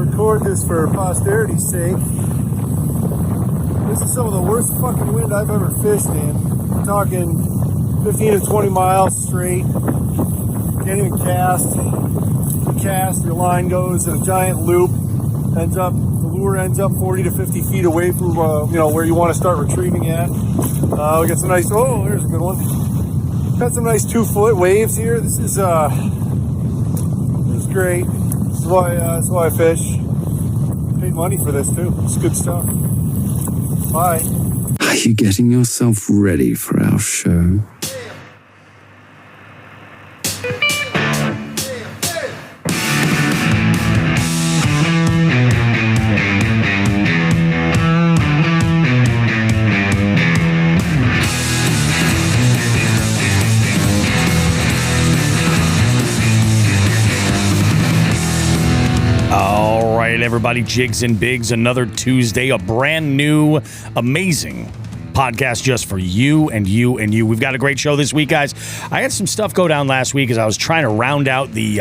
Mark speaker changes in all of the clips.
Speaker 1: record this for posterity's sake. This is some of the worst fucking wind I've ever fished in. We're talking 15 to 20 miles straight. Can't even cast. You cast, your line goes in a giant loop. The lure ends up 40 to 50 feet away from where you want to start retrieving at. We got some nice. Oh, there's a good one. Got some nice 2-foot waves here. This is great. This is why I fish. Paid money for this too. It's good stuff. Bye.
Speaker 2: Are you getting yourself ready for our show?
Speaker 3: Everybody, Jigs and Bigs, another Tuesday, a brand new, amazing podcast just for you and you and you. We've got a great show this week, guys. I had some stuff go down last week as I was trying to round out the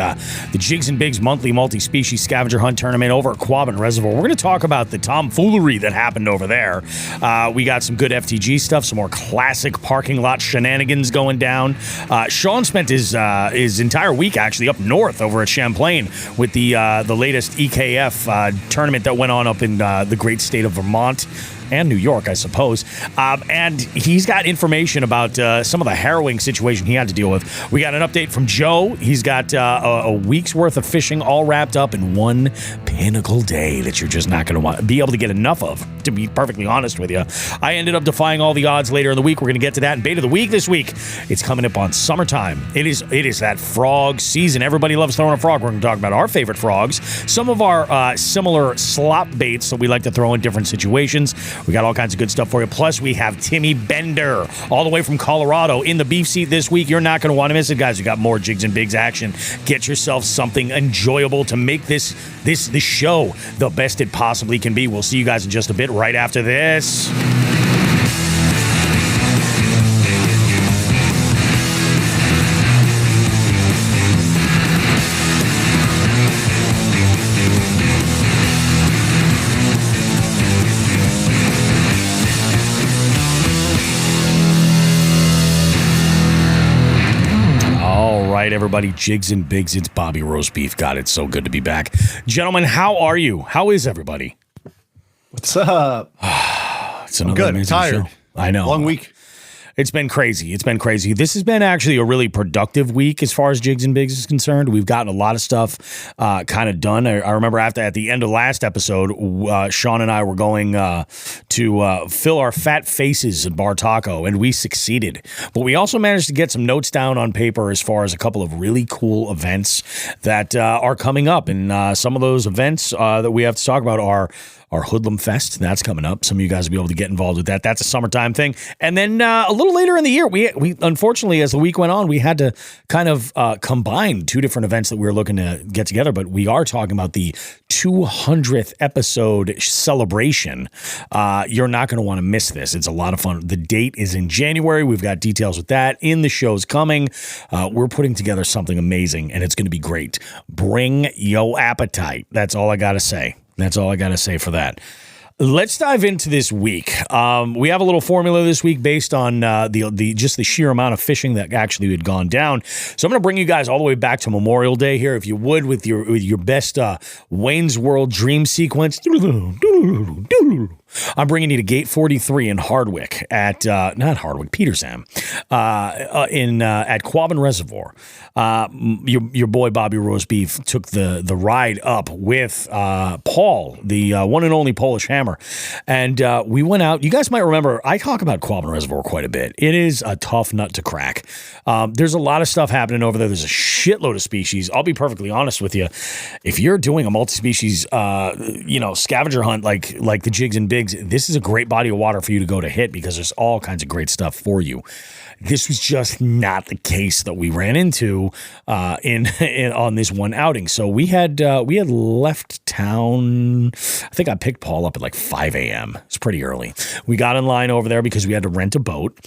Speaker 3: Jigs and Bigs monthly multi-species scavenger hunt tournament over at Quabbin Reservoir. We're going to talk about the tomfoolery that happened over there. We got some good FTG stuff, some more classic parking lot shenanigans going down. Shawn spent his entire week actually up north over at Champlain with the latest EKF tournament that went on up in the great state of Vermont and New York, I suppose. And he's got information about some of the harrowing situation he had to deal with. We got an update from Joe. He's got a week's worth of fishing all wrapped up in one pinnacle day that you're just not going to be able to get enough of, to be perfectly honest with you. I ended up defying all the odds later in the week. We're going to get to that. And bait of the week this week, it's coming up on summertime. It is that frog season. Everybody loves throwing a frog. We're going to talk about our favorite frogs, some of our similar slop baits that we like to throw in different situations. We got all kinds of good stuff for you. Plus, we have Timmy Bender all the way from Colorado in the beef seat this week. You're not going to want to miss it, guys. We got more Jigs and Bigs action. Get yourself something enjoyable to make this show the best it possibly can be. We'll see you guys in just a bit right after this. Everybody, Jigs and Bigs, it's Bobby Roast Beef. God, it's so good to be back. Gentlemen, how are you? How is everybody?
Speaker 1: What's up?
Speaker 3: It's another good. Amazing
Speaker 1: tired.
Speaker 3: Show. I know.
Speaker 1: Long week.
Speaker 3: It's been crazy. This has been actually a really productive week as far as Jigs and Bigs is concerned. We've gotten a lot of stuff kind of done. I remember at the end of last episode, Shawn and I were going to fill our fat faces at Bar Taco, and we succeeded. But we also managed to get some notes down on paper as far as a couple of really cool events that are coming up. And some of those events that we have to talk about are our Hoodlum Fest. That's coming up. Some of you guys will be able to get involved with that. That's a summertime thing. And then a little later in the year, we unfortunately, as the week went on, we had to kind of combine two different events that we were looking to get together. But we are talking about the 200th episode celebration. You're not going to want to miss this. It's a lot of fun. The date is in January. We've got details with that in the shows coming. We're putting together something amazing, and it's going to be great. Bring your appetite. That's all I got to say. That's all I got to say for that. Let's dive into this week. We have a little formula this week based on the sheer amount of fishing that actually had gone down. So I'm going to bring you guys all the way back to Memorial Day here, if you would, with your best Wayne's World dream sequence. I'm bringing you to Gate 43 in Hardwick at not Hardwick, Petersham, at Quabbin Reservoir. Your boy Bobby Roast Beef took the ride up with Paul, the one and only Polish Hammer, and we went out. You guys might remember I talk about Quabbin Reservoir quite a bit. It is a tough nut to crack. There's a lot of stuff happening over there. There's a shitload of species. I'll be perfectly honest with you. If you're doing a multi-species, scavenger hunt like the Jigs and Bigs jigs, this is a great body of water for you to go to hit because there's all kinds of great stuff for you. This was just not the case that we ran into in on this one outing. So we had left town. I think I picked Paul up at like 5 a.m. It's pretty early. We got in line over there because we had to rent a boat.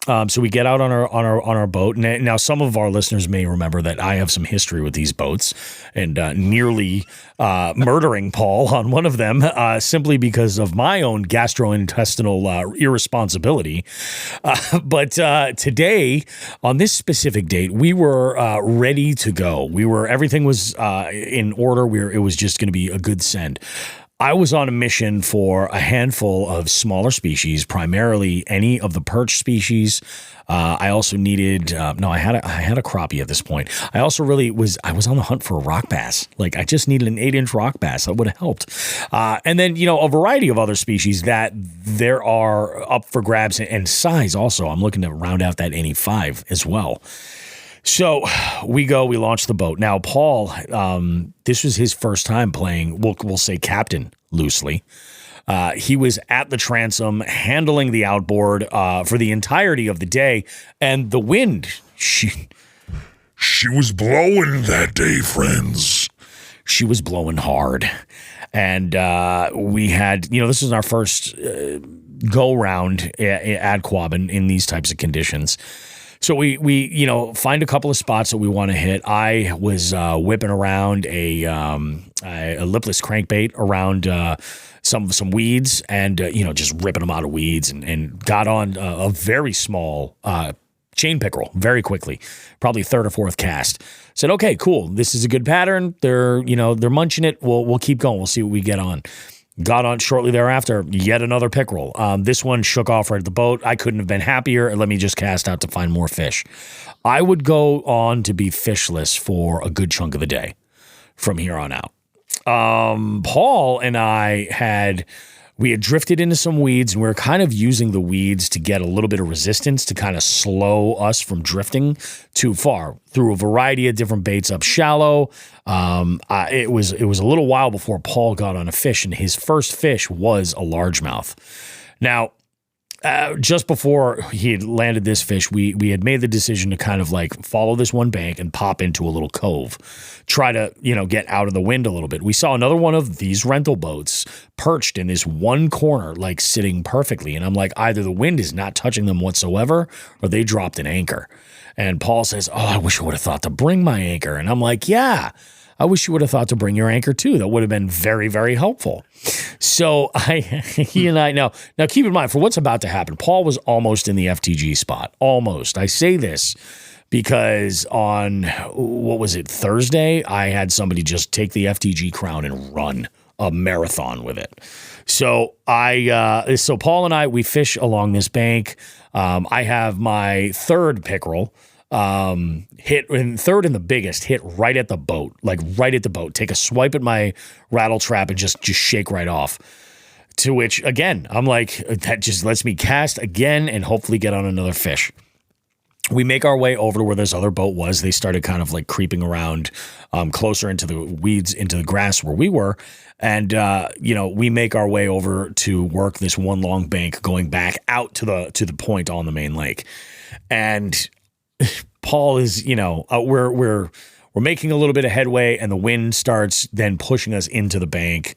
Speaker 3: So we get out on our boat. Now, some of our listeners may remember that I have some history with these boats and nearly murdering Paul on one of them simply because of my own gastrointestinal irresponsibility. But today, on this specific date, we were ready to go. Everything was in order. It was just going to be a good send. I was on a mission for a handful of smaller species, primarily any of the perch species. I also needed I had a crappie at this point. I also I was on the hunt for a rock bass. Like I just needed an 8-inch rock bass that would have helped. And then a variety of other species that there are up for grabs and size. Also, I'm looking to round out that any 5 as well. So we launch the boat. Now, Paul, this was his first time playing, we'll say captain loosely. He was at the transom handling the outboard for the entirety of the day. And the wind, she was blowing that day, friends. She was blowing hard. And we had, this is our first go round at Quabbin in these types of conditions. So we find a couple of spots that we want to hit. I was whipping around a lipless crankbait around some weeds and just ripping them out of weeds and got on a very small chain pickerel very quickly, probably third or fourth cast. Said, okay, cool. This is a good pattern. They're munching it. We'll keep going. We'll see what we get on. Got on shortly thereafter, yet another pickerel. This one shook off right at the boat. I couldn't have been happier. Let me just cast out to find more fish. I would go on to be fishless for a good chunk of the day from here on out. Paul and I had drifted into some weeds, and we were kind of using the weeds to get a little bit of resistance to kind of slow us from drifting too far through a variety of different baits up shallow. It was a little while before Paul got on a fish, and his first fish was a largemouth. Now, just before he had landed this fish, we had made the decision to kind of like follow this one bank and pop into a little cove, try to, get out of the wind a little bit. We saw another one of these rental boats perched in this one corner, like sitting perfectly. And I'm like, either the wind is not touching them whatsoever or they dropped an anchor. And Paul says, oh, I wish I would have thought to bring my anchor. And I'm like, yeah, I wish you would have thought to bring your anchor too. That would have been very, very helpful. So he and I, now keep in mind for what's about to happen, Paul was almost in the FTG spot. Almost. I say this because on, Thursday, I had somebody just take the FTG crown and run a marathon with it. So so Paul and I, we fish along this bank. I have my third pickerel, hit in third and the biggest, hit right at the boat, take a swipe at my rattle trap and just shake right off. To which, again, I'm like, that just lets me cast again and hopefully get on another fish. We make our way over to where this other boat was. They started kind of like creeping around closer into the weeds, into the grass where we were. And, we make our way over to work this one long bank going back out to the point on the main lake. And Paul is, we're making a little bit of headway and the wind starts then pushing us into the bank.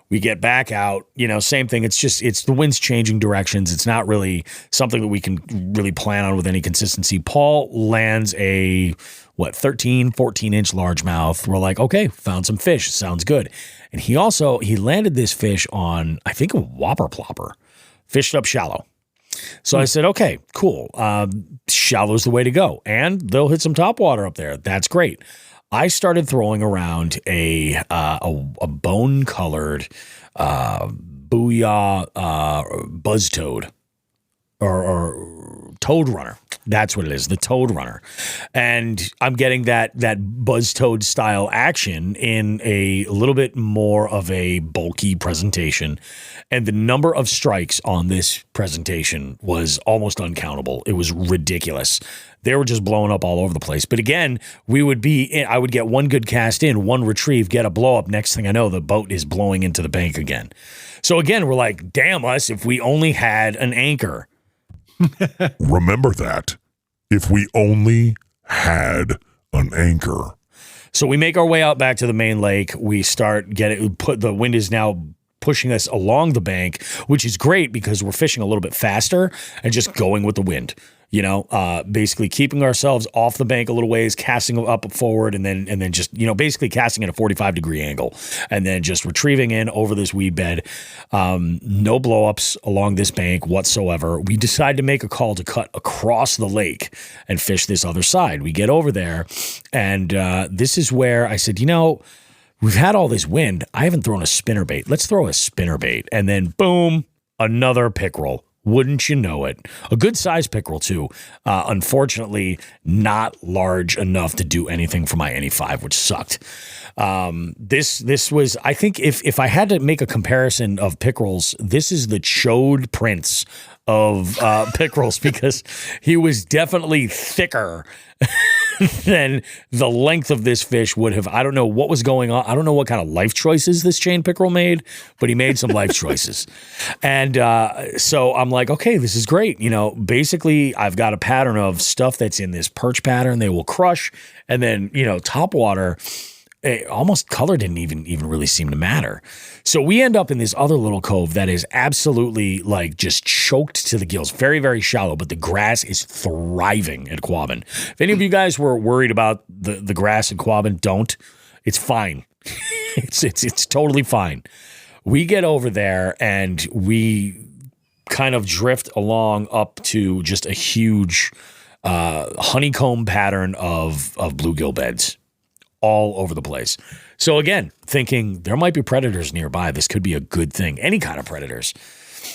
Speaker 3: We get back out, same thing. It's the wind's changing directions. It's not really something that we can really plan on with any consistency. Paul lands a 13, 14-inch largemouth. We're like, okay, found some fish. Sounds good. And he landed this fish on, I think, a whopper plopper, fished up shallow. So I said, okay, cool. Shallow's the way to go. And they'll hit some topwater up there. That's great. I started throwing around a bone-colored booyah buzz toad. or toad runner. That's what it is, the toad runner. And I'm getting that buzz toad style action in a little bit more of a bulky presentation. And the number of strikes on this presentation was almost uncountable. It was ridiculous. They were just blowing up all over the place. But again, I would get one good cast in, one retrieve, get a blow up. Next thing I know, the boat is blowing into the bank again. So again, we're like, damn us if we only had an anchor.
Speaker 4: Remember that. If we only had an anchor.
Speaker 3: So we make our way out back to the main lake. We start the wind is now pushing us along the bank, which is great because we're fishing a little bit faster and just going with the wind. Basically keeping ourselves off the bank a little ways, casting up forward, and then just, basically casting at a 45-degree angle, and then just retrieving in over this weed bed. No blowups along this bank whatsoever. We decide to make a call to cut across the lake and fish this other side. We get over there, and this is where I said, we've had all this wind. I haven't thrown a spinnerbait. Let's throw a spinnerbait. And then boom, another pickerel. Wouldn't you know it? A good size pickerel too. Unfortunately, not large enough to do anything for my NE5, which sucked. This was, I think, if I had to make a comparison of pickerels, this is the chode prince of pickerels because he was definitely thicker than the length of this fish would have. I don't know what was going on. I don't know what kind of life choices this chain pickerel made, but he made some life choices. And so I'm like, okay, this is great. Basically I've got a pattern of stuff that's in this perch pattern. They will crush. And then, top water, almost color didn't even really seem to matter. So we end up in this other little cove that is absolutely like just choked to the gills. Very, very shallow, but the grass is thriving at Quabbin. If any of you guys were worried about the grass at Quabbin, don't. It's fine. It's totally fine. We get over there and we kind of drift along up to just a huge honeycomb pattern of bluegill beds all over the place. So again, thinking there might be predators nearby. This could be a good thing. Any kind of predators.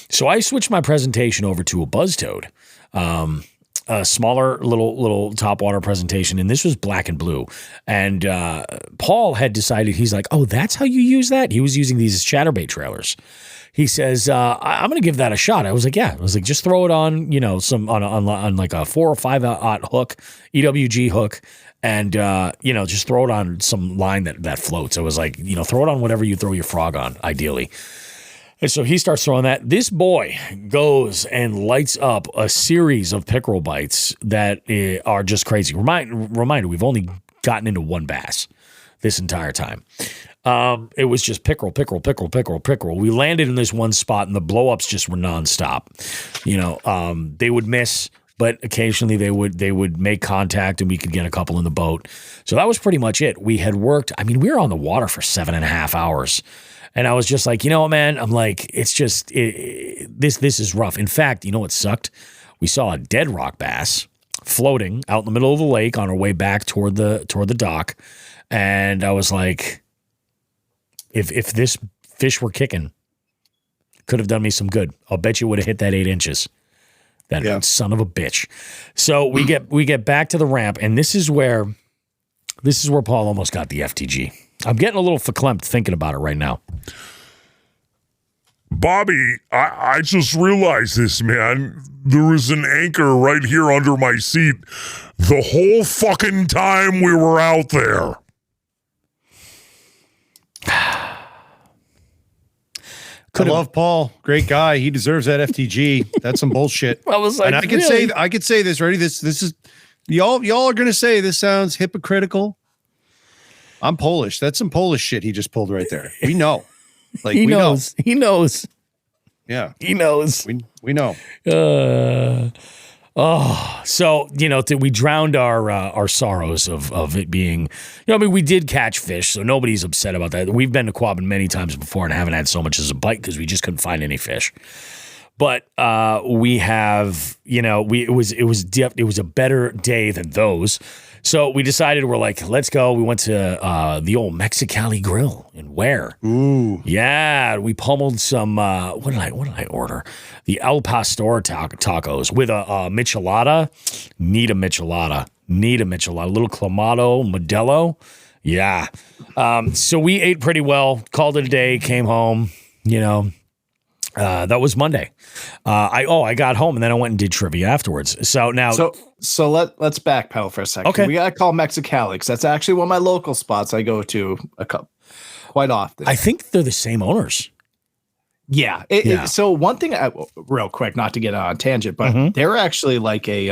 Speaker 3: So I switched my presentation over to a buzz toad, a smaller little topwater presentation, and this was black and blue. And Paul had decided, he's like, oh, that's how you use that? He was using these as chatterbait trailers. He says, I'm going to give that a shot. I was like, yeah. I was like, just throw it on, on like a 4 or 5/0 hook, EWG hook, and, just throw it on some line that floats. I was like, throw it on whatever you throw your frog on, ideally. And so he starts throwing that. This boy goes and lights up a series of pickerel bites that are just crazy. Reminder, we've only gotten into one bass this entire time. It was just pickerel. We landed in this one spot, and the blowups just were nonstop. They would miss, but occasionally they would make contact, and we could get a couple in the boat. So that was pretty much it. We had worked. We were on the water for 7.5 hours, and I was just like, you know what, man? I'm like, it's just this is rough. In fact, you know what sucked? We saw a dead rock bass floating out in the middle of the lake on our way back toward the dock, and I was like, If this fish were kicking, could have done me some good. I'll bet you would have hit that 8 inches. That son of a bitch. So we get back to the ramp, and this is where Paul almost got the FTG. I'm getting a little verklempt thinking about it right now.
Speaker 4: Bobby, I just realized this, man. There was an anchor right here under my seat the whole fucking time we were out there.
Speaker 1: I love Paul. Great guy. He deserves that FTG. That's some bullshit.
Speaker 3: I was like,
Speaker 1: and I could say this. Ready? This is y'all are gonna say this sounds hypocritical. I'm Polish. That's some Polish shit he just pulled right there. We know. Like
Speaker 3: he knows.
Speaker 1: Know.
Speaker 3: He knows.
Speaker 1: Yeah.
Speaker 3: He knows.
Speaker 1: We know.
Speaker 3: So, we drowned our sorrows of it being, we did catch fish, so nobody's upset about that. We've been to Quabbin many times before and haven't had so much as a bite because we just couldn't find any fish. But we have, it was a better day than those. So we decided, we're like, let's go. We went to the old Mexicali Grill in Where?
Speaker 5: Ooh.
Speaker 3: Yeah, we pummeled some. What did I order? The El Pastor tacos with a michelada. Need a michelada. A little clamato, Modelo. Yeah. So we ate pretty well. Called it a day. Came home. That was Monday. I got home and then I went and did trivia afterwards. So now,
Speaker 5: so let's backpedal for a second.
Speaker 3: Okay.
Speaker 5: We gotta call Mexicali because that's actually one of my local spots I go to quite often.
Speaker 3: I think they're the same owners.
Speaker 5: Yeah. So one thing, real quick, not to get on a tangent, but they're actually like a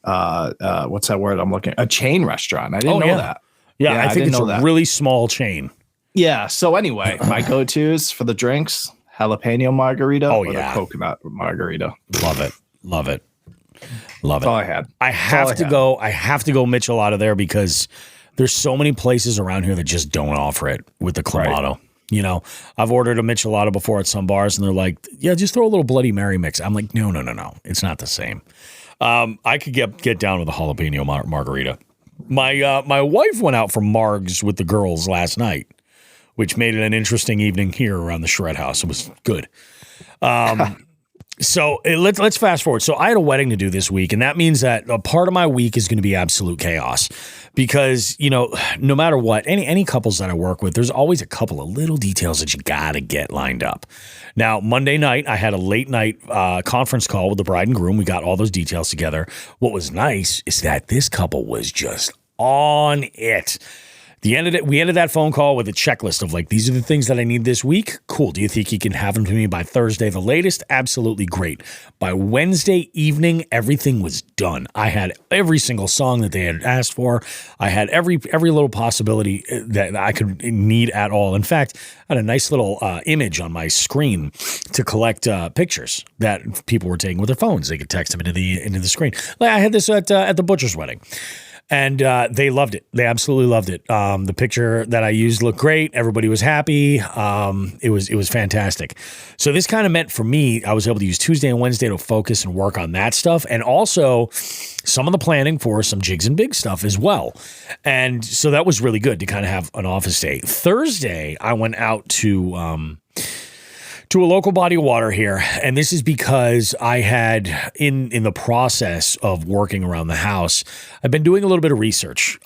Speaker 5: what's that word I'm looking? A chain restaurant. I didn't know that.
Speaker 3: Yeah, I think it's a really small chain.
Speaker 5: Yeah. So anyway, my go-tos for the drinks: jalapeno margarita or the coconut margarita.
Speaker 3: Love it.
Speaker 5: That's all I had.
Speaker 3: I have to go michelada there because there's so many places around here that just don't offer it with the clamato. Right. I've ordered a michelada before at some bars and they're like, yeah, just throw a little Bloody Mary mix. I'm like, no. It's not the same. I could get down with a jalapeno margarita. My wife went out for margs with the girls last night, which made it an interesting evening here around the Shred House. It was good. So let's fast forward. So I had a wedding to do this week, and that means that a part of my week is going to be absolute chaos because, no matter what, any couples that I work with, there's always a couple of little details that you got to get lined up. Now, Monday night, I had a late night conference call with the bride and groom. We got all those details together. What was nice is that this couple was just on it. We ended that phone call with a checklist of like, these are the things that I need this week. Cool. Do you think you can have them to me by Thursday, the latest? Absolutely great. By Wednesday evening, everything was done. I had every single song that they had asked for. I had every little possibility that I could need at all. In fact, I had a nice little image on my screen to collect pictures that people were taking with their phones. They could text them into the screen. Like I had this at the butcher's wedding. And they loved it. They absolutely loved it. The picture that I used looked great. Everybody was happy. It was fantastic. So this kind of meant for me, I was able to use Tuesday and Wednesday to focus and work on that stuff. And also some of the planning for some jigs and big stuff as well. And so that was really good to kind of have an office day. Thursday, I went out to a local body of water here. And this is because I had, in the process of working around the house, I've been doing a little bit of research,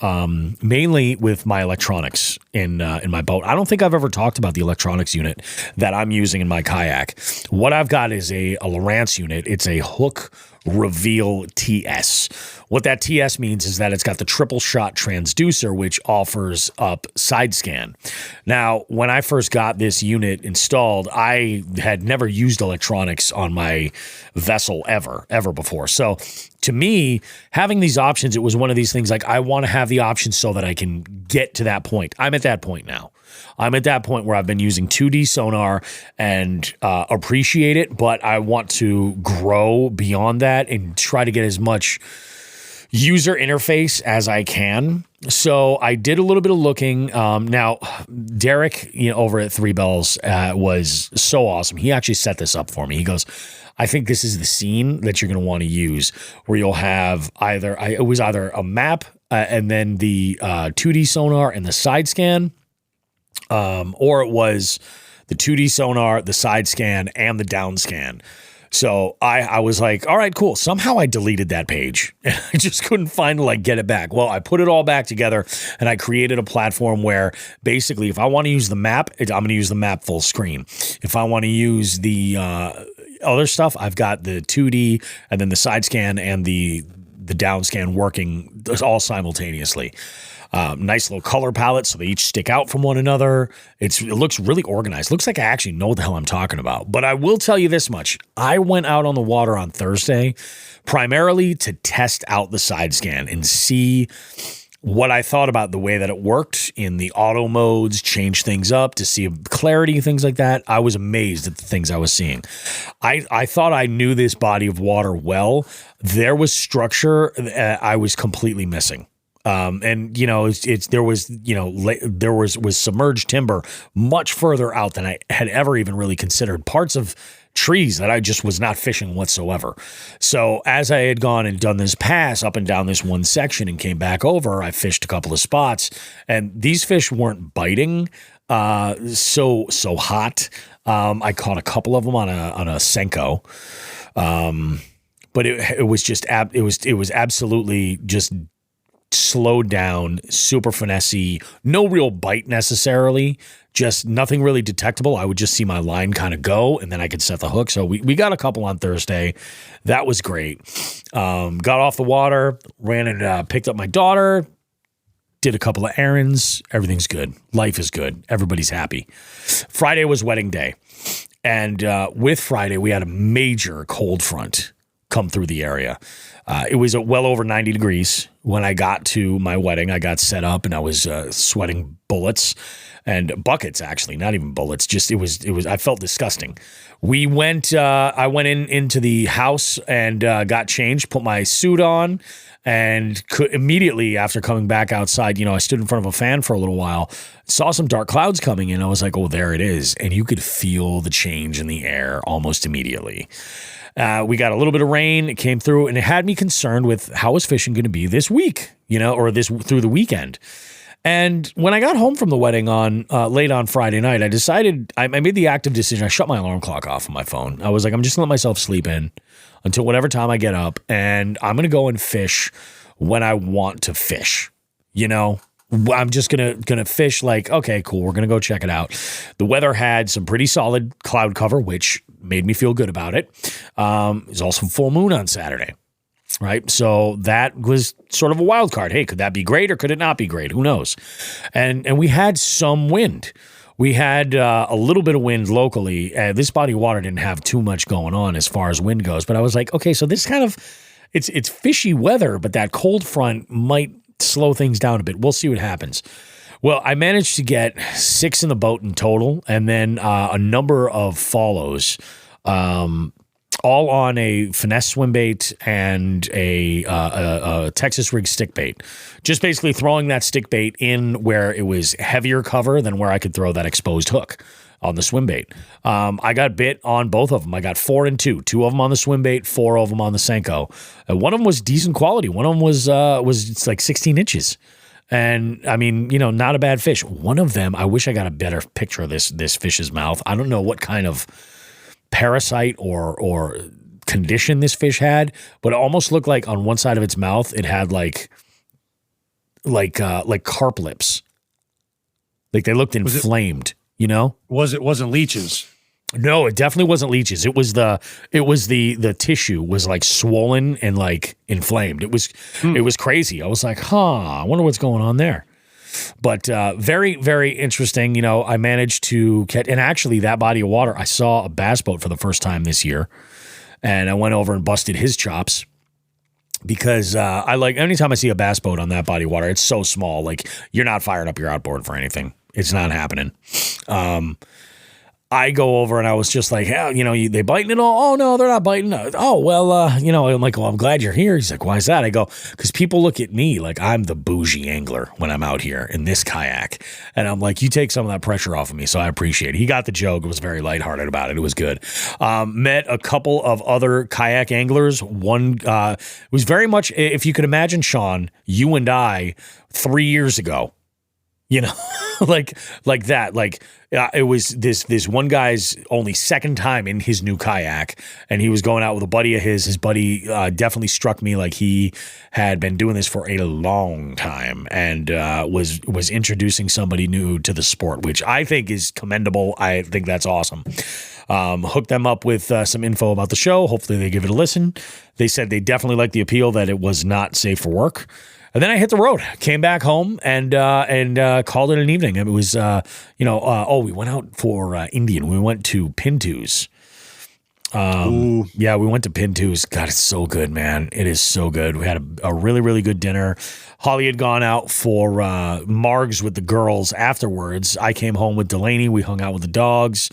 Speaker 3: mainly with my electronics in my boat. I don't think I've ever talked about the electronics unit that I'm using in my kayak. What I've got is a Lowrance unit. It's a hook reveal TS. What that TS means is that it's got the triple shot transducer, which offers up side scan. Now, when I first got this unit installed, I had never used electronics on my vessel ever before. So to me, having these options, it was one of these things like I want to have the options so that I can get to that point. I'm at that point now. I'm at that point where I've been using 2D sonar and appreciate it, but I want to grow beyond that and try to get as much user interface as I can. So I did a little bit of looking. Now, Derek, over at Three Bells was so awesome. He actually set this up for me. He goes, I think this is the scene that you're going to want to use where you'll have either a map and then the 2D sonar and the side scan, or it was the 2D sonar, the side scan, and the down scan. So I was like, all right, cool. Somehow I deleted that page and I just couldn't find to get it back. Well, I put it all back together and I created a platform where basically if I want to use the map, I'm going to use the map full screen. If I want to use the other stuff, I've got the 2D and then the side scan and the down scan working all simultaneously. Nice little color palette, so they each stick out from one another. It looks really organized. Looks like I actually know what the hell I'm talking about. But I will tell you this much. I went out on the water on Thursday primarily to test out the side scan and see what I thought about the way that it worked in the auto modes, change things up to see clarity, things like that. I was amazed at the things I was seeing. I thought I knew this body of water well. There was structure I was completely missing. And you know, there was submerged timber much further out than I had ever even really considered. Parts of trees that I just was not fishing whatsoever. So as I had gone and done this pass up and down this one section and came back over, I fished a couple of spots, and these fish weren't biting so hot. I caught a couple of them on a Senko, but it was absolutely just slowed down, super finessey, no real bite necessarily, just nothing really detectable. I would just see my line kind of go, and then I could set the hook. So we got a couple on Thursday. That was great. Got off the water, ran and picked up my daughter, did a couple of errands. Everything's good. Life is good. Everybody's happy. Friday was wedding day. And with Friday, we had a major cold front come through the area. It was well over 90 degrees when I got to my wedding. I got set up and I was sweating bullets and buckets, actually, not even bullets. Just it was. I felt disgusting. We went. I went into the house and got changed, put my suit on, and immediately after coming back outside, I stood in front of a fan for a little while, saw some dark clouds coming in. I was like, oh, there it is. And you could feel the change in the air almost immediately. We got a little bit of rain. It came through, and it had me concerned with how was fishing going to be this week, or through the weekend. And when I got home from the wedding on late on Friday night, I decided, I made the active decision. I shut my alarm clock off on my phone. I was like, I'm just going to let myself sleep in until whatever time I get up, and I'm going to go and fish when I want to fish. I'm just gonna fish like, okay, cool, we're gonna go check it out. The weather had some pretty solid cloud cover, which made me feel good about it. It was also full moon on Saturday, right? So that was sort of a wild card. Hey, could that be great or could it not be great? Who knows? And we had some wind. We had a little bit of wind locally. This body of water didn't have too much going on as far as wind goes, but I was like, okay, so this kind of, it's fishy weather, but that cold front might slow things down a bit. We'll see what happens. Well, I managed to get 6 in the boat in total, and then a number of follows, all on a finesse swim bait and a Texas rig stick bait. Just basically throwing that stick bait in where it was heavier cover than where I could throw that exposed hook on the swim bait. I got bit on both of them. I got 4 and 2. 2 of them on the swim bait, 4 of them on the Senko. One of them was decent quality. One of them was like 16 inches. And I mean, not a bad fish. One of them, I wish I got a better picture of this fish's mouth. I don't know what kind of parasite or condition this fish had, but it almost looked like on one side of its mouth, it had like carp lips. Like they looked inflamed.
Speaker 1: Wasn't leeches?
Speaker 3: No, it definitely wasn't leeches. It was the tissue was like swollen and like inflamed. It was crazy. I was like, I wonder what's going on there. But very, very interesting. I managed to catch, and actually that body of water, I saw a bass boat for the first time this year, and I went over and busted his chops. Because anytime I see a bass boat on that body of water, it's so small. Like you're not firing up your outboard for anything. It's not happening. I go over and I was just like, they biting it all? Oh, no, they're not biting. Oh, well, I'm like, well, I'm glad you're here. He's like, why is that? I go, because people look at me like I'm the bougie angler when I'm out here in this kayak. And I'm like, you take some of that pressure off of me, so I appreciate it. He got the joke. It was very lighthearted about it. It was good. Met a couple of other kayak anglers. One was very much, if you could imagine, Shawn, you and I 3 years ago. like that. Like it was this one guy's only second time in his new kayak, and he was going out with a buddy of his. His buddy definitely struck me like he had been doing this for a long time and was introducing somebody new to the sport, which I think is commendable. I think that's awesome. Hooked them up with some info about the show. Hopefully they give it a listen. They said they definitely liked the appeal that it was not safe for work. And then I hit the road, came back home, and called it an evening. It was, we went out for Indian. We went to Pintu's Yeah, we went to Pintu's. God, it's so good, man. It is so good. We had a really, really good dinner. Holly had gone out for Margs with the girls afterwards. I came home with Delaney. We hung out with the dogs.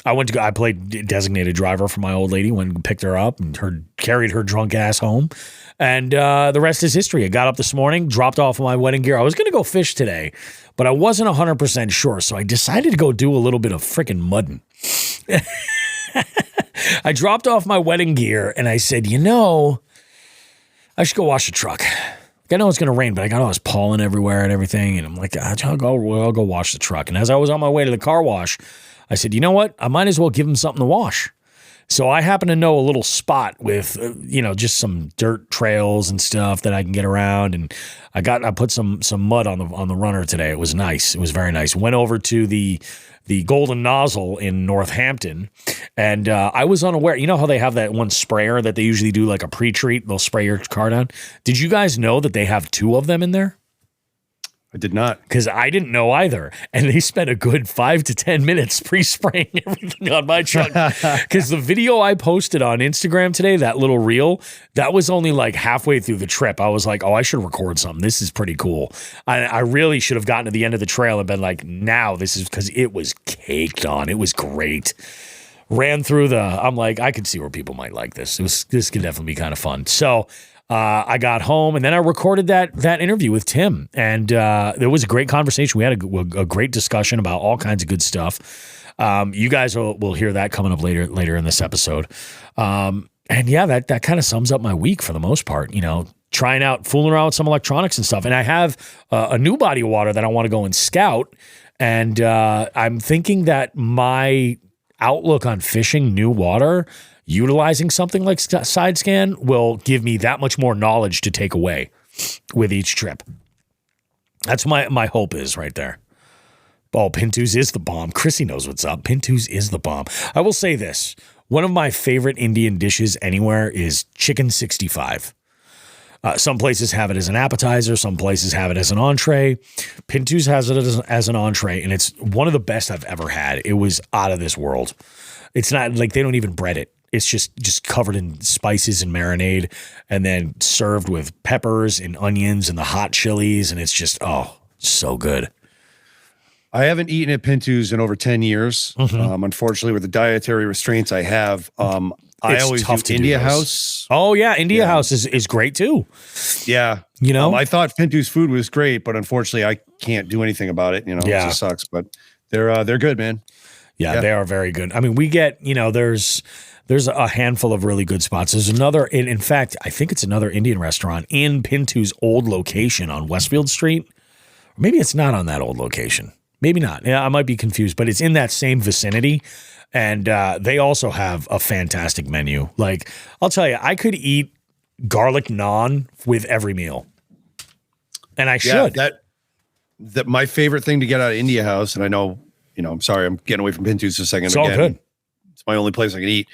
Speaker 3: I played designated driver for my old lady, went and picked her up and carried her drunk ass home. And the rest is history. I got up this morning, dropped off my wedding gear. I was going to go fish today, but I wasn't 100% sure. So I decided to go do a little bit of freaking mudding. I dropped off my wedding gear and I said, I should go wash the truck. I know it's going to rain, but I got all this pollen everywhere and everything. And I'm like, I'll go wash the truck. And as I was on my way to the car wash, I said, you know what? I might as well give him something to wash. So I happen to know a little spot with, just some dirt trails and stuff that I can get around. And I put some mud on the runner today. It was nice. It was very nice. Went over to the Golden Nozzle in Northampton, and I was unaware. You know how they have that one sprayer that they usually do like a pre-treat? They'll spray your car down. Did you guys know that they have 2 of them in there?
Speaker 1: I did not.
Speaker 3: Because I didn't know either. And they spent a good 5 to 10 minutes pre-spraying everything on my truck. Because the video I posted on Instagram today, that little reel, that was only like halfway through the trip. I was like, I should record something. This is pretty cool. I really should have gotten to the end of the trail and been like, now this is, because it was caked on. It was great. Ran through I'm like, I could see where people might like this. This could definitely be kind of fun. So I got home and then I recorded that interview with Tim, and there was a great conversation. We had a great discussion about all kinds of good stuff. You guys will hear that coming up later in this episode. And yeah, that kind of sums up my week for the most part. Fooling around with some electronics and stuff. And I have a new body of water that I want to go and scout. And I'm thinking that my outlook on fishing new water, utilizing something like side scan, will give me that much more knowledge to take away with each trip. That's my hope is right there. Oh, Pintu's is the bomb. Chrissy knows what's up. Pintu's is the bomb. I will say this. One of my favorite Indian dishes anywhere is chicken 65. Some places have it as an appetizer. Some places have it as an entree. Pintu's has it as an entree, and it's one of the best I've ever had. It was out of this world. It's not like they don't even bread it. It's just covered in spices and marinade, and then served with peppers and onions and the hot chilies, and it's just, so good.
Speaker 1: I haven't eaten at Pintu's in over 10 years. Mm-hmm. Unfortunately, with the dietary restraints I have, I always do India House.
Speaker 3: Oh, yeah. India House is great, too.
Speaker 1: Yeah. I thought Pintu's food was great, but unfortunately, I can't do anything about it. It just sucks. But they're good, man.
Speaker 3: Yeah, they are very good. I mean, we get, there's a handful of really good spots. There's another, in fact, I think it's another Indian restaurant in Pintu's old location on Westfield Street. Or maybe it's not on that old location. Maybe not. Yeah, I might be confused, but it's in that same vicinity. And they also have a fantastic menu. Like, I'll tell you, I could eat garlic naan with every meal. And I should.
Speaker 1: That my favorite thing to get out of India House, and I know, I'm sorry, I'm getting away from Pintu's for a second.
Speaker 3: It's all good.
Speaker 1: It's my only place I can eat.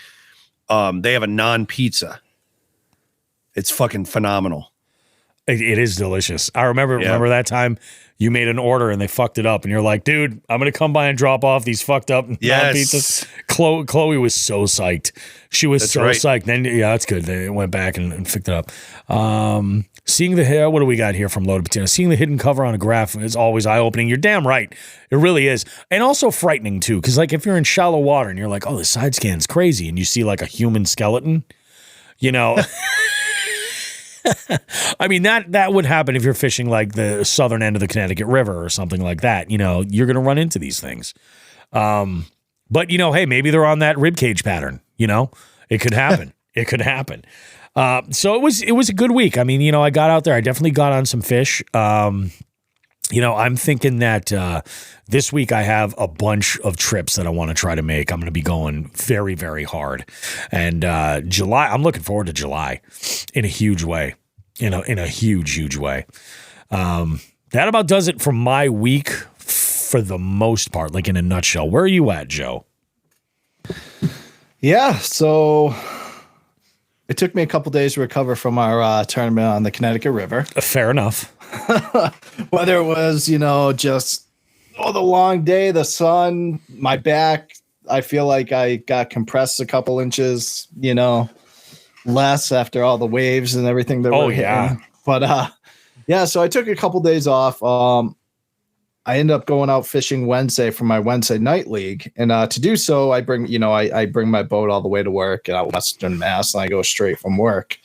Speaker 1: They have a naan pizza. It's fucking phenomenal.
Speaker 3: It is delicious. I remember that time you made an order and they fucked it up, and you're like, dude, I'm going to come by and drop off these fucked up naan pizzas. Chloe was so psyched. She was psyched. Then, that's good. They went back and fixed it up. Seeing what do we got here from Loaded Potato? Seeing the hidden cover on a graph is always eye-opening. You're damn right. It really is. And also frightening, too, because like if you're in shallow water and you're like, oh, the side scan's crazy, and you see like a human skeleton, I mean, that would happen if you're fishing like the southern end of the Connecticut River or something like that. You're going to run into these things. But, hey, maybe they're on that ribcage pattern. It could happen. It could happen. So it was a good week. I mean, I got out there. I definitely got on some fish. I'm thinking that this week I have a bunch of trips that I want to try to make. I'm going to be going very, very hard. And July, I'm looking forward to July in a huge way, in a huge, huge way. That about does it for my week for the most part, like in a nutshell. Where are you at, Joe?
Speaker 5: Yeah, so it took me a couple days to recover from our tournament on the Connecticut River.
Speaker 3: Fair enough.
Speaker 5: Whether it was, just the long day, the sun, my back, I feel like I got compressed a couple inches, less after all the waves and everything that were hitting. But yeah, so I took a couple days off. I ended up going out fishing Wednesday for my Wednesday night league, and to do so, I bring I bring my boat all the way to work out Western Mass, and I go straight from work.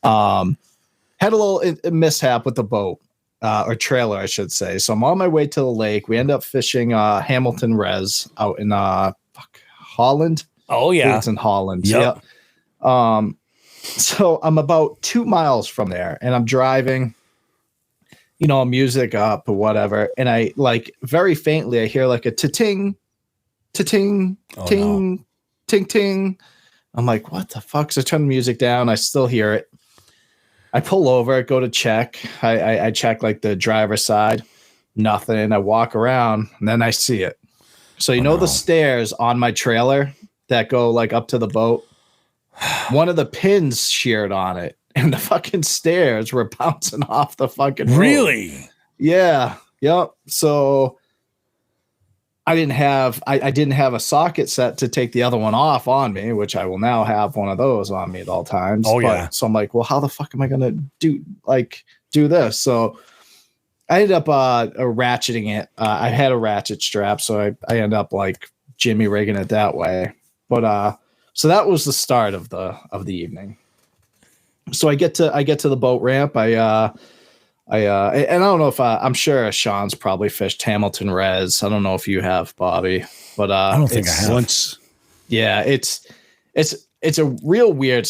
Speaker 5: Had a little mishap with the boat or trailer, I should say. So I'm on my way to the lake. We end up fishing Hamilton Res out in Holland.
Speaker 3: Oh yeah,
Speaker 5: it's in Holland.
Speaker 3: Yep.
Speaker 5: So I'm about 2 miles from there, and I'm driving. Music up or whatever. And I very faintly, I hear like a ting, ting, ting, ting, ting. I'm like, what the fuck? So I turn the music down. I still hear it. I pull over, go to check. I check like the driver's side, nothing. I walk around and then I see it. So, the stairs on my trailer that go like up to the boat, one of the pins sheared on it. And the fucking stairs were bouncing off the fucking road.
Speaker 3: Really?
Speaker 5: Yeah. Yep. So I didn't have a socket set to take the other one off on me, which I will now have one of those on me at all times.
Speaker 3: Oh, yeah.
Speaker 5: So I'm like, well, how the fuck am I gonna do this? So I ended up ratcheting it. I had a ratchet strap, so I ended up like jimmy rigging it that way. But so that was the start of the evening. So I get to the boat ramp. And I don't know if I'm sure Shawn's probably fished Hamilton Res. I don't know if you have, Bobby, but
Speaker 3: I don't think I have.
Speaker 1: Once.
Speaker 5: Yeah, it's a real weird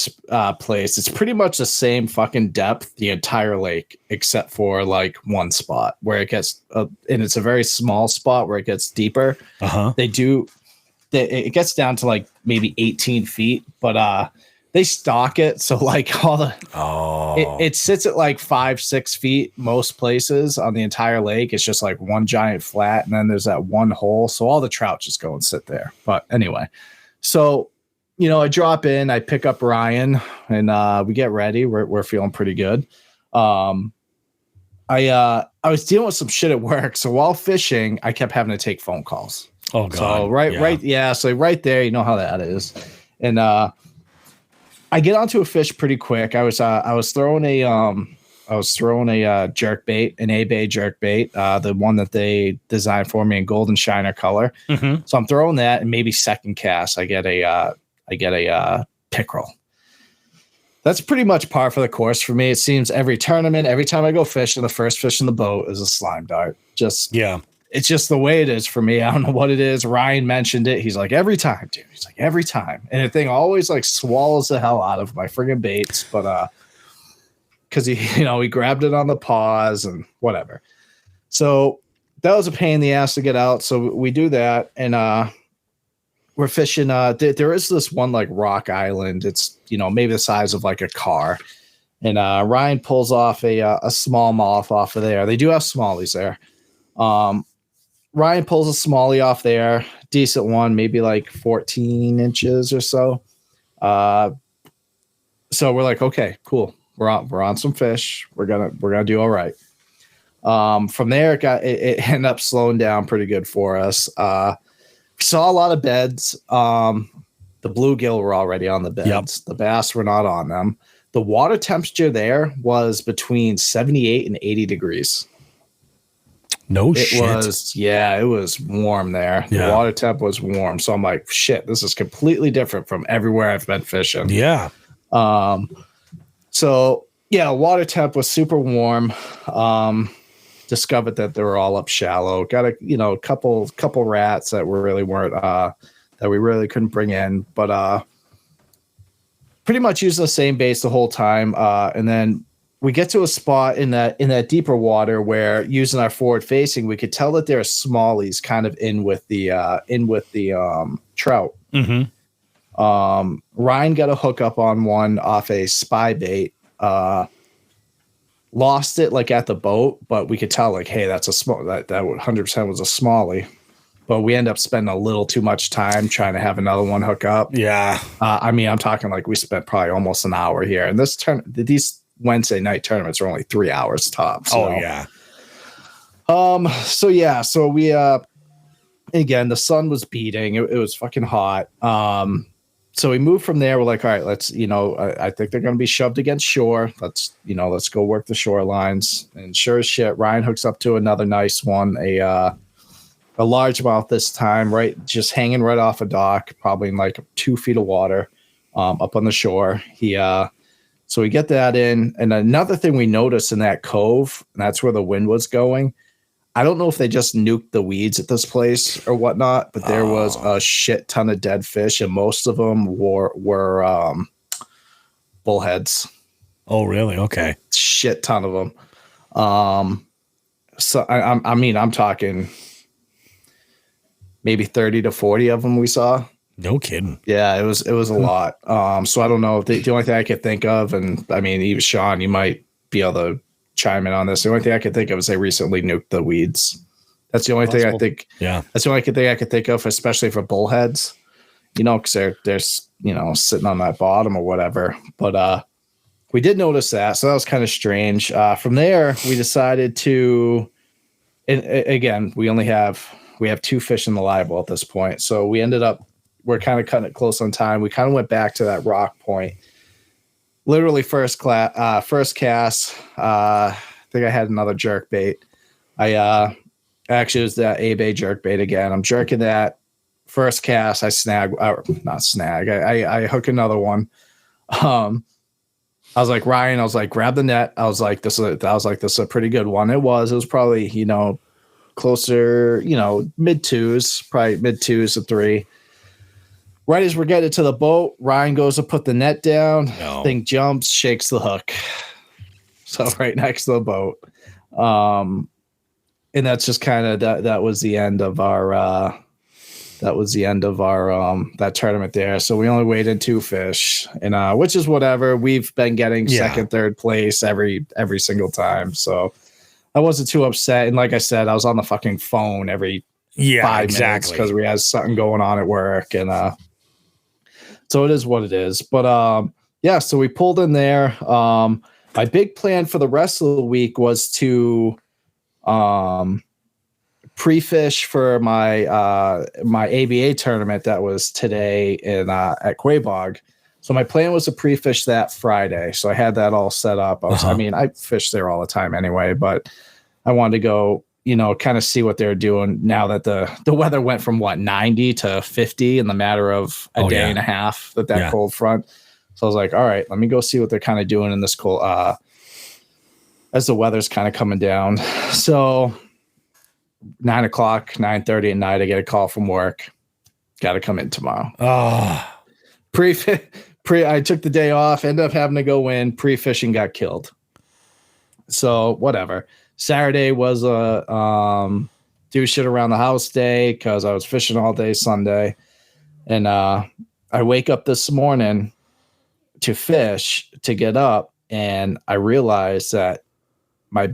Speaker 5: place. It's pretty much the same fucking depth the entire lake, except for like one spot where it gets, and it's a very small spot where it gets deeper. It gets down to like maybe 18 feet, but they stock it, so like all the it sits at like 5-6 feet most places on the entire lake. It's just like one giant flat, and then there's that one hole, so all the trout just go and sit there. But anyway, so I drop in, I pick up Ryan, and we get ready. We're feeling pretty good. I was dealing with some shit at work, so while fishing, I kept having to take phone calls.
Speaker 3: Oh god!
Speaker 5: So right there, you know how that is, and I get onto a fish pretty quick. I was throwing a jerk bait, an A-Bay jerk bait, the one that they designed for me in golden shiner color.
Speaker 3: Mm-hmm.
Speaker 5: So I'm throwing that, and maybe second cast, I get a pickerel. That's pretty much par for the course for me. It seems every tournament, every time I go fishing, the first fish in the boat is a slime dart. It's just the way it is for me. I don't know what it is. Ryan mentioned it. He's like, every time, dude. He's like, every time. And the thing always like swallows the hell out of my friggin' baits. But because he grabbed it on the paws and whatever. So that was a pain in the ass to get out. So we do that. And we're fishing. There is this one like rock island. It's, maybe the size of like a car. And Ryan pulls off a smallmouth off of there. They do have smallies there. Ryan pulls a smallie off there, decent one, maybe like 14 inches or so. So we're like, okay, cool. We're on some fish. We're gonna do all right. From there, it ended up slowing down pretty good for us. We saw a lot of beds. The bluegill were already on the beds. Yep. The bass were not on them. The water temperature there was between 78 and 80 degrees.
Speaker 3: No shit.
Speaker 5: It was warm there. Yeah. The water temp was warm. So I'm like, shit, this is completely different from everywhere I've been fishing.
Speaker 3: Yeah.
Speaker 5: So yeah, water temp was super warm. Discovered that they were all up shallow. Got a couple rats that really weren't that we really couldn't bring in, but pretty much using the same baits the whole time. And then we get to a spot in that deeper water where, using our forward facing, we could tell that there are smallies kind of in with the trout.
Speaker 3: Mm-hmm.
Speaker 5: Ryan got a hook up on one off a spy bait. Lost it like at the boat, but we could tell like, hey, that's a small that 100% was a smallie. But we end up spending a little too much time trying to have another one hook up.
Speaker 3: Yeah.
Speaker 5: I'm talking like we spent probably almost an hour here, and these Wednesday night tournaments are only 3 hours tops. So.
Speaker 3: Oh yeah.
Speaker 5: So we again, the sun was beating. It was fucking hot. So we moved from there. We're like, all right, let's, I think they're going to be shoved against shore. Let's go work the shorelines. And sure as shit, Ryan hooks up to another nice one, a largemouth this time, right, just hanging right off a dock, probably in like 2 feet of water, up on the shore. So we get that in. And another thing we noticed in that cove, and that's where the wind was going. I don't know if they just nuked the weeds at this place or whatnot, but there was a shit ton of dead fish, and most of them were bullheads.
Speaker 3: Oh, really? Okay.
Speaker 5: Shit ton of them. So I'm talking maybe 30 to 40 of them we saw.
Speaker 3: No kidding.
Speaker 5: Yeah, it was a lot. So I don't know. The only thing I could think of, and I mean, even Shawn, you might be able to chime in on this. The only thing I could think of is they recently nuked the weeds. That's the only thing I think.
Speaker 3: Yeah,
Speaker 5: that's the only thing I could think of, especially for bullheads. Because they're sitting on that bottom or whatever. But we did notice that, so that was kind of strange. From there, we decided to. And again, we have 2 fish in the live well at this point, so we're kind of cutting it close on time. We kind of went back to that rock point. Literally first cast. I think I had another jerk bait. Actually it was that A-Bay jerk bait again. I'm jerking that first cast. I hook another one. I was like, Ryan, grab the net. I was like, this is a pretty good one. It was probably, closer, mid twos to 3. Right as we're getting to the boat, Ryan goes to put the net down. No. Thing jumps, shakes the hook. So right next to the boat. And that's just kind of that was the end of our that tournament there. So we only weighed in 2 fish, and which is whatever. We've been getting second, third place every single time. So I wasn't too upset. And like I said, I was on the fucking phone every 5 minutes because we had something going on at work, and so it is what it is. But so we pulled in there. My big plan for the rest of the week was to pre-fish for my ABA tournament that was today at Quabog. So my plan was to pre-fish that Friday. So I had that all set up. I fish there all the time anyway, but I wanted to go, kind of see what they're doing now that the weather went from 90 to 50 in the matter of a day and a half that cold front. So I was like, all right, let me go see what they're kind of doing in this cold, as the weather's kind of coming down. So 9 o'clock, 9:30 at night, I get a call from work. Got to come in tomorrow.
Speaker 3: Oh,
Speaker 5: I took the day off, ended up having to go in. Pre-fishing got killed. So whatever. Saturday was a do shit around the house day because I was fishing all day Sunday. And I wake up this morning to fish, to get up, and I realized that my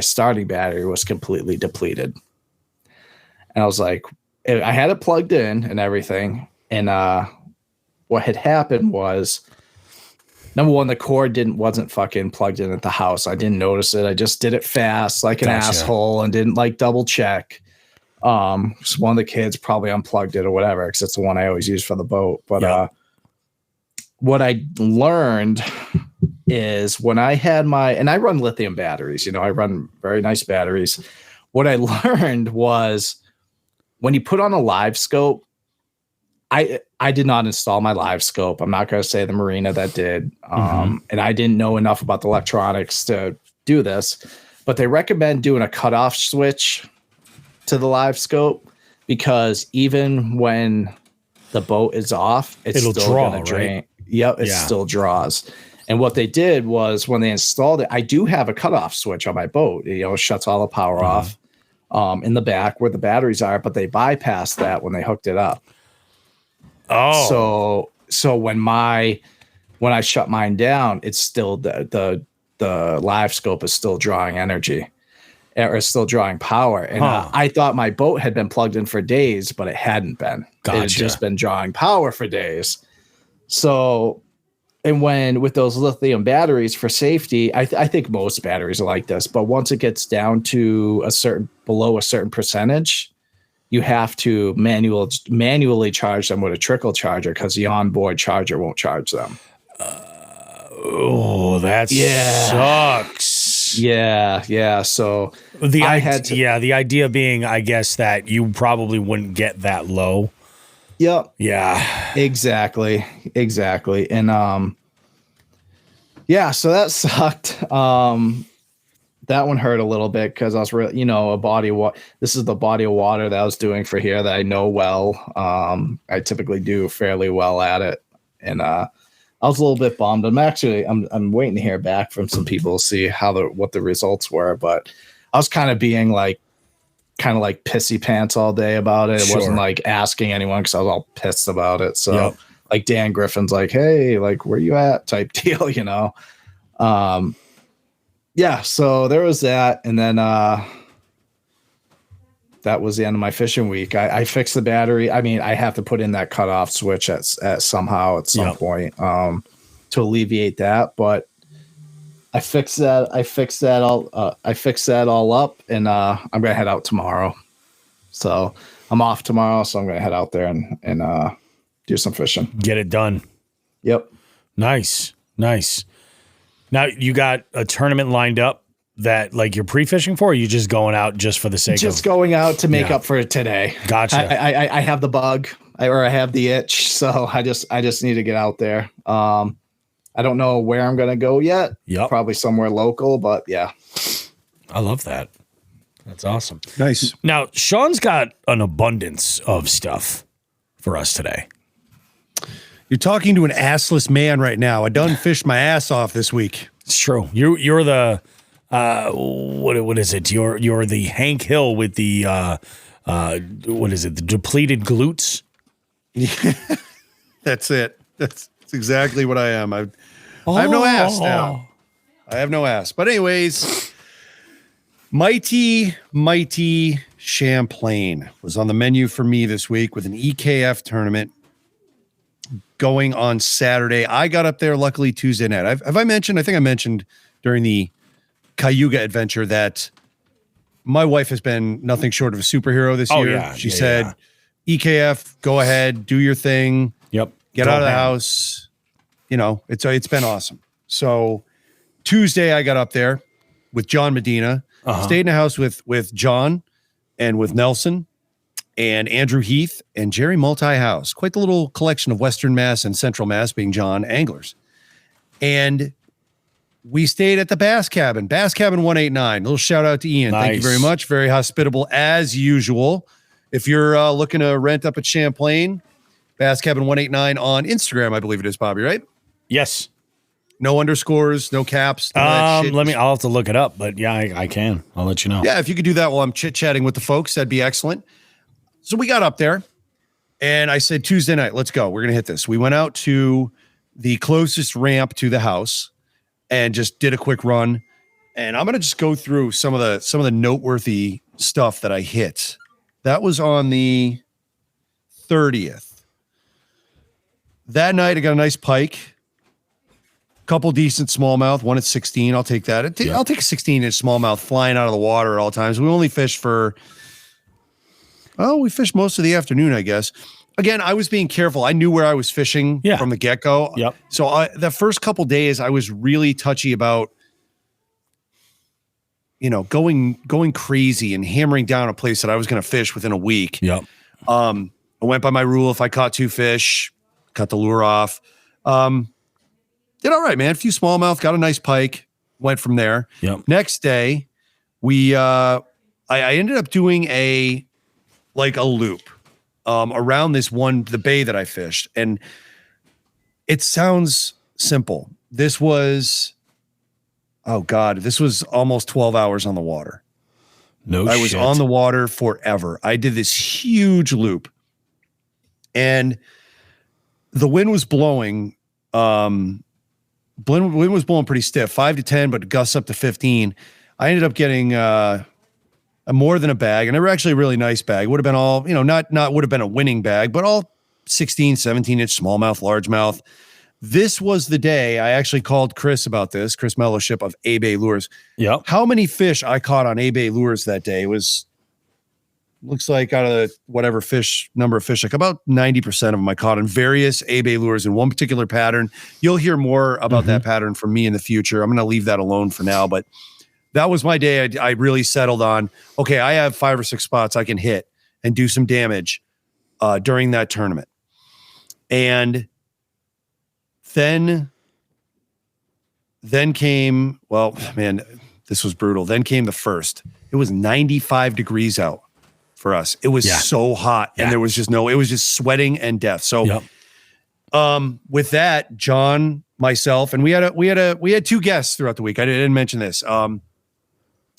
Speaker 5: starting battery was completely depleted. And I was like, I had it plugged in and everything. And what had happened was, number one, the cord wasn't fucking plugged in at the house. I didn't notice it. I just did it fast like an asshole and didn't double check. So one of the kids probably unplugged it or whatever, because it's the one I always use for the boat. But what I learned is when I had and I run lithium batteries, I run very nice batteries. What I learned was when you put on a live scope, I did not install my live scope. I'm not going to say the marina that did. And I didn't know enough about the electronics to do this, but they recommend doing a cutoff switch to the live scope, because even when the boat is off, it'll still going to drain. Right? Yep. It still draws. And what they did was when they installed it, I do have a cutoff switch on my boat. It shuts all the power off in the back where the batteries are, but they bypassed that when they hooked it up. Oh, so when I shut mine down, it's still the live scope is still drawing energy, or is still drawing power. And I thought my boat had been plugged in for days, but it hadn't been. Gotcha. It had just been drawing power for days. So, and with those lithium batteries for safety, I think most batteries are like this, but once it gets down to below a certain percentage, you have to manually charge them with a trickle charger because the onboard charger won't charge them.
Speaker 3: That sucks.
Speaker 5: Yeah. So
Speaker 3: the idea being, I guess, that you probably wouldn't get that low.
Speaker 5: Yep.
Speaker 3: Yeah.
Speaker 5: Exactly. And so that sucked. That one hurt a little bit because I was really, a body of water. This is the body of water that I was doing for here that I know well. I typically do fairly well at it, and I was a little bit bummed. I'm waiting to hear back from some people to see what the results were, but I was kind of being like pissy pants all day about it. It wasn't like asking anyone because I was all pissed about it. So like Dan Griffin's like, hey, like where you at type deal, so there was that. And then that was the end of my fishing week. I fixed the battery. I mean, I have to put in that cutoff switch at some point to alleviate that. But I fixed that. I fixed that all up, and I'm gonna head out tomorrow. So I'm off tomorrow, so I'm gonna head out there and do some fishing.
Speaker 3: Get it done.
Speaker 5: Yep.
Speaker 3: Nice. Now you got a tournament lined up that like you're pre-fishing for, or you just going out just for the sake of
Speaker 5: going out to make up for it today.
Speaker 3: Gotcha.
Speaker 5: I have the bug or I have the itch, so I just need to get out there. I don't know where I'm gonna go yet.
Speaker 3: Yep.
Speaker 5: Probably somewhere local, but yeah.
Speaker 3: I love that. That's awesome.
Speaker 1: Nice.
Speaker 3: Now Shawn's got an abundance of stuff for us today.
Speaker 1: You're talking to an assless man right now. I done fished my ass off this week.
Speaker 3: It's true. You're the what is it? You're the Hank Hill with the what is it? The depleted glutes.
Speaker 1: That's it. That's exactly what I am. I have no ass now. I have no ass. But anyways, mighty Champlain was on the menu for me this week with an EKF tournament going on Saturday. I got up there luckily Tuesday night. I think I mentioned during the Cayuga adventure that my wife has been nothing short of a superhero this year.
Speaker 3: Yeah.
Speaker 1: She said, EKF, go ahead, do your thing.
Speaker 3: Yep.
Speaker 1: Get out of the house. It's been awesome. So Tuesday I got up there with John Medina, stayed in a house with John and with Nelson and Andrew Heath and Jerry Multi-House. Quite the little collection of Western Mass and Central Mass, being John, anglers. And we stayed at the Bass Cabin 189. A little shout out to Ian.
Speaker 3: Nice.
Speaker 1: Thank you very much. Very hospitable as usual. If you're looking to rent up at Champlain, Bass Cabin 189 on Instagram, I believe it is, Bobby, right?
Speaker 3: Yes.
Speaker 1: No underscores, no caps.
Speaker 3: I'll have to look it up, but yeah, I can. I'll let you know.
Speaker 1: Yeah, if you could do that while I'm chit-chatting with the folks, that'd be excellent. So we got up there and I said, Tuesday night, let's go. We're going to hit this. We went out to the closest ramp to the house and just did a quick run. And I'm going to just go through some of the noteworthy stuff that I hit. That was on the 30th. That night, I got a nice pike, couple decent smallmouth, one at 16. I'll take that. I'll take a 16-inch smallmouth flying out of the water at all times. We only fished we fished most of the afternoon, I guess. Again, I was being careful. I knew where I was fishing from the get-go.
Speaker 3: Yep.
Speaker 1: So the first couple days, I was really touchy about, going crazy and hammering down a place that I was going to fish within a week.
Speaker 3: Yep.
Speaker 1: I went by my rule. If I caught 2 fish, cut the lure off. Did all right, man. A few smallmouth, got a nice pike, went from there.
Speaker 3: Yep.
Speaker 1: Next day, I ended up doing a loop around the bay that I fished. And it sounds simple. This was almost 12 hours on the water. I was on the water forever. I did this huge loop and the wind was blowing. Wind was blowing pretty stiff, 5 to 10, but gusts up to 15. I ended up getting more than a bag, and they were actually a really nice bag. Would have been all, not would have been a winning bag, but all 16, 17-inch smallmouth, largemouth. This was the day I actually called Chris about this, Chris Mellowship of A-Bay Lures.
Speaker 3: Yep.
Speaker 1: How many fish I caught on A-Bay Lures that day was looks like out of the whatever number of fish, like about 90% of them I caught on various A-Bay lures in one particular pattern. You'll hear more about that pattern from me in the future. I'm going to leave that alone for now, but that was my day. I really settled on, okay, I have 5 or 6 spots I can hit and do some damage during that tournament. And then came, well, man, this was brutal. Then came the first. It was 95 degrees out for us. It was so hot, and there was just it was just sweating and death. So, with that, John, myself, and we had 2 guests throughout the week. I didn't mention this. I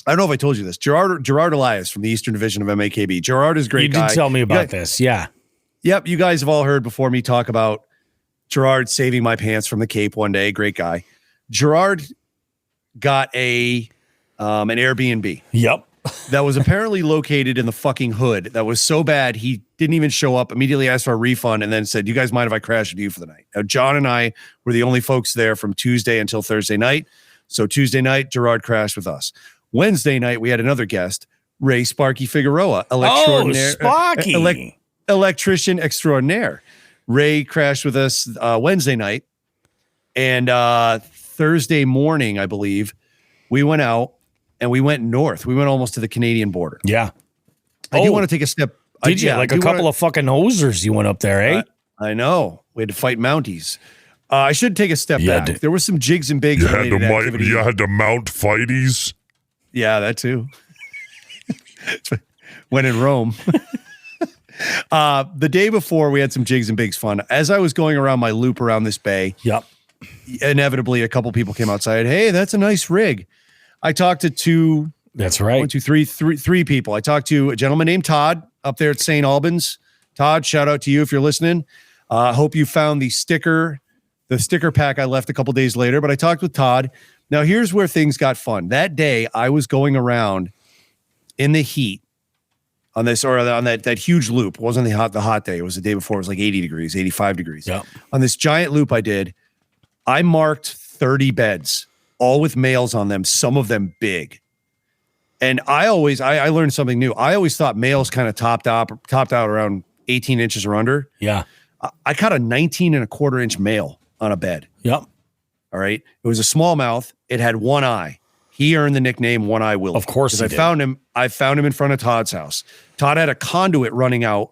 Speaker 1: don't know if I told you this. Gerard Elias from the Eastern Division of MAKB. Gerard is a great guy.
Speaker 3: You did tell me about this. Yeah.
Speaker 1: Yep. You guys have all heard before me talk about Gerard saving my pants from the Cape one day. Great guy. Gerard got an Airbnb.
Speaker 3: Yep.
Speaker 1: That was apparently located in the fucking hood. That was so bad he didn't even show up, immediately asked for a refund, and then said, "You guys mind if I crash with you for the night?" Now, John and I were the only folks there from Tuesday until Thursday night. So Tuesday night, Gerard crashed with us. Wednesday night, we had another guest, Ray Sparky Figueroa, electrician extraordinaire. Ray crashed with us Wednesday night, and Thursday morning, I believe, we went out and we went north. We went almost to the Canadian border.
Speaker 3: Yeah.
Speaker 1: I do want to take a step.
Speaker 3: Did you? Like a couple of fucking hosers you went up there, eh?
Speaker 1: I know. We had to fight Mounties. I should take a step back. There were some jigs and bigs.
Speaker 4: You had to mount fighties.
Speaker 1: Yeah, that too. When in Rome. The day before, we had some jigs and bigs fun. As I was going around my loop around this bay, inevitably a couple people came outside. Hey, that's a nice rig. I talked to 2.
Speaker 3: That's right.
Speaker 1: 1, 2, 3, 3 people. I talked to a gentleman named Todd up there at St. Albans. Todd, shout out to you if you're listening. Hope you found the sticker pack I left a couple days later. But I talked with Todd. Now here's where things got fun. That day I was going around in the heat on this, or on that huge loop. It wasn't the hot day. It was the day before. It was like 80 degrees, 85 degrees.
Speaker 3: Yep.
Speaker 1: On this giant loop I did, I marked 30 beds, all with males on them, some of them big. And I learned something new. I always thought males kind of topped out around 18 inches or under.
Speaker 3: Yeah.
Speaker 1: I caught a 19.25-inch male on a bed.
Speaker 3: Yep.
Speaker 1: All right. It was a smallmouth. It had one eye. He earned the nickname One Eye Willie.
Speaker 3: Of course he did.
Speaker 1: I found him in front of Todd's house. Todd had a conduit running out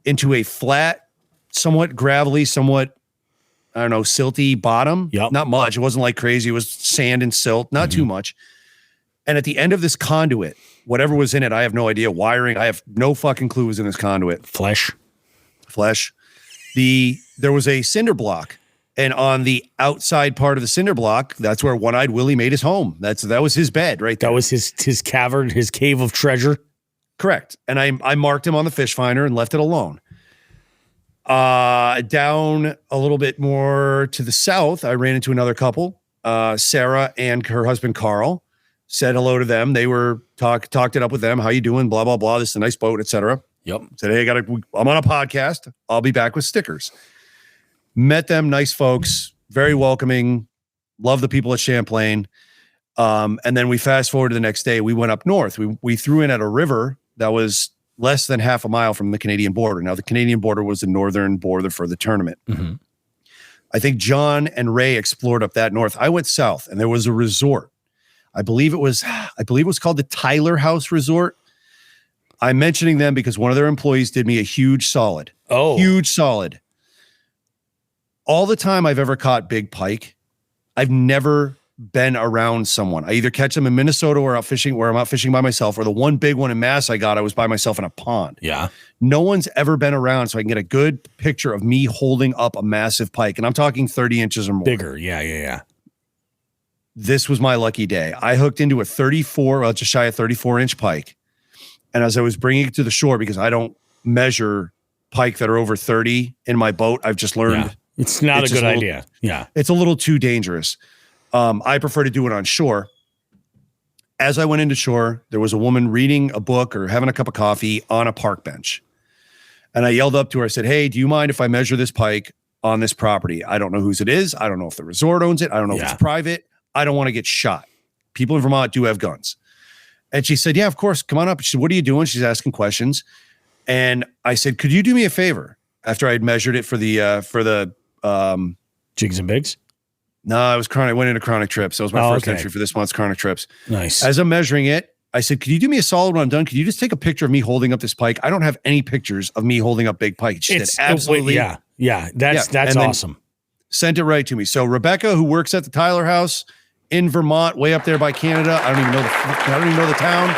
Speaker 1: into a flat, somewhat gravelly, somewhat, I don't know, silty bottom.
Speaker 3: Yep.
Speaker 1: Not much. It wasn't like crazy. It was sand and silt, not too much. And at the end of this conduit, whatever was in it, I have no idea. Wiring, I have no fucking clue was in this conduit.
Speaker 3: Flesh.
Speaker 1: There was a cinder block. And on the outside part of the cinder block, that's where One-Eyed Willie made his home. That was his bed right there.
Speaker 3: That was his cavern, his cave of treasure.
Speaker 1: Correct. And I marked him on the fish finder and left it alone. Down a little bit more to the south, I ran into another couple, Sarah and her husband Carl. Said hello to them. They were talked it up with them. How you doing? Blah blah blah. This is a nice boat, etc.
Speaker 3: Yep.
Speaker 1: Said, hey, I'm on a podcast. I'll be back with stickers. Met them, nice folks, very welcoming. Love the people at Champlain. And then we fast forward to the next day. We went up north. We threw in at a river that was less than half a mile from the Canadian border. Now, the Canadian border was the northern border for the tournament. Mm-hmm. I think John and Ray explored up that north. I went south, and there was a resort. I believe it was called the Tyler House Resort. I'm mentioning them because one of their employees did me a huge solid.
Speaker 3: Oh,
Speaker 1: huge solid. All the time I've ever caught big pike, I've never been around someone. I either catch them in Minnesota or out fishing where I'm out fishing by myself, or the one big one in Mass I was by myself in a pond.
Speaker 3: Yeah.
Speaker 1: No one's ever been around, so I can get a good picture of me holding up a massive pike. And I'm talking 30 inches or more.
Speaker 3: Bigger. Yeah.
Speaker 1: This was my lucky day. I hooked into a just shy of 34-inch pike. And as I was bringing it to the shore, because I don't measure pike that are over 30 in my boat, I've just learned.
Speaker 3: Yeah. It's not a good idea. Yeah.
Speaker 1: It's a little too dangerous. I prefer to do it on shore. As I went into shore, there was a woman reading a book or having a cup of coffee on a park bench. And I yelled up to her. I said, hey, do you mind if I measure this pike on this property? I don't know whose it is. I don't know if the resort owns it. I don't know if it's private. I don't want to get shot. People in Vermont do have guns.
Speaker 6: And she said, yeah, of course. Come on up. She said, what are you doing? She's asking questions. And I said, could you do me a favor? After I had measured it for the
Speaker 3: Jigs and Bigs?
Speaker 6: No, I went into Chronic Trips. That was my first entry for this month's Chronic Trips.
Speaker 3: Nice.
Speaker 6: As I'm measuring it, I said, could you do me a solid when I'm done? Could you just take a picture of me holding up this pike? I don't have any pictures of me holding up big pike. She said, absolutely.
Speaker 3: Yeah. That's awesome.
Speaker 6: Sent it right to me. So Rebecca, who works at the Tyler House in Vermont, way up there by Canada. I don't even know the town.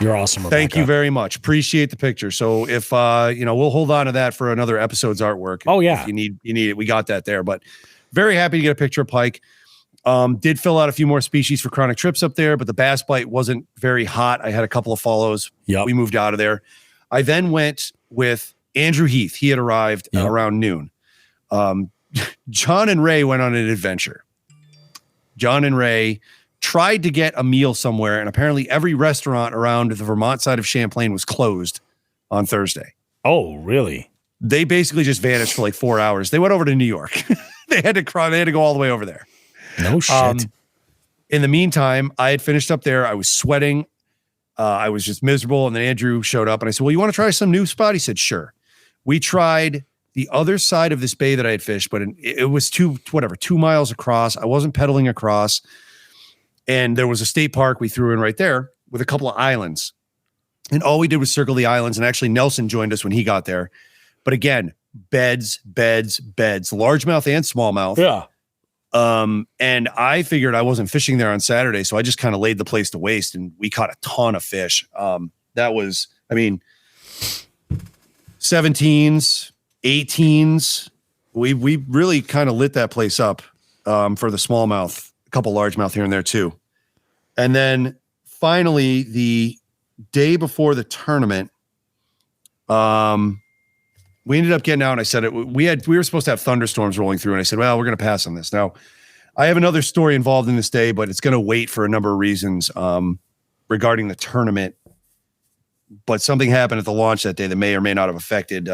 Speaker 3: You're awesome, Rebecca.
Speaker 6: Thank you very much. Appreciate the picture. So if we'll hold on to that for another episode's artwork.
Speaker 3: Oh yeah.
Speaker 6: If you need it. We got that there. But very happy to get a picture of pike. Did fill out a few more species for Chronic Trips up there, but the bass bite wasn't very hot. I had a couple of follows.
Speaker 3: Yep.
Speaker 6: We moved out of there. I then went with Andrew Heath. He had arrived around noon. John and Ray went on an adventure. John and Ray tried to get a meal somewhere, and apparently every restaurant around the Vermont side of Champlain was closed on Thursday.
Speaker 3: Oh, really?
Speaker 6: They basically just vanished for like 4 hours. They went over to New York. They had to go all the way over there.
Speaker 3: No shit.
Speaker 6: In the meantime, I had finished up there. I was sweating. I was just miserable. And then Andrew showed up and I said, well, you want to try some new spot? He said, sure. We tried the other side of this bay that I had fished, but it was 2 miles across. I wasn't pedaling across. And there was a state park we threw in right there with a couple of islands. And all we did was circle the islands. And actually Nelson joined us when he got there. But again, beds, largemouth and smallmouth.
Speaker 3: Yeah.
Speaker 6: And I figured I wasn't fishing there on Saturday, so I just kind of laid the place to waste, and we caught a ton of fish. That was, 17s, 18s. We really kind of lit that place up for the smallmouth, a couple largemouth here and there too. And then finally, the day before the tournament, we ended up getting out, and I said we were supposed to have thunderstorms rolling through, and I said, well, we're going to pass on this. Now, I have another story involved in this day, but it's going to wait for a number of reasons regarding the tournament. But something happened at the launch that day that may or may not have affected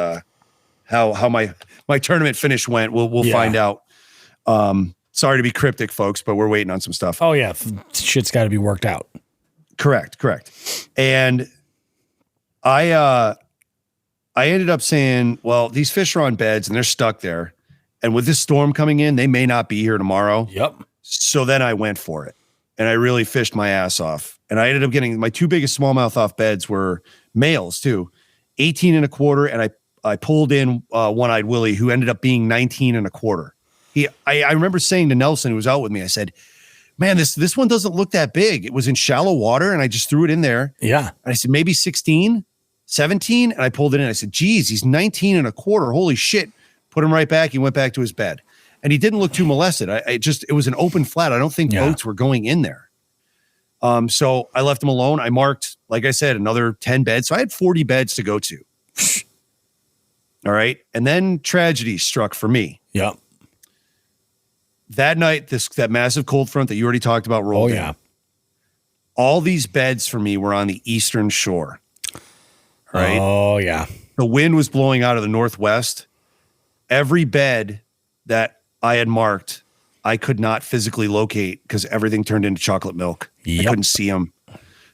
Speaker 6: how my tournament finish went. We'll find out. Sorry to be cryptic, folks, but we're waiting on some stuff.
Speaker 3: Oh yeah, shit's got to be worked out.
Speaker 6: Correct. And I ended up saying, well, these fish are on beds and they're stuck there. And with this storm coming in, they may not be here tomorrow.
Speaker 3: Yep.
Speaker 6: So then I went for it and I really fished my ass off. And I ended up getting my 2 biggest smallmouth off beds were males too, 18 and a quarter. And I pulled in One-Eyed Willie, who ended up being 19 and a quarter. I remember saying to Nelson, who was out with me, I said, man, this one doesn't look that big. It was in shallow water and I just threw it in there. Yeah. And I said, maybe 16, 17. And I pulled it in. I said, geez, he's 19 and a quarter. Holy shit. Put him right back. He went back to his bed and he didn't look too molested. It was an open flat. I don't think boats were going in there. So I left him alone. I marked, like I said, another 10 beds. So I had 40 beds to go to. All right. And then tragedy struck for me.
Speaker 3: Yep.
Speaker 6: That night, that massive cold front that you already talked about rolled in. All these beds for me were on the eastern shore. All right.
Speaker 3: Oh, yeah.
Speaker 6: The wind was blowing out of the northwest. Every bed that I had marked, I could not physically locate because everything turned into chocolate milk. I couldn't see them.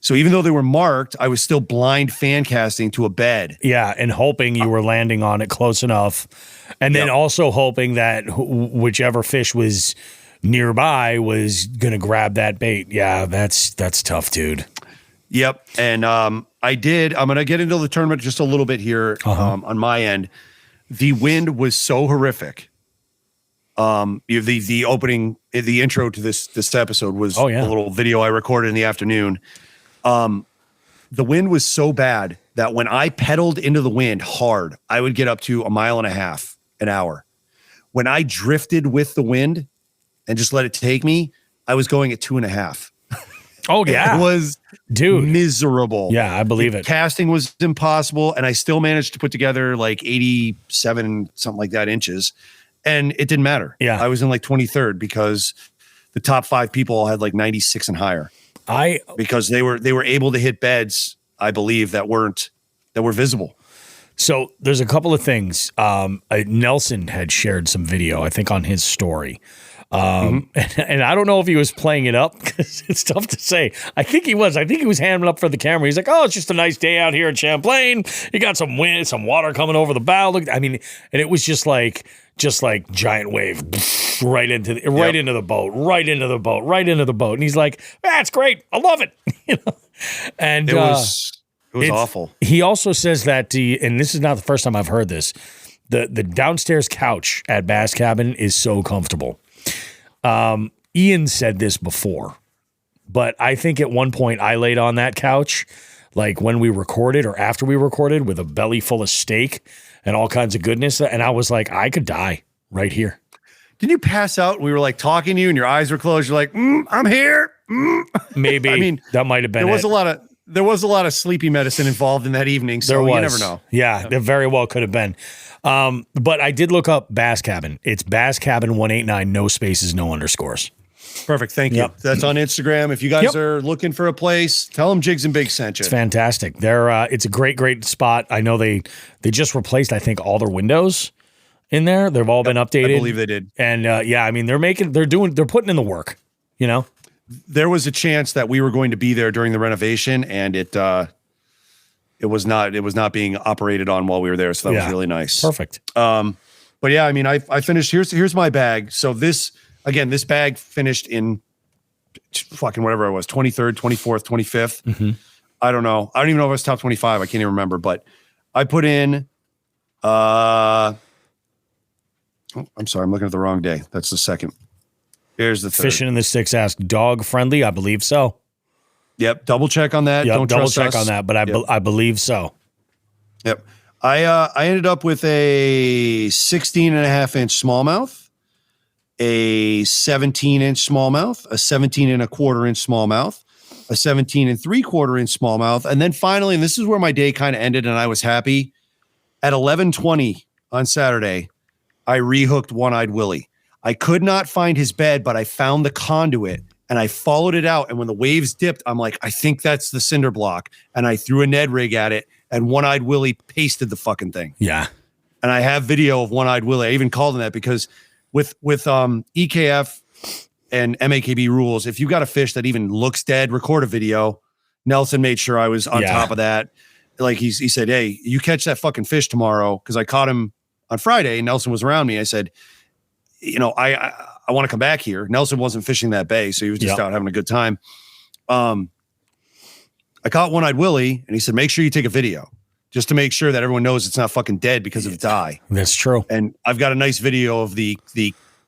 Speaker 6: So even though they were marked, I was still blind fan casting to a bed.
Speaker 3: Yeah, and hoping you were landing on it close enough. And then also hoping that whichever fish was nearby was going to grab that bait. Yeah, that's tough, dude.
Speaker 6: Yep. And I did. I'm going to get into the tournament just a little bit here on my end. The wind was so horrific. The opening, the intro to this episode was a little video I recorded in the afternoon. The wind was so bad that when I pedaled into the wind hard, I would get up to 1.5 miles an hour. When I drifted with the wind and just let it take me, I was going at 2.5.
Speaker 3: Oh yeah.
Speaker 6: It was miserable.
Speaker 3: Yeah, I believe it.
Speaker 6: Casting was impossible. And I still managed to put together like 87, something like that inches. And it didn't matter. Yeah. I was in like 23rd because the top 5 people all had like 96 and higher. Because they were able to hit beds, I believe, that were visible.
Speaker 3: So there's a couple of things. Nelson had shared some video, I think, on his story And I don't know if he was playing it up because it's tough to say. I think he was. I think he was hamming up for the camera. He's like, "Oh, it's just a nice day out here in Champlain. You got some wind, some water coming over the bow." Look, I mean, and it was just like giant wave right into the boat, right into the boat. And he's like, "That's great. I love it." And
Speaker 6: It was awful.
Speaker 3: He also says that, and this is not the first time I've heard this. The downstairs couch at Bass Cabin is so comfortable. Ian said this before, but I think at one point I laid on that couch, like when we recorded or after we recorded, with a belly full of steak and all kinds of goodness. And I was like, I could die right here.
Speaker 6: Didn't you pass out? We were like talking to you and your eyes were closed. You're like, I'm here.
Speaker 3: Maybe. I mean, that might have been
Speaker 6: there was a lot of sleepy medicine involved in that evening. So you never know.
Speaker 3: Yeah, there very well could have been. But I did look up Bass Cabin. It's Bass Cabin 189, no spaces, no underscores.
Speaker 6: Perfect. Thank you. That's on Instagram. If you guys are looking for a place, tell them Jigs and Big sent you.
Speaker 3: It's fantastic. It's a great spot. I know they just replaced, I think, all their windows in there. They've all been updated.
Speaker 6: I believe they did.
Speaker 3: And I mean, they're putting in the work,
Speaker 6: There was a chance that we were going to be there during the renovation, and it was not being operated on while we were there. So that was really nice.
Speaker 3: Perfect.
Speaker 6: But yeah, I mean, I finished. Here's my bag. So this bag finished in fucking whatever it was, 23rd, 24th, 25th.
Speaker 3: Mm-hmm.
Speaker 6: I don't know. I don't even know if it was top 25. I can't even remember. But I put in. I'm sorry, I'm looking at the wrong day. That's the second. Here's the third.
Speaker 3: Fishing in the Sticks ask dog friendly. I believe so.
Speaker 6: Yep. Double check on that.
Speaker 3: Yep,
Speaker 6: Don't
Speaker 3: double
Speaker 6: trust
Speaker 3: check
Speaker 6: us.
Speaker 3: on that, but I believe so.
Speaker 6: Yep. I ended up with a 16.5-inch smallmouth, a 17-inch smallmouth, a 17.25-inch smallmouth, a 17.75-inch smallmouth, and then finally, and this is where my day kind of ended, and I was happy. At 11:20 on Saturday, I rehooked One-Eyed Willie. I could not find his bed, but I found the conduit and I followed it out. And when the waves dipped, I'm like, I think that's the cinder block. And I threw a Ned rig at it, and One-Eyed Willie pasted the fucking thing.
Speaker 3: Yeah.
Speaker 6: And I have video of One-Eyed Willie. I even called him that because with EKF and MAKB rules, if you got a fish that even looks dead, record a video. Nelson made sure I was on top of that. Like he said, hey, you catch that fucking fish tomorrow, because I caught him on Friday. Nelson was around me. I said, I want to come back here. Nelson wasn't fishing that bay, so he was just out having a good time. I caught One-Eyed Willie, and he said, make sure you take a video just to make sure that everyone knows it's not fucking dead because of its eye.
Speaker 3: That's true.
Speaker 6: And I've got a nice video of the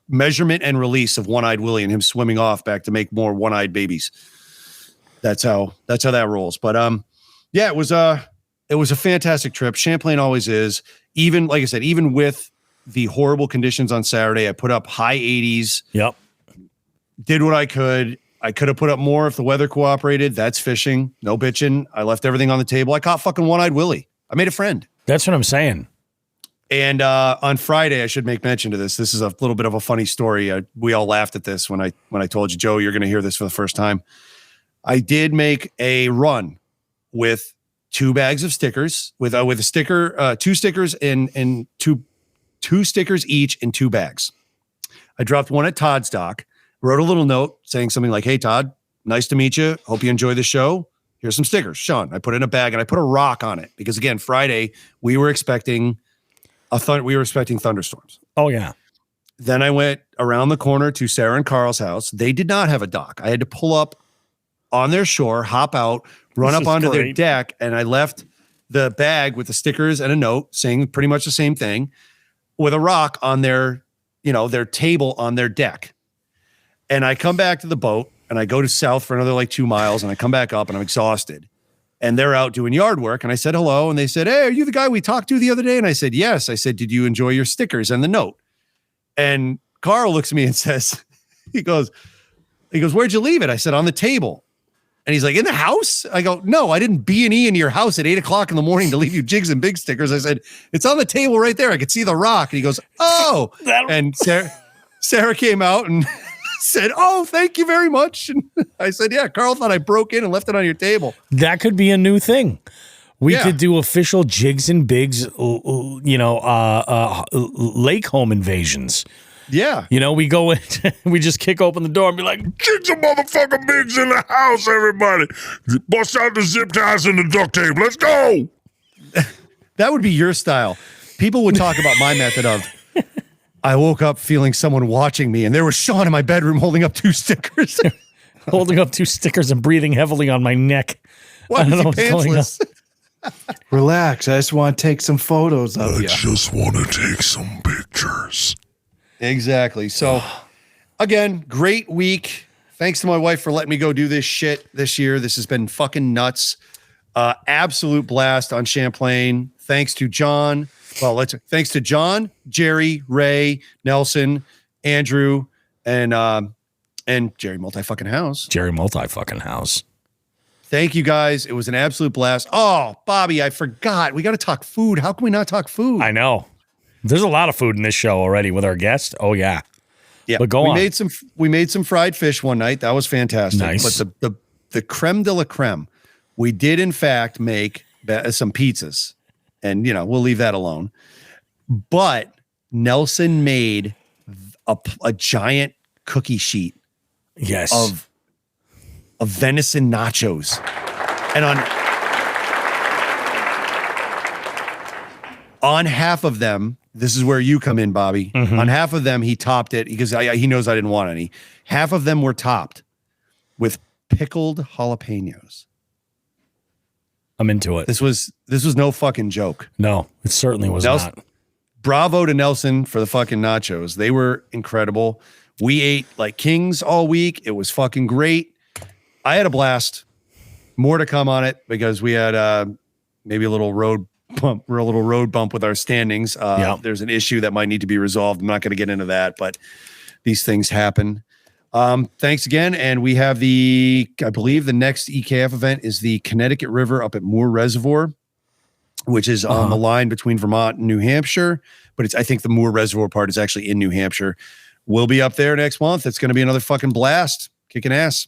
Speaker 6: measurement and release of One-Eyed Willie and him swimming off back to make more one-eyed babies. That's how that rolls. But it was a fantastic trip. Champlain always is. Even like I said, even with the horrible conditions on Saturday, I put up high 80s.
Speaker 3: Yep.
Speaker 6: Did what I could. I could have put up more if the weather cooperated. That's fishing. No bitching. I left everything on the table. I caught fucking One-Eyed Willie. I made a friend.
Speaker 3: That's what I'm saying.
Speaker 6: And on Friday, I should make mention to this. This is a little bit of a funny story. We all laughed at this when I told you, Joe, you're going to hear this for the first time. I did make a run with 2 bags of stickers with a sticker, 2 stickers in two stickers each in 2 bags. I dropped one at Todd's dock, wrote a little note saying something like, hey, Todd, nice to meet you. Hope you enjoy the show. Here's some stickers. Shawn. I put it in a bag and I put a rock on it because, again, Friday we were expecting thunderstorms.
Speaker 3: Oh, yeah.
Speaker 6: Then I went around the corner to Sarah and Carl's house. They did not have a dock. I had to pull up on their shore, hop out, run up onto their deck, and I left the bag with the stickers and a note saying pretty much the same thing with a rock on their table on their deck. And I come back to the boat and I go to south for another like 2 miles, and I come back up and I'm exhausted. And they're out doing yard work. And I said, hello. And they said, hey, are you the guy we talked to the other day? And I said, yes. I said, did you enjoy your stickers and the note? And Carl looks at me and says, he goes, where'd you leave it? I said, on the table. And he's like, in the house? I go, no, I didn't B&E into your house at 8:00 in the morning to leave you Jigs and Big stickers. I said, it's on the table right there. I could see the rock. And he goes, oh. And Sarah came out and said, oh, thank you very much. And I said, yeah, Carl thought I broke in and left it on your table.
Speaker 3: That could be a new thing. We could do official Jigs and Bigs, lake home invasions.
Speaker 6: Yeah.
Speaker 3: You know, we go in, we just kick open the door and be like,
Speaker 4: Jigs and motherfucking Bigs in the house, everybody. Bust out the zip ties and the duct tape. Let's go.
Speaker 6: That would be your style. People would talk about my method of, I woke up feeling someone watching me, and there was Shawn in my bedroom holding up 2 stickers.
Speaker 3: holding up 2 stickers and breathing heavily on my neck.
Speaker 6: Why
Speaker 3: I don't
Speaker 6: is he
Speaker 3: know what's going on.
Speaker 6: pantsless?
Speaker 5: Relax. I just want to take some photos of
Speaker 4: I
Speaker 5: you.
Speaker 4: just want to take some pictures.
Speaker 6: Exactly. So, again, great week. Thanks to my wife for letting me go do this shit this year. This has been fucking nuts. Absolute blast on Champlain. Thanks to John. Well, thanks to John, Jerry, Ray, Nelson, Andrew, and Jerry Multi-fucking House.
Speaker 3: Jerry Multi-fucking House.
Speaker 6: Thank you guys. It was an absolute blast. Oh, Bobby, I forgot. We got to talk food. How can we not talk food?
Speaker 3: I know. There's a lot of food in this show already with our guest. Oh, yeah.
Speaker 6: Yeah,
Speaker 3: but go on.
Speaker 6: We made some fried fish one night. That was fantastic.
Speaker 3: Nice.
Speaker 6: But the creme de la creme, we did in fact make some pizzas, and we'll leave that alone. But Nelson made a giant cookie sheet.
Speaker 3: Yes.
Speaker 6: Of venison nachos, and on half of them, this is where you come in, Bobby.
Speaker 3: Mm-hmm.
Speaker 6: On half of them, he topped it because he knows I didn't want any. Half of them were topped with pickled jalapenos.
Speaker 3: I'm into it.
Speaker 6: This was no fucking joke.
Speaker 3: No, it certainly was
Speaker 6: Nelson,
Speaker 3: not.
Speaker 6: Bravo to Nelson for the fucking nachos. They were incredible. We ate like kings all week. It was fucking great. I had a blast. More to come on it because we had maybe a little road bump with our standings. There's an issue that might need to be resolved. I'm not going to get into that, but these things happen. Thanks again. And we have I believe the next EKF event is the Connecticut River up at Moore Reservoir, which is on the line between Vermont and New Hampshire. But I think the Moore Reservoir part is actually in New Hampshire. We'll be up there next month. It's going to be another fucking blast. Kicking ass.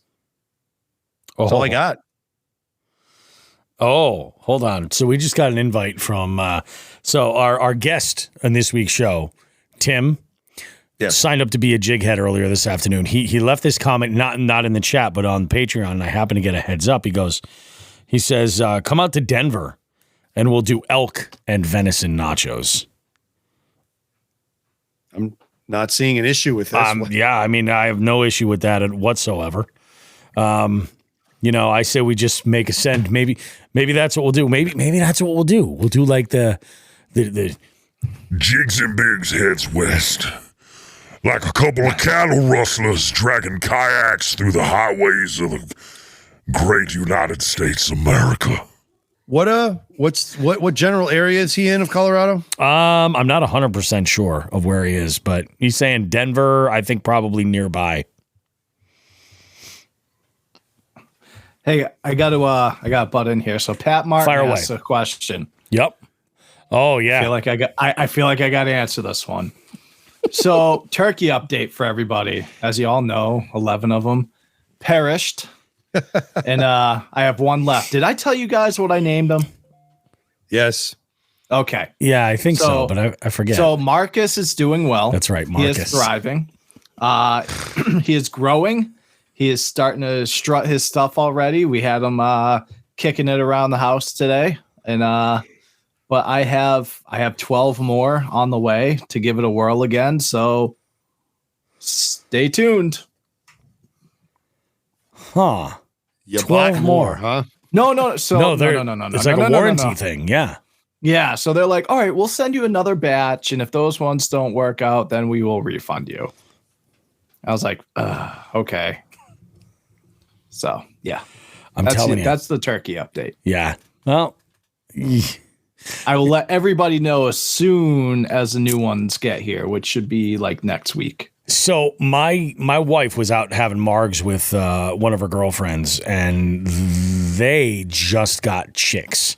Speaker 6: That's all I got.
Speaker 3: Oh, hold on. So we just got an invite from our guest on this week's show, Tim, signed up to be a jig head earlier this afternoon. He left this comment, not in the chat, but on Patreon. I happened to get a heads up. He says, come out to Denver and we'll do elk and venison nachos.
Speaker 6: I'm not seeing an issue with this.
Speaker 3: Yeah, I mean, I have no issue with that whatsoever. I say we just make a send. Maybe that's what we'll do. Maybe that's what we'll do. We'll do like the
Speaker 4: Jigs and Bigs heads west. Like a couple of cattle rustlers dragging kayaks through the highways of the great United States of America.
Speaker 6: What general area is he in of Colorado?
Speaker 3: I'm not 100% sure of where he is, but he's saying Denver, I think probably nearby.
Speaker 5: Hey, I got to butt in here. So Pat Martin asked a question.
Speaker 3: Yep. Oh yeah.
Speaker 5: I feel like I got to answer this one. So turkey update for everybody. As you all know, 11 of them perished. And I have one left. Did I tell you guys what I named them?
Speaker 6: Yes.
Speaker 5: Okay.
Speaker 3: Yeah, I think so, but I forget.
Speaker 5: So Marcus is doing well.
Speaker 3: That's right, Marcus.
Speaker 5: He is thriving. He is growing. He is starting to strut his stuff already. We had him kicking it around the house today. And but I have 12 more on the way to give it a whirl again. So stay tuned.
Speaker 3: Huh.
Speaker 6: 12 more, huh?
Speaker 5: No. So no.
Speaker 3: It's like a warranty thing. Yeah.
Speaker 5: Yeah. So they're like, all right, we'll send you another batch. And if those ones don't work out, then we will refund you. I was like, okay. So yeah,
Speaker 3: I'm telling you,
Speaker 5: that's the turkey update.
Speaker 3: Yeah. Well,
Speaker 5: I will let everybody know as soon as the new ones get here, which should be like next week.
Speaker 3: So my wife was out having margs with one of her girlfriends, and they just got chicks.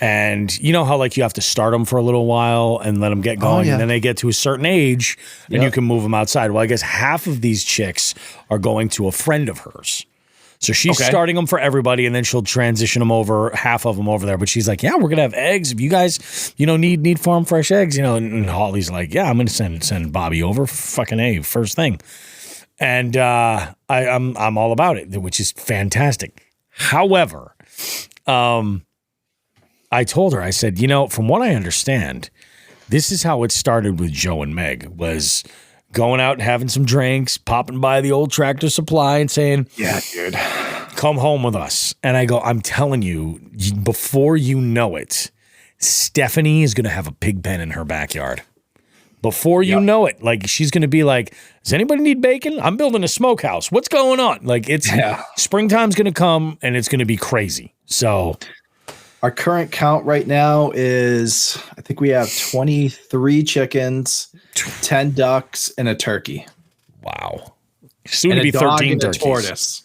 Speaker 3: And you know how like you have to start them for a little while and let them get going, and then they get to a certain age, and you can move them outside. Well, I guess half of these chicks are going to a friend of hers. So she's
Speaker 5: Okay.
Speaker 3: starting them for everybody, and then she'll transition them over, half of them over there. But she's like, yeah, we're going to have eggs. If you guys, need farm fresh eggs, and Holly's like, yeah, I'm going to send Bobby over. Fucking A, first thing. And I'm all about it, which is fantastic. However, I told her, I said, from what I understand, this is how it started with Joe and Meg, was going out and having some drinks, popping by the old Tractor Supply and saying,
Speaker 5: Yeah, dude.
Speaker 3: come home with us. And I go, I'm telling you, before you know it, Stephanie is going to have a pig pen in her backyard. Before you know it, like, she's going to be like, does anybody need bacon? I'm building a smokehouse. What's going on? Like, springtime's going to come and it's going to be crazy. So
Speaker 5: our current count right now is, I think we have 23 chickens, 10 ducks, and a turkey.
Speaker 3: wow. Soon
Speaker 5: And
Speaker 3: to be
Speaker 5: a dog
Speaker 3: 13
Speaker 5: and a
Speaker 3: turkeys.
Speaker 5: tortoise.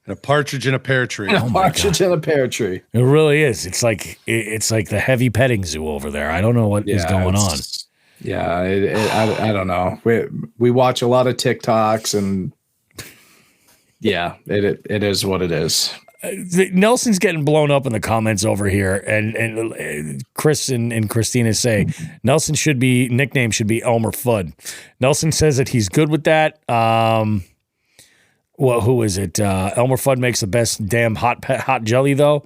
Speaker 6: And a partridge in a pear tree.
Speaker 5: And a partridge in a pear tree.
Speaker 3: It really is. It's like the heavy petting zoo over there. I don't know what is going on.
Speaker 5: Yeah, I don't know. We watch a lot of TikToks, and yeah, it is what it is.
Speaker 3: Nelson's getting blown up in the comments over here, and Chris and Christina say Nelson nickname should be Elmer Fudd. Nelson says that he's good with that. Well, who is it? Elmer Fudd makes the best damn hot jelly though.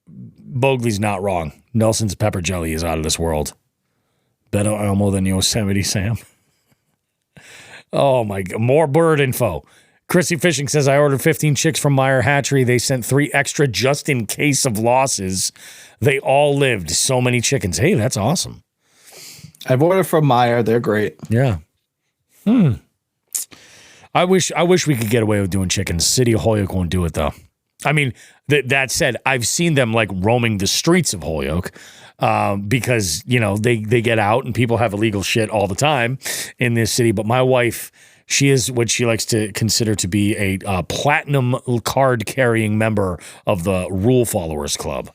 Speaker 3: Bogley's not wrong. Nelson's pepper jelly is out of this world. Better Elmo than Yosemite Sam. Oh my God! More bird info. Chrissy Fishing says, I ordered 15 chicks from Meyer Hatchery. They sent 3 extra just in case of losses. They all lived. So many chickens. Hey, that's awesome.
Speaker 5: I've ordered from Meyer. They're great.
Speaker 3: Yeah. I wish we could get away with doing chickens. City of Holyoke won't do it, though. I mean, that said, I've seen them like roaming the streets of Holyoke because, they get out and people have illegal shit all the time in this city. But my wife, she is what she likes to consider to be a platinum card-carrying member of the Rule Followers Club.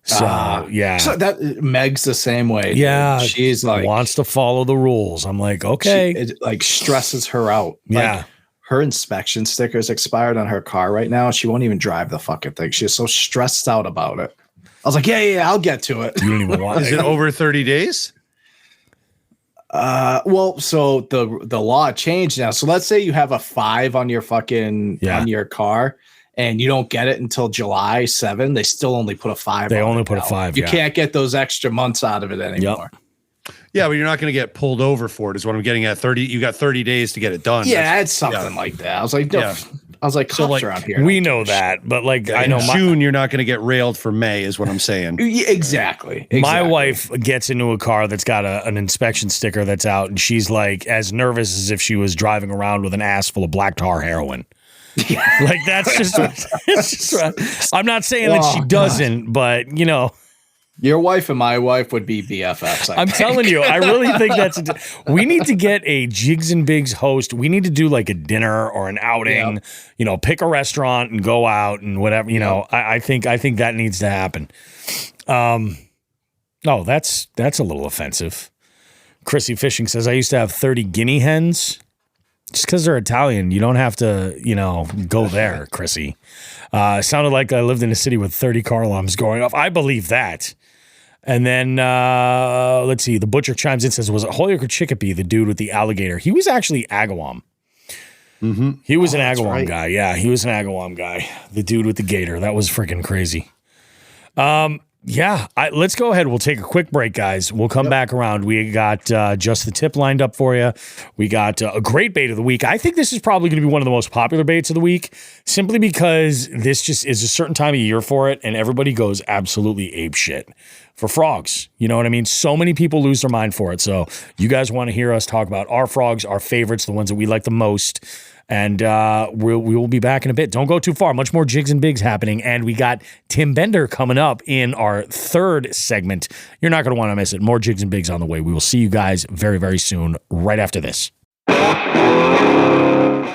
Speaker 3: So, yeah.
Speaker 5: So that Meg's the same way. Dude.
Speaker 3: Yeah.
Speaker 5: She's like,
Speaker 3: wants to follow the rules. I'm like, okay.
Speaker 5: It like stresses her out.
Speaker 3: Yeah.
Speaker 5: Like, her inspection stickers expired on her car right now. She won't even drive the fucking thing. She's so stressed out about it. I was like, yeah, I'll get to it.
Speaker 3: You don't even want
Speaker 6: Is it over 30 days?
Speaker 5: Well, so the law changed now. So let's say you have a 5 on your fucking on your car and you don't get it until July 7. They still only put a 5.
Speaker 3: They
Speaker 5: on
Speaker 3: only
Speaker 5: it
Speaker 3: put a
Speaker 5: now.
Speaker 3: 5.
Speaker 5: You can't get those extra months out of it anymore.
Speaker 3: Yep.
Speaker 6: Yeah, but you're not going to get pulled over for it is what I'm getting at. 30, you got 30 days to get it done.
Speaker 5: Yeah, it's something like that. I was like, no, I was like, cops
Speaker 3: like,
Speaker 5: around here.
Speaker 3: We know that, but like, I know
Speaker 6: June, you're not going to get railed for May is what I'm saying.
Speaker 5: Yeah, exactly.
Speaker 3: My wife gets into a car that's got an inspection sticker that's out, and she's like as nervous as if she was driving around with an ass full of black tar heroin. Like that's just, it's just. I'm not saying that she doesn't, but
Speaker 5: your wife and my wife would be BFFs.
Speaker 3: I'm telling you, I really think we need to get a Jigs and Bigs host. We need to do like a dinner or an outing, pick a restaurant and go out and whatever, I think that needs to happen. Oh, that's a little offensive. Chrissy Fishing says, I used to have 30 guinea hens. Just because they're Italian, you don't have to, go there, Chrissy. Sounded like I lived in a city with 30 car alarms going off. I believe that. And then, let's see, the butcher chimes in and says, was it Holyoke or Chicopee, the dude with the alligator? He was actually Agawam. Mm-hmm. He was an Agawam guy. Yeah, he was an Agawam guy. The dude with the gator. That was freaking crazy. Let's go ahead. We'll take a quick break, guys. We'll come back around. We got Just the Tip lined up for you. We got a great bait of the week. I think this is probably going to be one of the most popular baits of the week, simply because this just is a certain time of year for it, and everybody goes absolutely apeshit for frogs. You know what I mean? So many people lose their mind for it. So you guys want to hear us talk about our frogs, our favorites, the ones that we like the most. And we will be back in a bit. Don't go too far. Much more Jigs and Bigs happening. And we got Tim Bender coming up in our third segment. You're not going to want to miss it. More Jigs and Bigs on the way. We will see you guys very, very soon, right after this.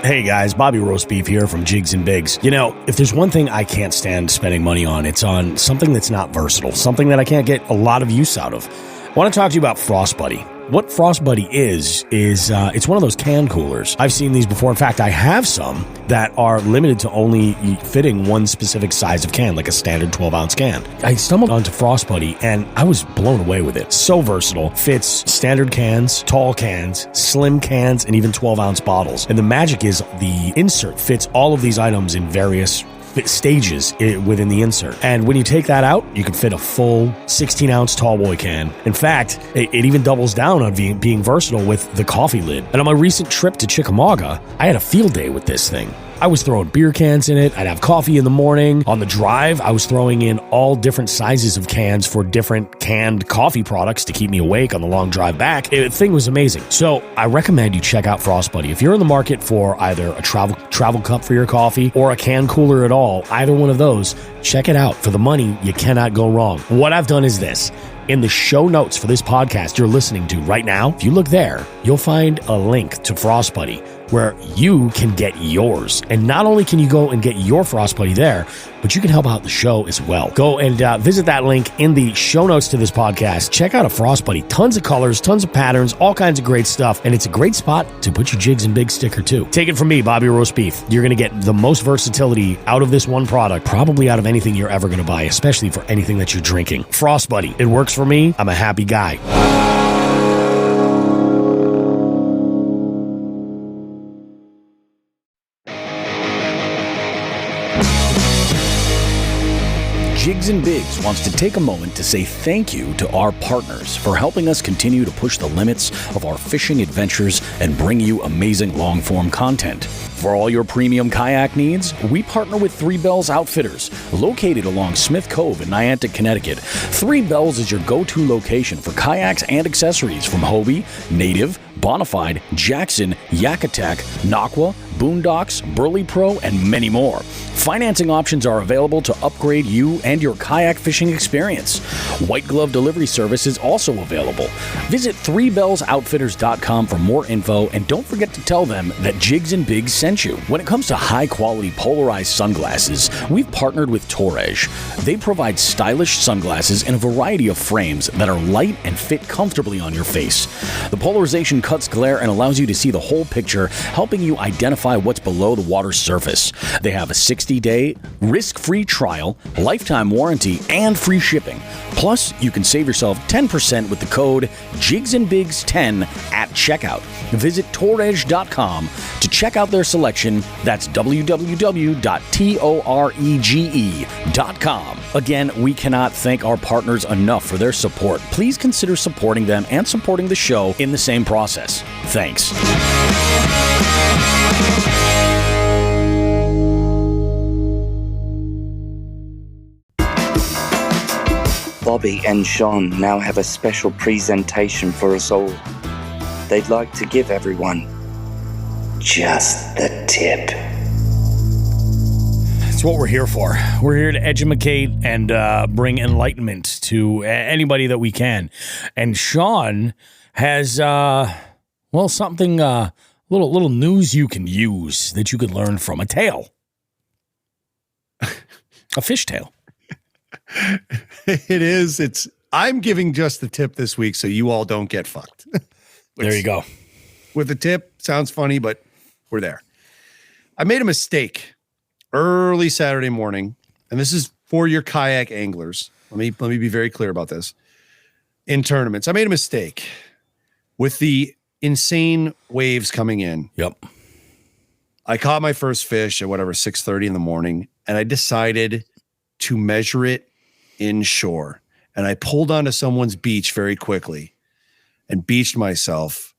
Speaker 3: Hey guys, Bobby Roast Beef here from Jigs and Bigs. If there's one thing I can't stand spending money on, it's on something that's not versatile, something that I can't get a lot of use out of. I want to talk to you about Frost Buddy. What Frostbuddy is it's one of those can coolers. I've seen these before. In fact, I have some that are limited to only fitting one specific size of can, like a standard 12-ounce can. I stumbled onto Frostbuddy, and I was blown away with it. So versatile. Fits standard cans, tall cans, slim cans, and even 12-ounce bottles. And the magic is the insert fits all of these items in various stages within the insert. And when you take that out, you can fit a full 16-ounce tall boy can. In fact, it even doubles down on being versatile with the coffee lid. And on my recent trip to Chickamauga, I had a field day with this thing. I was throwing beer cans in it. I'd have coffee in the morning. On the drive, I was throwing in all different sizes of cans for different canned coffee products to keep me awake on the long drive back. The thing was amazing. So I recommend you check out Frostbuddy. If you're in the market for either a travel cup for your coffee or a can cooler at all, either one of those, check it out. For the money, you cannot go wrong. What I've done is this. In the show notes for this podcast you're listening to right now, if you look there, you'll find a link to Frostbuddy where you can get yours. And not only can you go and get your Frostbuddy there, but you can help out the show as well. Go and visit that link in the show notes to this podcast. Check out a Frostbuddy. Tons of colors, tons of patterns, all kinds of great stuff. And it's a great spot to put your Jigs and Big sticker too. Take it from me, Bobby Roast Beef. You're going to get the most versatility out of this one product, probably out of anything you're ever going to buy, especially for anything that you're drinking. Frostbuddy. It works for me. I'm a happy guy. Jigs and Bigs wants to take a moment to say thank you to our partners for helping us continue to push the limits of our fishing adventures and bring you amazing long-form content. For all your premium kayak needs, we partner with Three Bells Outfitters, located along Smith Cove in Niantic, Connecticut. Three Bells is your go-to location for kayaks and accessories from Hobie, Native, Bonafide, Jackson, Yakutak, Naqua, Boondocks, Burley Pro, and many more. Financing options are available to upgrade you and your kayak fishing experience. White glove delivery service is also available. Visit 3bellsoutfitters.com for more info, and don't forget to tell them that Jigs and Bigs sent you. When it comes to high-quality polarized sunglasses, we've partnered with Torres. They provide stylish sunglasses in a variety of frames that are light and fit comfortably on your face. The polarization cuts glare and allows you to see the whole picture, helping you identify what's below the water's surface. They have a 60-day risk-free trial, lifetime warranty, and free shipping. Plus, you can save yourself 10% with the code JIGSandBigs10 at checkout. Visit Torrege.com to check out their selection. That's www.torege.com. Again, we cannot thank our partners enough for their support. Please consider supporting them and supporting the show in the same process. Thanks.
Speaker 7: Bobby and Shawn now have a special presentation for us all. They'd like to give everyone just the tip.
Speaker 3: That's what we're here for. We're here to educate and bring enlightenment to anybody that we can. And Shawn has, something, little news you can use that you could learn from. A tale. A fish tale.
Speaker 6: It is. I'm giving just the tip this week so you all don't get fucked.
Speaker 3: There you go.
Speaker 6: With the tip, sounds funny, but we're there. I made a mistake early Saturday morning, and this is for your kayak anglers. Let me be very clear about this. In tournaments, I made a mistake with the insane waves coming in.
Speaker 3: Yep.
Speaker 6: I caught my first fish at 6:30 in the morning, and I decided to measure it inshore. And I pulled onto someone's beach very quickly and beached myself,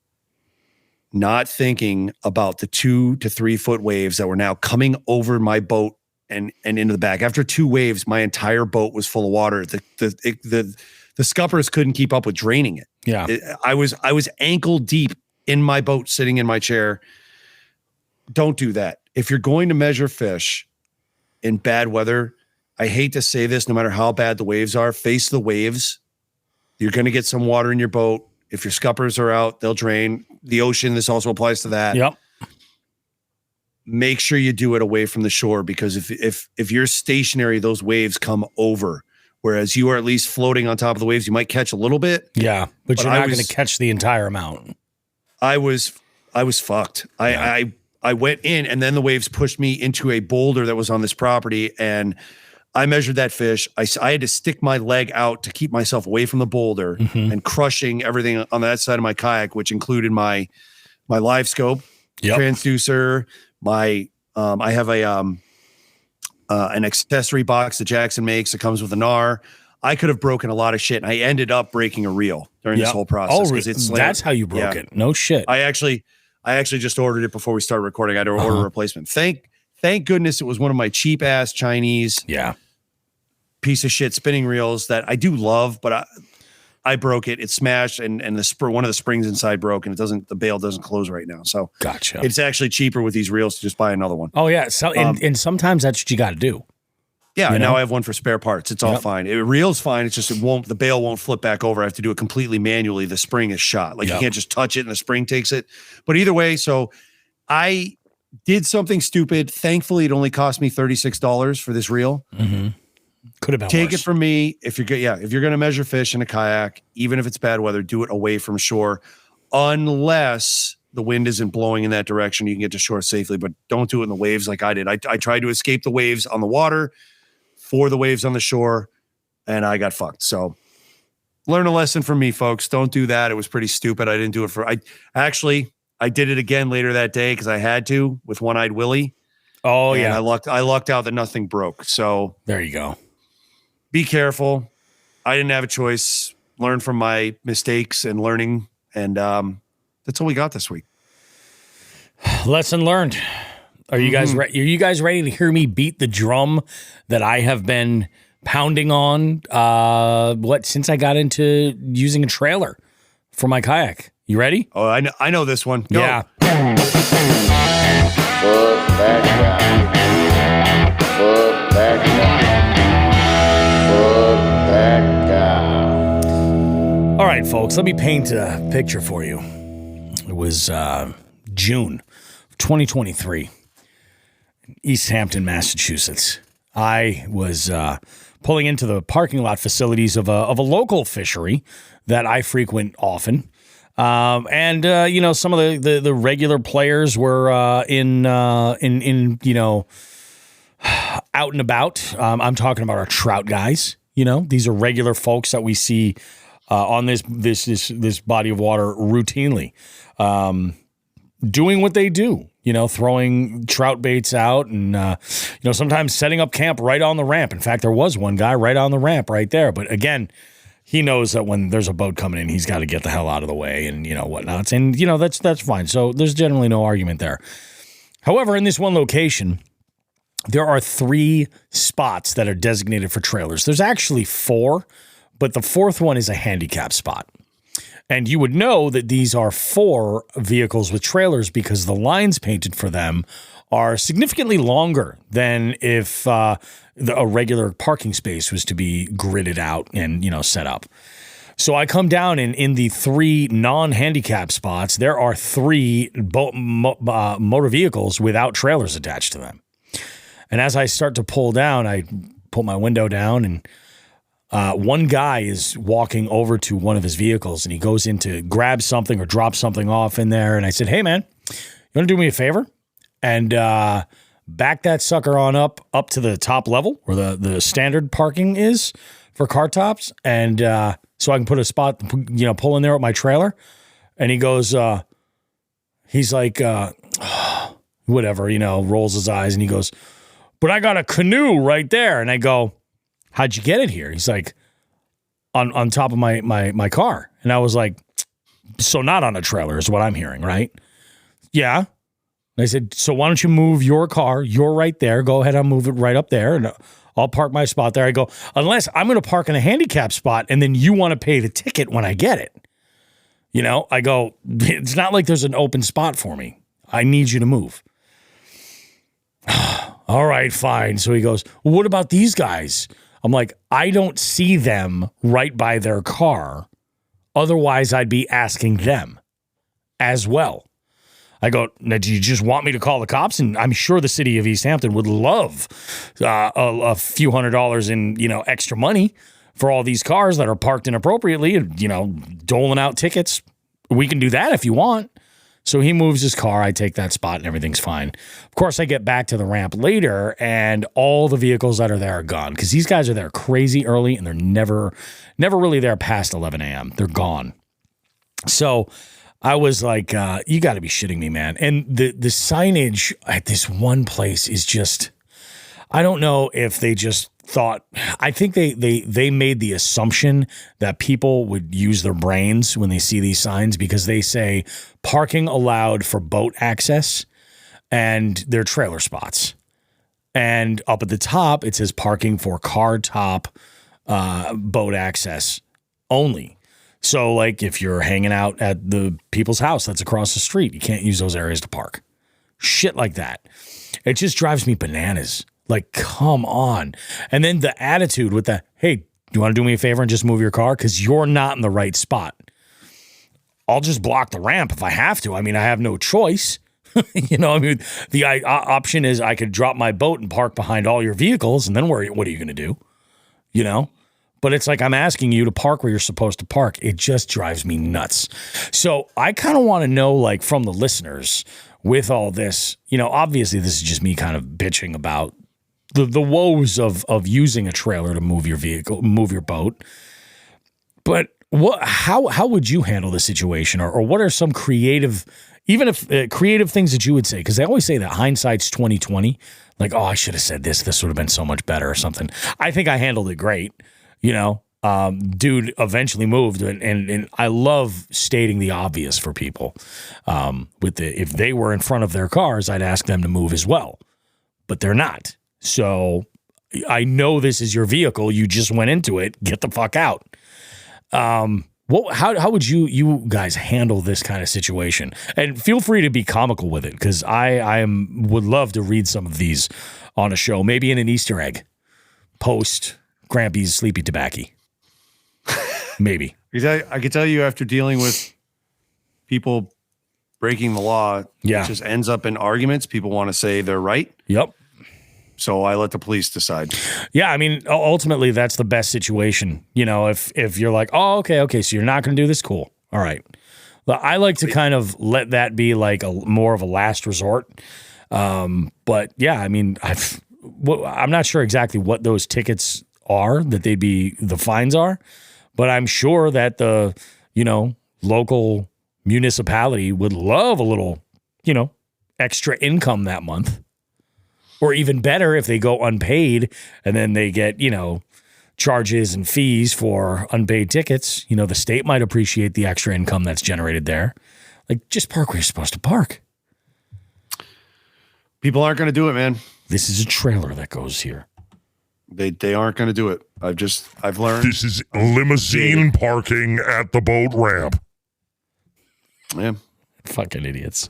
Speaker 6: not thinking about the 2 to 3 foot waves that were now coming over my boat and into the back. After 2 waves, my entire boat was full of water. The scuppers couldn't keep up with draining it.
Speaker 3: Yeah.
Speaker 6: I was ankle deep in my boat, sitting in my chair. Don't do that. If you're going to measure fish in bad weather, I hate to say this, no matter how bad the waves are, face the waves. You're going to get some water in your boat. If your scuppers are out, they'll drain. The ocean, this also applies to that.
Speaker 3: Yep.
Speaker 6: Make sure you do it away from the shore, because if you're stationary, those waves come over whereas you are at least floating on top of the waves. You might catch a little bit.
Speaker 3: Yeah, but you're not going to catch the entire amount.
Speaker 6: I was fucked. I went in, and then the waves pushed me into a boulder that was on this property, and I measured that fish. I had to stick my leg out to keep myself away from the boulder and crushing everything on that side of my kayak, which included my live scope, transducer, I have an accessory box that Jackson makes that comes with an R. I could have broken a lot of shit, and I ended up breaking a reel during this whole process.
Speaker 3: Oh, that's how you broke it. No shit.
Speaker 6: I actually just ordered it before we started recording. I had to order a replacement. Thank goodness it was one of my cheap ass Chinese piece of shit spinning reels that I do love, but I broke it. It smashed, and one of the springs inside broke, and the bail doesn't close right now. So
Speaker 3: gotcha.
Speaker 6: It's actually cheaper with these reels to just buy another one.
Speaker 3: Oh yeah. So and sometimes that's what you got to do.
Speaker 6: Yeah, and now I have one for spare parts. It's all fine. It reel's fine. It's just the bail won't flip back over. I have to do it completely manually. The spring is shot. Like you can't just touch it and the spring takes it. But either way, so I did something stupid. Thankfully, it only cost me $36 for this reel.
Speaker 3: Mm-hmm. Could have been
Speaker 6: Take
Speaker 3: worse.
Speaker 6: it from me. If you're going to measure fish in a kayak, even if it's bad weather, do it away from shore, unless the wind isn't blowing in that direction. You can get to shore safely, but don't do it in the waves like I did. I tried to escape the waves on the water for the waves on the shore, and I got fucked. So learn a lesson from me, folks. Don't do that. It was pretty stupid. I didn't do it I did it again later that day because I had to with One-Eyed Willie.
Speaker 3: Oh,
Speaker 6: and
Speaker 3: yeah.
Speaker 6: I lucked out that nothing broke. So
Speaker 3: there you go.
Speaker 6: Be careful. I didn't have a choice. Learn from my mistakes and learning. And that's all we got this week.
Speaker 3: Lesson learned. Are you guys ready? Are you guys ready to hear me beat the drum that I have been pounding on? Since I got into using a trailer for my kayak? You ready?
Speaker 6: Oh, I know this one. Go.
Speaker 3: Yeah.
Speaker 8: Fuck that guy. Fuck that guy. Fuck that guy.
Speaker 3: All right, folks. Let me paint a picture for you. It was June 2023. East Hampton, Massachusetts. I was pulling into the parking lot facilities of a local fishery that I frequent often. Some of the regular players were out and about. I'm talking about our trout guys. These are regular folks that we see on this body of water routinely, doing what they do. Throwing trout baits out and, sometimes setting up camp right on the ramp. In fact, there was one guy right on the ramp right there. But again, he knows that when there's a boat coming in, he's got to get the hell out of the way and, whatnot. And, that's fine. So there's generally no argument there. However, in this one location, there are 3 spots that are designated for trailers. There's actually 4, but the 4th one is a handicap spot. And you would know that these are 4 vehicles with trailers because the lines painted for them are significantly longer than if a regular parking space was to be gridded out and, set up. So I come down and in the 3 non-handicap spots, there are 3 motor vehicles without trailers attached to them. And as I start to pull down, I pull my window down and one guy is walking over to one of his vehicles and he goes in to grab something or drop something off in there. And I said, hey, man, you want to do me a favor? And back that sucker on up to the top level where the standard parking is for car tops. And so I can put a spot, pull in there with my trailer. And he goes, he's like, whatever, rolls his eyes and he goes, but I got a canoe right there. And I go, how'd you get it here? He's like, on top of my car. And I was like, so not on a trailer is what I'm hearing, right? Yeah. And I said, so why don't you move your car? You're right there. Go ahead and move it right up there. And I'll park my spot there. I go, unless I'm going to park in a handicap spot and then you want to pay the ticket when I get it. I go, it's not like there's an open spot for me. I need you to move. All right, fine. So he goes, well, what about these guys? I'm like, I don't see them right by their car. Otherwise, I'd be asking them as well. I go, now, do you just want me to call the cops? And I'm sure the city of East Hampton would love a few $100s in, extra money for all these cars that are parked inappropriately, doling out tickets. We can do that if you want. So he moves his car. I take that spot and everything's fine. Of course, I get back to the ramp later and all the vehicles that are there are gone because these guys are there crazy early and they're never really there past 11 a.m. They're gone. So I was like, you got to be shitting me, man. And the signage at this one place is just, I don't know if they just thought, I think they made the assumption that people would use their brains when they see these signs because they say parking allowed for boat access and their trailer spots. And up at the top, it says parking for car top boat access only. So like if you're hanging out at the people's house that's across the street, you can't use those areas to park. Shit like that. It just drives me bananas. Like, come on. And then the attitude with the, hey, do you want to do me a favor and just move your car? Because you're not in the right spot. I'll just block the ramp if I have to. I mean, I have no choice. The option is I could drop my boat and park behind all your vehicles, and then what are you going to do? But it's like I'm asking you to park where you're supposed to park. It just drives me nuts. So I kind of want to know, like, from the listeners with all this, obviously this is just me kind of bitching about the woes of using a trailer to move your vehicle, move your boat. But how would you handle the situation, or what are some creative, even if creative things that you would say? Because they always say that hindsight's 20/20. Like, oh, I should have said this. This would have been so much better or something. I think I handled it great. Dude eventually moved, and I love stating the obvious for people. If they were in front of their cars, I'd ask them to move as well, but they're not. So I know this is your vehicle. You just went into it. Get the fuck out. How would you guys handle this kind of situation? And feel free to be comical with it, because I would love to read some of these on a show, maybe in an Easter egg post Grampy's Sleepy Tobacco. Maybe.
Speaker 6: I could tell you after dealing with people breaking the law,
Speaker 3: it
Speaker 6: just ends up in arguments. People want to say they're right.
Speaker 3: Yep.
Speaker 6: So I let the police decide.
Speaker 3: Yeah, I mean, ultimately, that's the best situation. If you're like, oh, okay, so you're not going to do this, cool. All right. Well, I like to kind of let that be like more of a last resort. But yeah, I mean, I'm not sure exactly what those tickets are that the fines are, but I'm sure that the, local municipality would love a little, extra income that month. Or even better if they go unpaid and then they get, charges and fees for unpaid tickets. The state might appreciate the extra income that's generated there. Like, just park where you're supposed to park.
Speaker 6: People aren't going to do it, man.
Speaker 3: This is a trailer that goes here.
Speaker 6: They aren't going to do it. I've learned.
Speaker 4: This is limousine parking at the boat ramp.
Speaker 6: Yeah.
Speaker 3: Fucking idiots.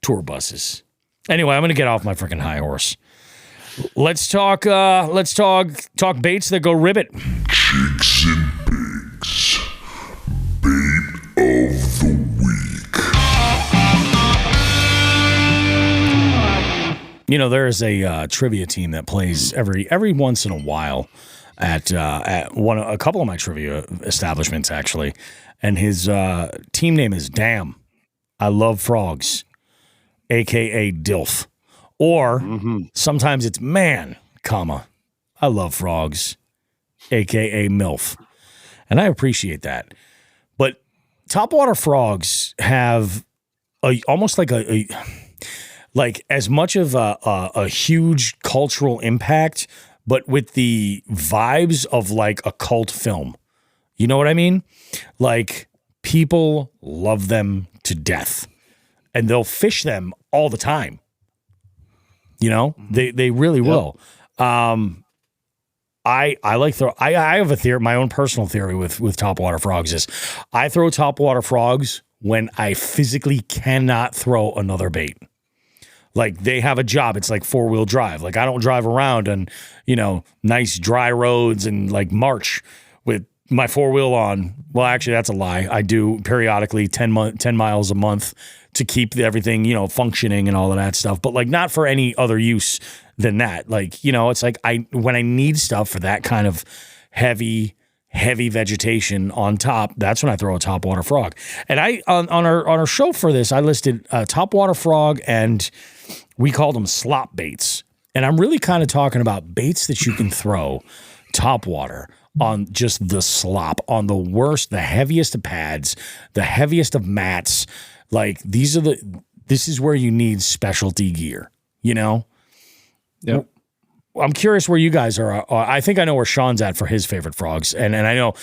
Speaker 3: Tour buses. Anyway, I'm going to get off my freaking high horse. Let's talk baits that go ribbit.
Speaker 4: Jigs and Bigs. Bait of the week.
Speaker 3: There is a trivia team that plays every once in a while at a couple of my trivia establishments, actually. And his team name is Damn, I Love Frogs, a.k.a. DILF. Or sometimes it's Man, I Love Frogs, a.k.a. MILF. And I appreciate that. But topwater frogs have almost like like as much of a huge cultural impact, but with the vibes of like a cult film. You know what I mean? Like, people love them to death. And they'll fish them all the time. They really will. I have a theory. My own personal theory with topwater frogs is I throw topwater frogs when I physically cannot throw another bait. Like, they have a job. It's like 4-wheel drive. Like, I don't drive around on, nice dry roads and like March with my 4-wheel on. Well, actually, that's a lie. I do periodically 10 miles a month to keep everything, functioning and all of that stuff, but like not for any other use than that. Like, it's like when I need stuff for that kind of heavy vegetation on top, that's when I throw a topwater frog. And I on our show for this, I listed topwater frog, and we called them slop baits. And I'm really kind of talking about baits that you can throw topwater on just the slop, on the worst, the heaviest of pads, the heaviest of mats. Like this is where you need specialty gear,
Speaker 5: Yep.
Speaker 3: I'm curious where you guys are. I think I know where Shawn's at for his favorite frogs. And I know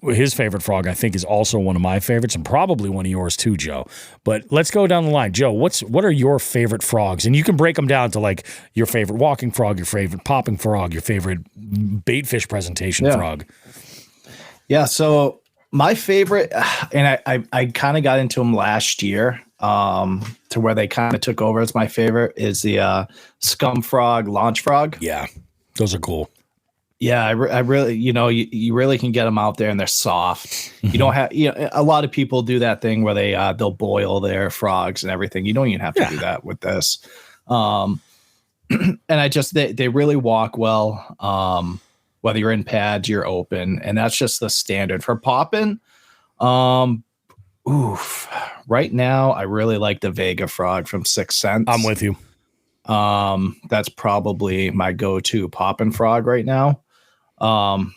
Speaker 3: his favorite frog, I think, is also one of my favorites and probably one of yours too, Joe. But let's go down the line. Joe, what are your favorite frogs? And you can break them down to like your favorite walking frog, your favorite popping frog, your favorite bait fish presentation frog.
Speaker 5: Yeah. So my favorite, and I kind of got into them last year, to where they kind of took over as my favorite, is the scum frog, launch frog.
Speaker 3: Yeah, those are cool.
Speaker 5: Yeah, I really, you really can get them out there, and they're soft. You don't have, a lot of people do that thing where they'll boil their frogs and everything. You don't even have to do that with this. And they really walk well. Whether you're in pads, you're open, and that's just the standard for popping. Right now, I really like the Vega frog from 6th Sense.
Speaker 3: I'm with you.
Speaker 5: That's probably my go-to popping frog right now. I'm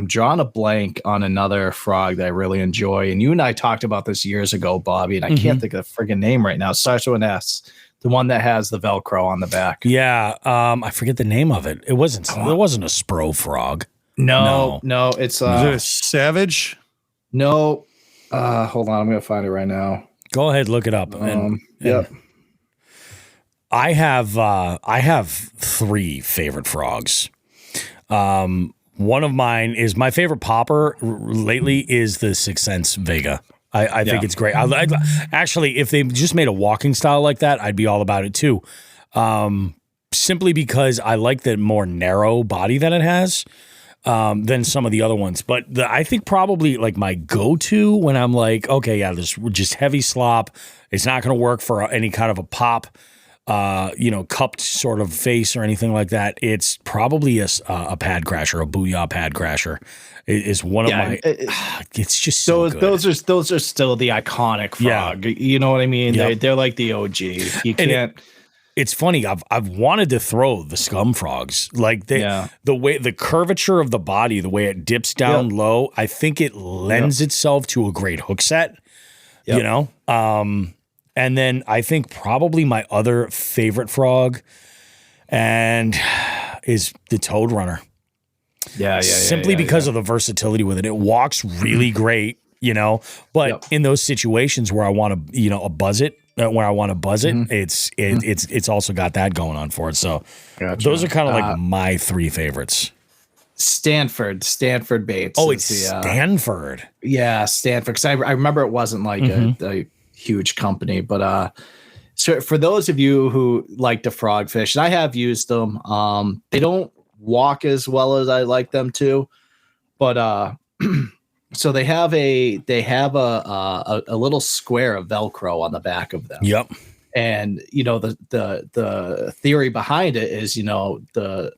Speaker 5: drawing a blank on another frog that I really enjoy, and you and I talked about this years ago, Bobby, and I can't think of the friggin' name right now. It starts with an S. The one that has the Velcro on the back.
Speaker 3: Yeah, I forget the name of it. It wasn't a Spro frog.
Speaker 5: No, it's
Speaker 6: Is it a savage?
Speaker 5: No. Hold on, I'm gonna find it right now.
Speaker 3: Go ahead, look it up.
Speaker 5: Yep.
Speaker 3: I have 3 favorite frogs. One of mine is my favorite popper lately is the 6th Sense Vega. I think it's great. Actually, if they just made a walking style like that, I'd be all about it too. Simply because I like the more narrow body that it has than some of the other ones. But I think probably like my go-to when I'm like, okay, yeah, this just heavy slop. It's not going to work for any kind of a pop, cupped sort of face or anything like that. It's probably a pad crasher, a Booyah pad crasher. Is one of my. It's just so good.
Speaker 5: Those are still the iconic frog. Yeah. You know what I mean? Yep. They're like the OG. You can't.
Speaker 3: It's funny. I've wanted to throw the scum frogs, like the way the curvature of the body, the way it dips down low. I think it lends itself to a great hook set. Yep. And then I think probably my other favorite frog, is the Toad Runner. Simply because of the versatility with it. It walks really great, but in those situations where I want to, buzz it, it's also got that going on for it. So those are kind of like my 3 favorites.
Speaker 5: Stanford baits.
Speaker 3: Oh, it's Stanford.
Speaker 5: Stanford. Because I remember it wasn't like a huge company, but so for those of you who like to frog fish, and I have used them, they don't walk as well as I like them to, but so they have a little square of Velcro on the back of them.
Speaker 3: Yep.
Speaker 5: And the theory behind it is the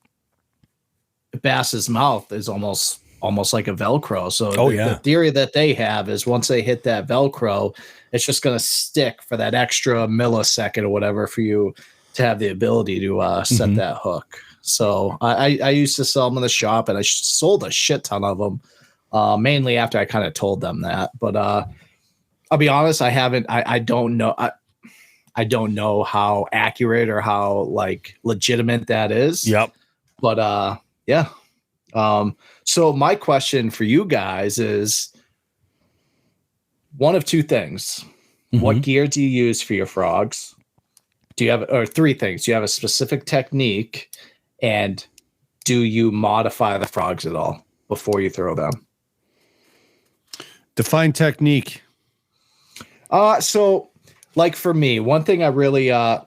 Speaker 5: bass's mouth is almost like a Velcro. So the theory that they have is once they hit that Velcro, it's just going to stick for that extra millisecond or whatever for you to have the ability to set that hook. So I used to sell them in the shop, and I sold a shit ton of them, mainly after I kind of told them that. But I'll be honest, I haven't. I don't know. I don't know how accurate or how like legitimate that is.
Speaker 3: Yep.
Speaker 5: But yeah. So my question for you guys is one of 2 things. What gear do you use for your frogs? Do you have, or 3 things? Do you have a specific technique? And do you modify the frogs at all before you throw them?
Speaker 6: Define technique.
Speaker 5: So like for me, one thing I really, one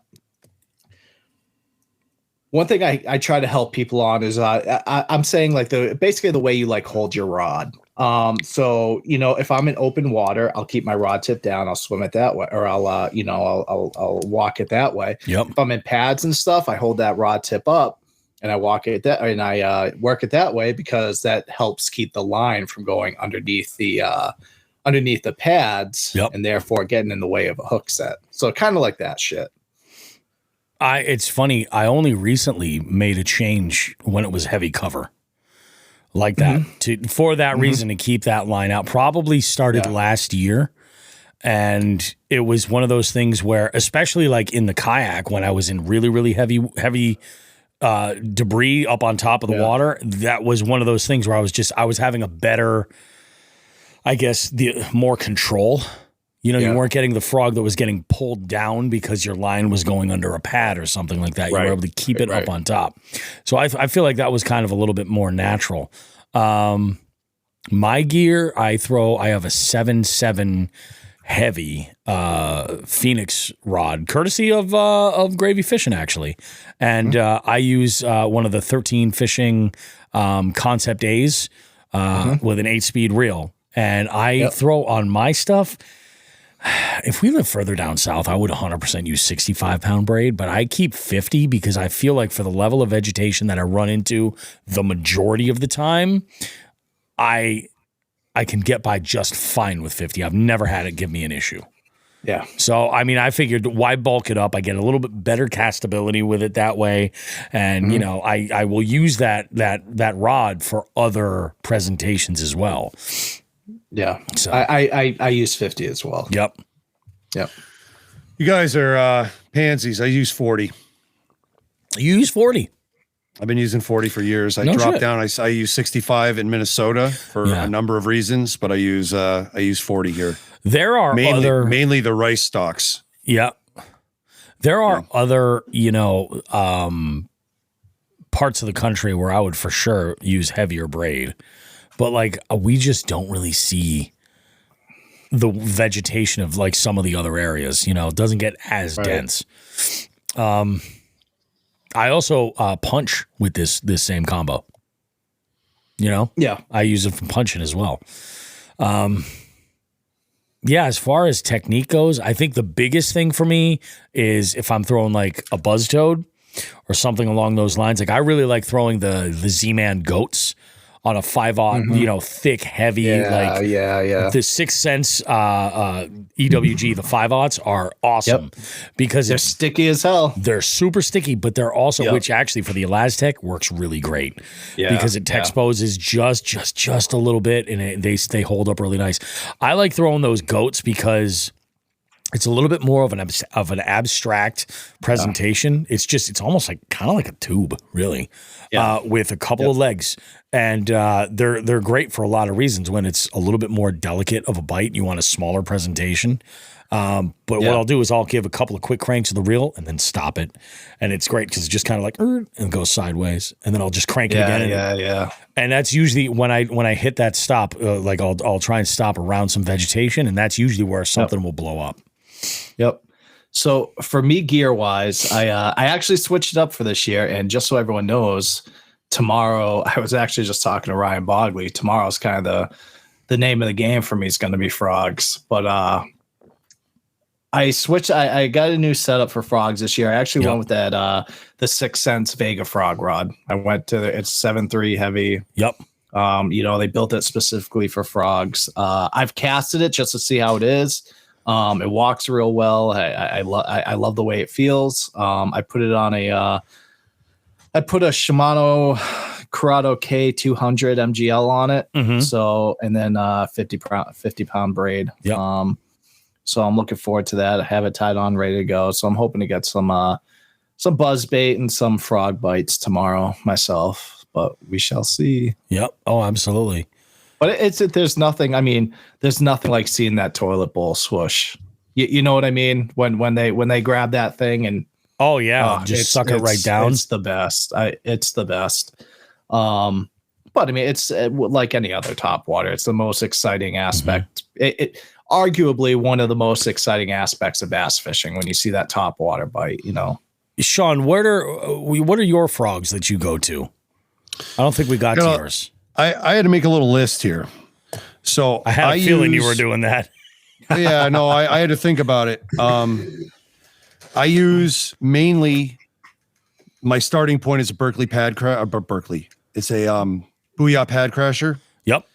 Speaker 5: thing I try to help people on is I'm saying like basically the way you like hold your rod. So, if I'm in open water, I'll keep my rod tip down. I'll swim it that way, or I'll walk it that way.
Speaker 3: Yep.
Speaker 5: If I'm in pads and stuff, I hold that rod tip up and I walk it I work it that way because that helps keep the line from going underneath the pads, and therefore getting in the way of a hook set. So kind of like that shit.
Speaker 3: It's funny. I only recently made a change when it was heavy cover. Like that for that reason, to keep that line out. Probably started last year, and it was one of those things where, especially like in the kayak, when I was in really, really heavy debris up on top of the water, that was one of those things where I was having a better, I guess, the more control. You weren't getting the frog that was getting pulled down because your line was going under a pad or something like that. You were able to keep it up on top. So I feel like that was kind of a little bit more natural. My gear, I have a 7.7 heavy Phoenix rod, courtesy of Gravy Fishing, actually. And I use one of the 13 Fishing Concept A's with an 8-speed reel. And I throw on my stuff. If we live further down south, I would 100% use 65-pound braid, but I keep 50 because I feel like for the level of vegetation that I run into the majority of the time, I can get by just fine with 50. I've never had it give me an issue.
Speaker 5: Yeah.
Speaker 3: So, I mean, I figured why bulk it up? I get a little bit better castability with it that way. And, I will use that rod for other presentations as well.
Speaker 5: Yeah, so I use 50 as well.
Speaker 3: Yep.
Speaker 6: You guys are pansies. I use 40.
Speaker 3: You use 40?
Speaker 6: I've been using 40 for years. I dropped down. I use 65 in Minnesota for a number of reasons, but I use 40 here.
Speaker 3: There are
Speaker 6: mainly the rice stalks.
Speaker 3: Yeah. There are other, parts of the country where I would for sure use heavier braid. But like we just don't really see the vegetation of like some of the other areas. It doesn't get as dense. I also punch with this same combo. I use it for punching as well. As far as technique goes, I think the biggest thing for me is if I'm throwing like a buzz toad or something along those lines. Like I really like throwing the Z-Man goats on a 5/0, thick, heavy, the 6 Sense EWG, the 5/0s are awesome because
Speaker 5: they're sticky as hell.
Speaker 3: They're super sticky, but they're also, which actually for the ElasTech works really great because it texposes just a little bit and they hold up really nice. I like throwing those goats because it's a little bit more of an abstract presentation. It's almost like kind of like a tube, really, with a couple of legs. And they're great for a lot of reasons. When it's a little bit more delicate of a bite, you want a smaller presentation. But what I'll do is I'll give a couple of quick cranks of the reel and then stop it. And it's great because it's just kind of like and goes sideways. And then I'll just crank it again. And that's usually when I hit that stop, like I'll try and stop around some vegetation, and that's usually where something will blow up.
Speaker 5: Yep. So for me, gear wise, I actually switched it up for this year, and just so everyone knows, tomorrow, I was actually just talking to Ryan Bogley. Tomorrow's kind of the name of the game for me is going to be frogs. But I switched. I got a new setup for frogs this year. I actually went with that the 6 Sense Vega frog rod. I went to it's 7.3 heavy.
Speaker 3: Yep.
Speaker 5: They built it specifically for frogs. I've casted it just to see how it is. It walks real well. I love the way it feels. I put it on I put a Shimano Corrado K200 MGL on it. So, and then 50 pound braid.
Speaker 3: Yep.
Speaker 5: So I'm looking forward to that. I have it tied on, ready to go. So I'm hoping to get some buzz bait and some frog bites tomorrow myself, but we shall see.
Speaker 3: Yep. Oh, absolutely.
Speaker 5: But there's nothing. I mean, there's nothing like seeing that toilet bowl swoosh. You know what I mean? When they grab that thing and
Speaker 3: just suck it right down.
Speaker 5: It's the best. It's the best. But I mean, it's like any other top water. It's the most exciting aspect. It arguably one of the most exciting aspects of bass fishing when you see that top water bite.
Speaker 3: Shawn, what are your frogs that you go to? I don't think we got to yours.
Speaker 6: I had to make a little list here. So
Speaker 3: I had a feeling you were doing that.
Speaker 6: Yeah, no, I had to think about it. I use mainly my starting point is a Berkeley pad Berkeley. It's a Booyah pad crasher.
Speaker 3: Yep.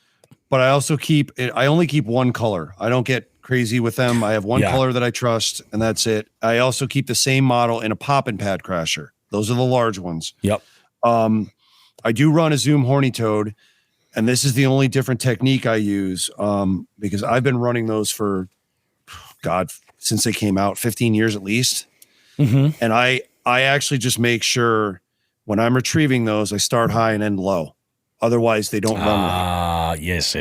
Speaker 6: But I also keep it. I only keep one color. I don't get crazy with them. I have one color that I trust, and that's it. I also keep the same model in a poppin' pad crasher. Those are the large ones.
Speaker 3: Yep.
Speaker 6: I do run a Zoom horny toad, and this is the only different technique I use because I've been running those for since they came out, 15 years at least.
Speaker 3: Mm-hmm.
Speaker 6: And I actually just make sure when I'm retrieving those, I start high and end low. Otherwise, they don't run right.
Speaker 3: Yes.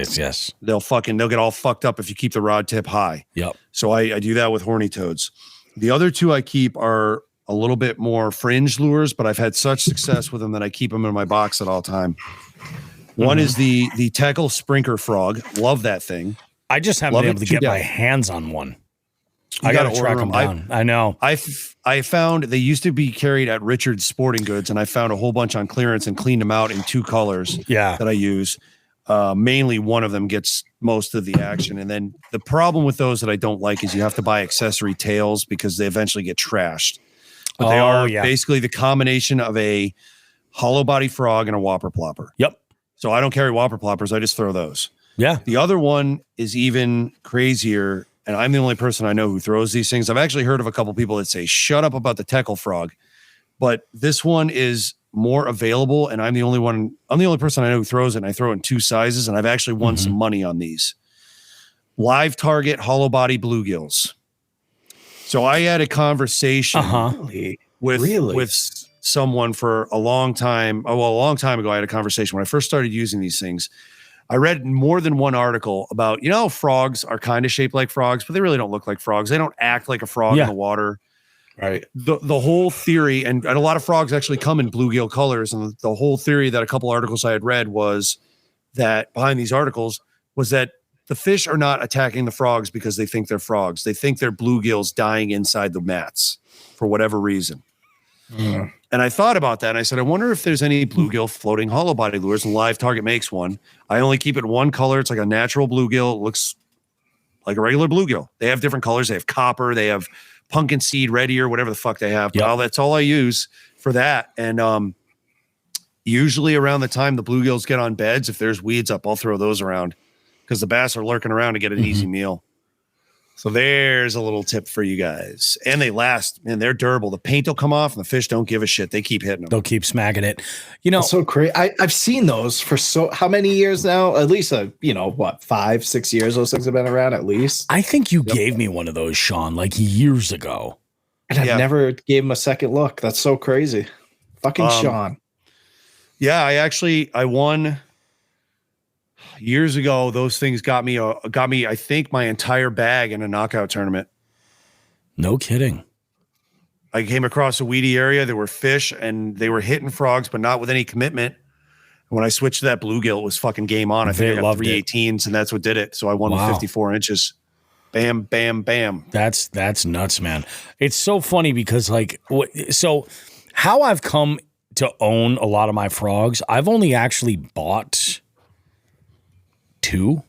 Speaker 6: They'll get all fucked up if you keep the rod tip high.
Speaker 3: Yep.
Speaker 6: So I do that with horny toads. The other two I keep are a little bit more fringe lures, but I've had such success with them that I keep them in my box at all time. One is the Tackle Sprinkler Frog. Love that thing.
Speaker 3: I just haven't been able to get my hands on one. I got to track them down. I know.
Speaker 6: I found they used to be carried at Richard's Sporting Goods, and I found a whole bunch on clearance and cleaned them out in 2 colors that I use. Mainly one of them gets most of the action. And then the problem with those that I don't like is you have to buy accessory tails because they eventually get trashed. But they are basically the combination of a hollow body frog and a whopper plopper.
Speaker 3: Yep.
Speaker 6: So I don't carry whopper ploppers. I just throw those.
Speaker 3: Yeah.
Speaker 6: The other one is even crazier. And I'm the only person I know who throws these things. I've actually heard of a couple people that say, shut up about the Teckle frog. But this one is more available. And I'm the only person I know who throws it. And I throw it in 2 sizes. And I've actually won some money on these. Live target hollow body bluegills. So I had a conversation with someone for a long time. A long time ago, I had a conversation when I first started using these things. I read more than one article about, frogs are kind of shaped like frogs, but they really don't look like frogs. They don't act like a frog in the water.
Speaker 5: Right.
Speaker 6: The whole theory, and a lot of frogs actually come in bluegill colors. And the whole theory that a couple articles I had read was that behind these articles was that the fish are not attacking the frogs because they think they're frogs. They think they're bluegills dying inside the mats for whatever reason. Mm. And I thought about that. And I said, I wonder if there's any bluegill floating hollow body lures, and Live Target makes one. I only keep it one color. It's like a natural bluegill. It looks like a regular bluegill. They have different colors. They have copper. They have pumpkin seed, red ear, whatever the fuck they have. But that's all I use for that. And usually around the time the bluegills get on beds, if there's weeds up, I'll throw those around because the bass are lurking around to get an easy meal. So there's a little tip for you guys. And they last, man, they're durable. The paint will come off and the fish don't give a shit. They keep hitting them.
Speaker 3: They'll keep smacking it. That's
Speaker 5: so crazy. I've seen those for how many years now? At least 5-6 years those things have been around at least.
Speaker 3: I think you gave me one of those, Shawn, like years ago.
Speaker 5: And I've never gave him a second look. That's so crazy. Fucking Shawn.
Speaker 6: Yeah, I won years ago. Those things got me, I think, my entire bag in a knockout tournament.
Speaker 3: No kidding.
Speaker 6: I came across a weedy area. There were fish and they were hitting frogs, but not with any commitment. When I switched to that bluegill, it was fucking game on. I think I got 318s and that's what did it. So I won with 54 inches. Bam, bam, bam.
Speaker 3: That's nuts, man. It's so funny because so how I've come to own a lot of my frogs, I've only actually bought 2.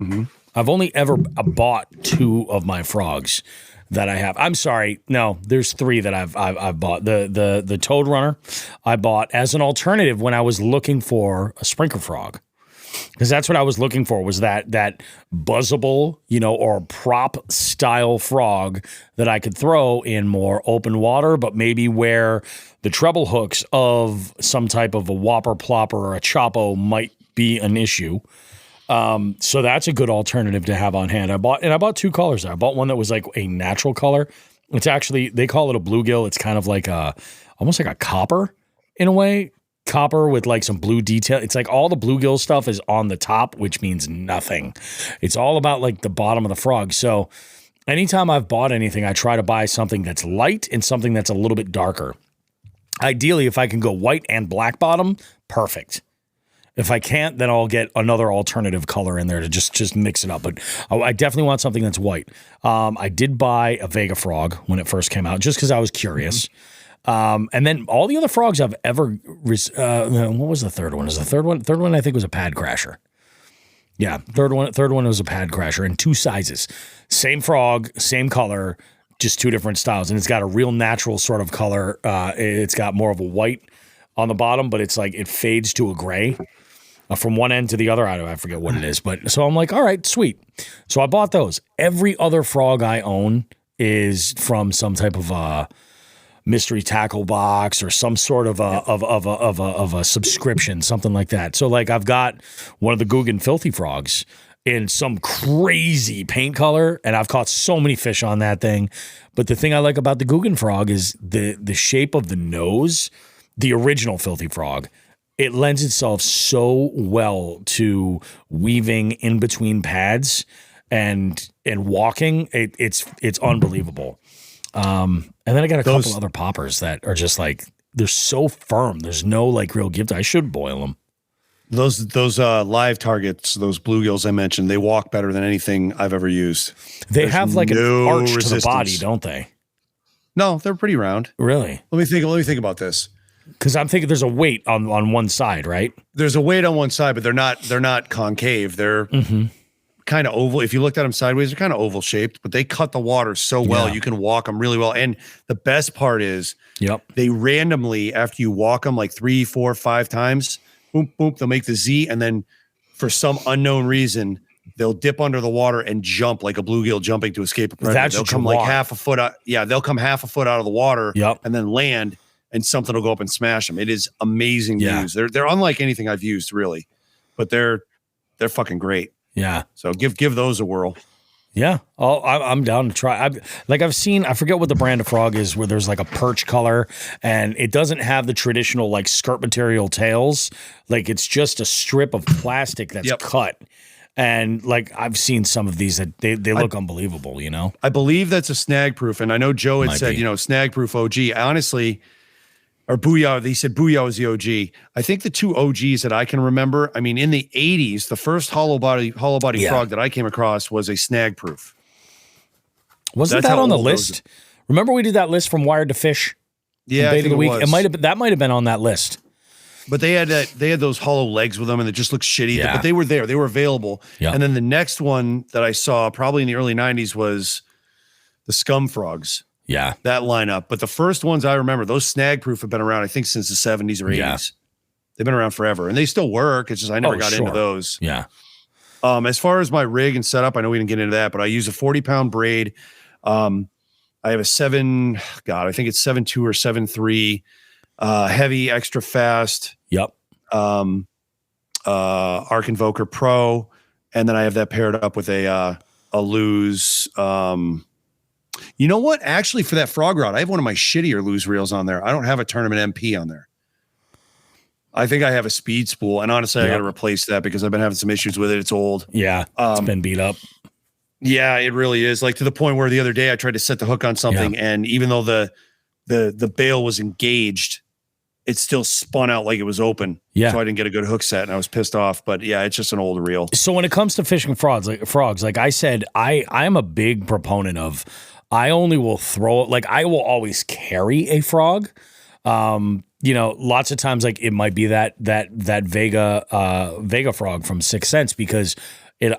Speaker 3: Mm-hmm. I've only ever bought 2 of my frogs that I have. I'm sorry. No, there's 3 that I've bought. The Toad Runner I bought as an alternative when I was looking for a sprinkler frog. Because that's what I was looking for, was that buzzable, or prop style frog that I could throw in more open water, but maybe where the treble hooks of some type of a whopper plopper or a chopo might be an issue. So that's a good alternative to have on hand. I bought 2 colors there. I bought one that was like a natural color. It's actually, they call it a bluegill. It's kind of like almost like a copper in a way. Copper with like some blue detail. It's like all the bluegill stuff is on the top, which means nothing. It's all about like the bottom of the frog. So anytime I've bought anything, I try to buy something that's light and something that's a little bit darker. Ideally, if I can go white and black bottom, perfect. If I can't, then I'll get another alternative color in there to just mix it up. But I definitely want something that's white. I did buy a Vega frog when it first came out, just because I was curious. And then all the other frogs I've ever, what was the third one? Is the third one I think was a pad crasher. Yeah, third one was a pad crasher in 2 sizes. Same frog, same color, just 2 different styles. And it's got a real natural sort of color. It's got more of a white on the bottom, but it's like it fades to a gray from one end to the other. I forget what it is. But so I'm like, all right, sweet. So I bought those. Every other frog I own is from some type of mystery tackle box or some sort of a subscription, something like that. So like I've got one of the Guggen Filthy Frogs in some crazy paint color, and I've caught so many fish on that thing. But the thing I like about the Guggen Frog is the shape of the nose, the original Filthy Frog. It lends itself so well to weaving in between pads and walking. It's unbelievable. And then I got a couple other poppers that are just like, they're so firm. There's no like real give. I should boil them.
Speaker 6: Those live targets, those bluegills I mentioned, they walk better than anything I've ever used.
Speaker 3: They have like an arch to the body, don't they?
Speaker 6: No, they're pretty round.
Speaker 3: Really?
Speaker 6: Let me think about this.
Speaker 3: Because I'm thinking there's a weight on one side, right?
Speaker 6: There's a weight on one side, but they're not concave. They're kind of oval. If you looked at them sideways, they're kind of oval shaped, but they cut the water so well. You can walk them really well. And the best part is they randomly, after you walk them like 3, 4, 5 times, boom, boom, they'll make the Z. And then for some unknown reason, they'll dip under the water and jump like a bluegill jumping to escape a predator. They'll come like half a foot out. Yeah, they'll come half a foot out of the water and then land, and something will go up and smash them. It is amazing to use. They're unlike anything I've used, really. But they're fucking great. Yeah. So give those a whirl.
Speaker 3: Yeah. Oh, I'm down to try. I've seen, I forget what the brand of frog is, where there's like a perch color and it doesn't have the traditional like skirt material tails. Like it's just a strip of plastic that's cut. And like I've seen some of these that they look unbelievable, you know? I
Speaker 6: believe that's a snag proof. And I know Joe had said, snag proof OG. Honestly, or Booyah, they said Booyah was the OG. I think the 2 OGs that I can remember, I mean, in the 80s, the first hollow body frog that I came across was a snag proof.
Speaker 3: Wasn't that on the list? Remember we did that list from Wired to Fish?
Speaker 6: Yeah,
Speaker 3: Bait of the Week. It might have been on that list.
Speaker 6: But they had those hollow legs with them, and it just looked shitty. Yeah. But they were there. They were available. Yeah. And then the next one that I saw, probably in the early 90s, was the Scum Frogs. Yeah. That lineup. But the first ones I remember, those snag proof have been around, I think, since the 70s or 80s. Yeah. They've been around forever. And they still work. It's just I never got into those. Yeah. As far as my rig and setup, I know we didn't get into that, but I use a 40-pound braid. I have a 7.2 or 7.3 heavy, extra fast. Yep. Arc Invoker Pro. And then I have that paired up with a Lose. You know what? Actually, for that frog rod, I have one of my shittier Lose reels on there. I don't have a tournament MP on there. I think I have a speed spool, and honestly, I got to replace that because I've been having some issues with it. It's old. Yeah, it's been beat up. Yeah, it really is. Like to the point where the other day I tried to set the hook on something, and even though the bail was engaged, it still spun out like it was open. Yeah, so I didn't get a good hook set, and I was pissed off. But yeah, it's just an old reel. So when it comes to fishing frogs, like I said, I am a big proponent of. I only will throw it. Like I will always carry a frog. Lots of times, like it might be that Vega frog from 6 Cents because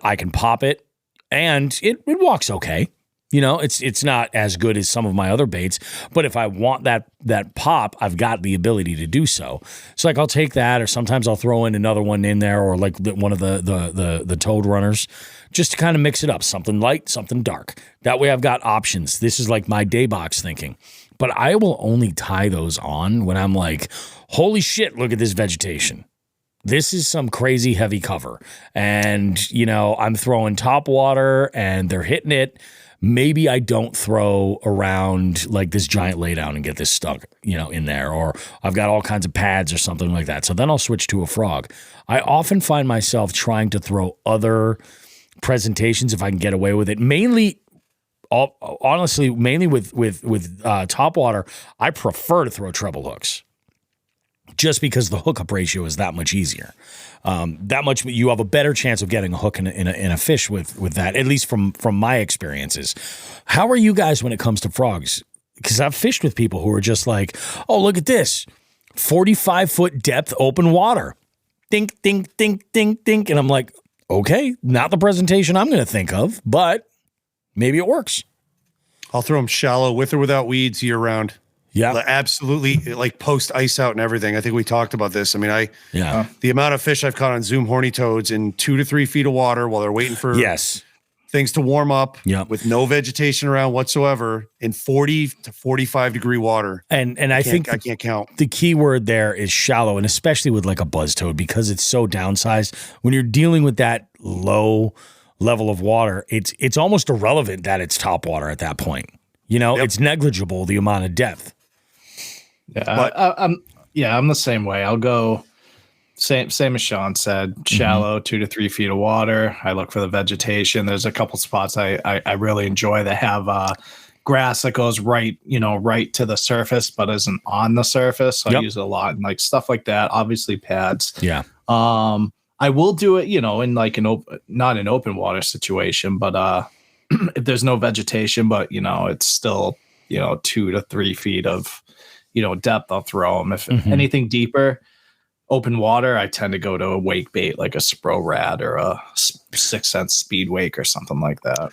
Speaker 6: I can pop it and it walks okay. You know, it's not as good as some of my other baits, but if I want that pop, I've got the ability to do so. So like I'll take that, or sometimes I'll throw in another one in there, or like one of the toad runners, just to kind of mix it up. Something light, something dark. That way I've got options. This is like my day box thinking. But I will only tie those on when I'm like, holy shit, look at this vegetation. This is some crazy heavy cover. And, I'm throwing top water and they're hitting it. Maybe I don't throw around like this giant laydown and get this stuck, in there. Or I've got all kinds of pads or something like that. So then I'll switch to a frog. I often find myself trying to throw other presentations if I can get away with it. Mainly with top water, I prefer to throw treble hooks just because the hookup ratio is that much easier. That much you have a better chance of getting a hook in a fish with that, at least from my experiences. How are you guys when it comes to frogs? Because I've fished with people who are just like, oh, look at this 45-foot depth open water. Dink, dink, dink, dink, dink. And I'm like,
Speaker 3: okay, not the presentation I'm going to think of, but maybe it works.
Speaker 6: I'll throw them shallow with or without weeds year round.
Speaker 3: Yeah.
Speaker 6: Absolutely, like post ice out and everything. I think we talked about this. I mean, the amount of fish I've caught on Zoom horny toads in 2 to 3 feet of water while they're waiting for things to warm up with no vegetation around whatsoever in 40 to 45 degree water.
Speaker 3: And I think
Speaker 6: I can't count.
Speaker 3: The key word there is shallow, and especially with like a buzz toad, because it's so downsized. When you're dealing with that low level of water, it's almost irrelevant that it's top water at that point. You know, it's negligible, the amount of depth.
Speaker 5: Yeah, I'm the same way. I'll go same as Shawn said, shallow, 2 to 3 feet of water. I look for the vegetation. There's a couple spots I really enjoy that have grass that goes right to the surface, but isn't on the surface. So I use it a lot, and like stuff like that. Obviously pads. Yeah. I will do it, in like not an open water situation, but if there's no vegetation, but it's still 2 to 3 feet of depth, I'll throw them. If anything deeper, open water, I tend to go to a wake bait like a Spro Rad or a 6 Sense speed wake or something like that.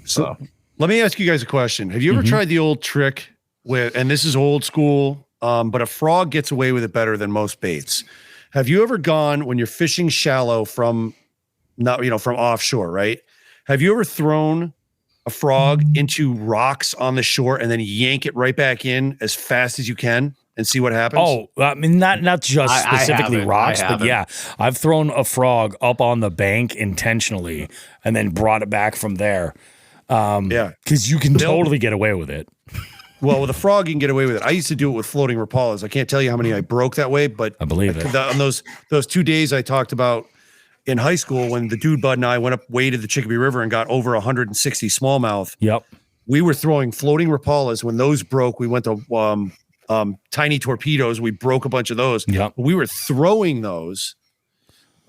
Speaker 5: So
Speaker 6: let me ask you guys a question. Have you ever tried the old trick with, and this is old school, but a frog gets away with it better than most baits. Have you ever gone when you're fishing shallow from offshore, right? Have you ever thrown a frog into rocks on the shore and then yank it right back in as fast as you can and see what happens?
Speaker 3: Oh, I mean, not just specifically rocks, but yeah, I've thrown a frog up on the bank intentionally and then brought it back from there. Because you can totally get away with it.
Speaker 6: Well, with a frog, you can get away with it. I used to do it with floating Rapalas. I can't tell you how many I broke that way, but
Speaker 3: I believe it.
Speaker 6: On those 2 days I talked about in high school, when the dude Bud and I waded the Chicopee River and got over 160 smallmouth.
Speaker 3: Yep.
Speaker 6: We were throwing floating Rapalas. When those broke, we went to tiny torpedoes. We broke a bunch of those.
Speaker 3: Yep.
Speaker 6: We were throwing those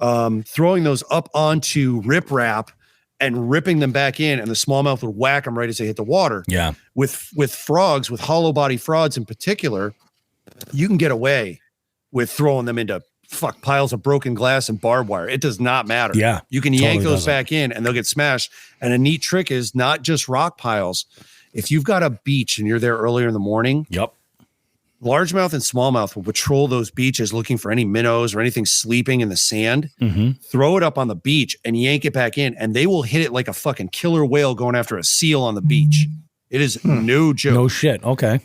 Speaker 6: up onto riprap and ripping them back in, and the smallmouth would whack them right as they hit the water.
Speaker 3: Yeah.
Speaker 6: With frogs, with hollow body frogs in particular, you can get away with throwing them into piles of broken glass and barbed wire. It does not matter.
Speaker 3: Yeah.
Speaker 6: You can yank those back in and they'll get smashed. And a neat trick is not just rock piles. If you've got a beach and you're there earlier in the morning, largemouth and smallmouth will patrol those beaches looking for any minnows or anything sleeping in the sand. Throw it up on the beach and yank it back in, and they will hit it like a fucking killer whale going after a seal on the beach. It is no joke.
Speaker 3: No shit. Okay.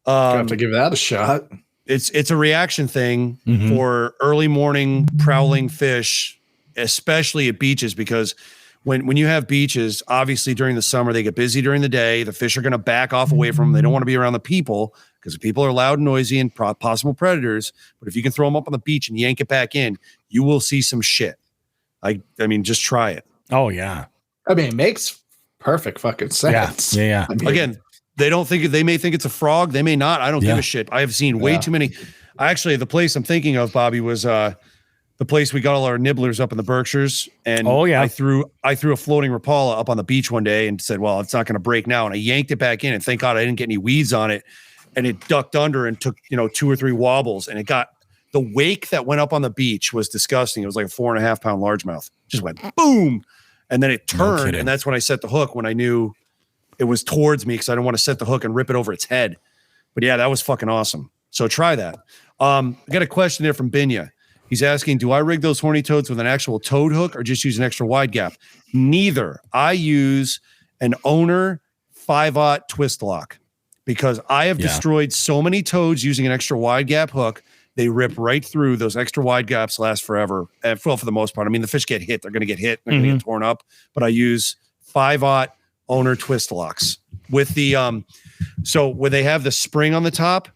Speaker 5: I have to give that a shot.
Speaker 6: It's a reaction thing for early morning prowling fish, especially at beaches, because when you have beaches, obviously during the summer, they get busy during the day. The fish are going to back off away from them. They don't want to be around the people because the people are loud and noisy and possible predators. But if you can throw them up on the beach and yank it back in, you will see some shit. I mean, just try it.
Speaker 3: Oh, yeah.
Speaker 5: I mean, it makes perfect fucking sense.
Speaker 3: Yeah.
Speaker 5: I mean,
Speaker 6: again, they may think it's a frog. They may not. I don't give a shit. I have seen way too many. Actually, the place I'm thinking of, Bobby, was the place we got all our nibblers up in the Berkshires. And I threw a floating Rapala up on the beach one day and said, well, it's not going to break now. And I yanked it back in, and thank God I didn't get any weeds on it. And it ducked under and took 2 or 3 wobbles, and it got the wake that went up on the beach was disgusting. It was like a 4.5 pound largemouth. Just went boom, and then it turned, and that's when I set the hook, when I knew it was towards me, because I don't want to set the hook and rip it over its head. But yeah, that was fucking awesome. So try that. I got a question there from Binya. He's asking, do I rig those horny toads with an actual toad hook or just use an extra wide gap? Neither. I use an owner 5/0 twist lock, because I have destroyed so many toads using an extra wide gap hook. They rip right through. Those extra wide gaps last forever. And well, for the most part, I mean, the fish get hit. They're going to get hit. They're going to get torn up. But I use 5/0 owner twist locks with the so when they have the spring on the top,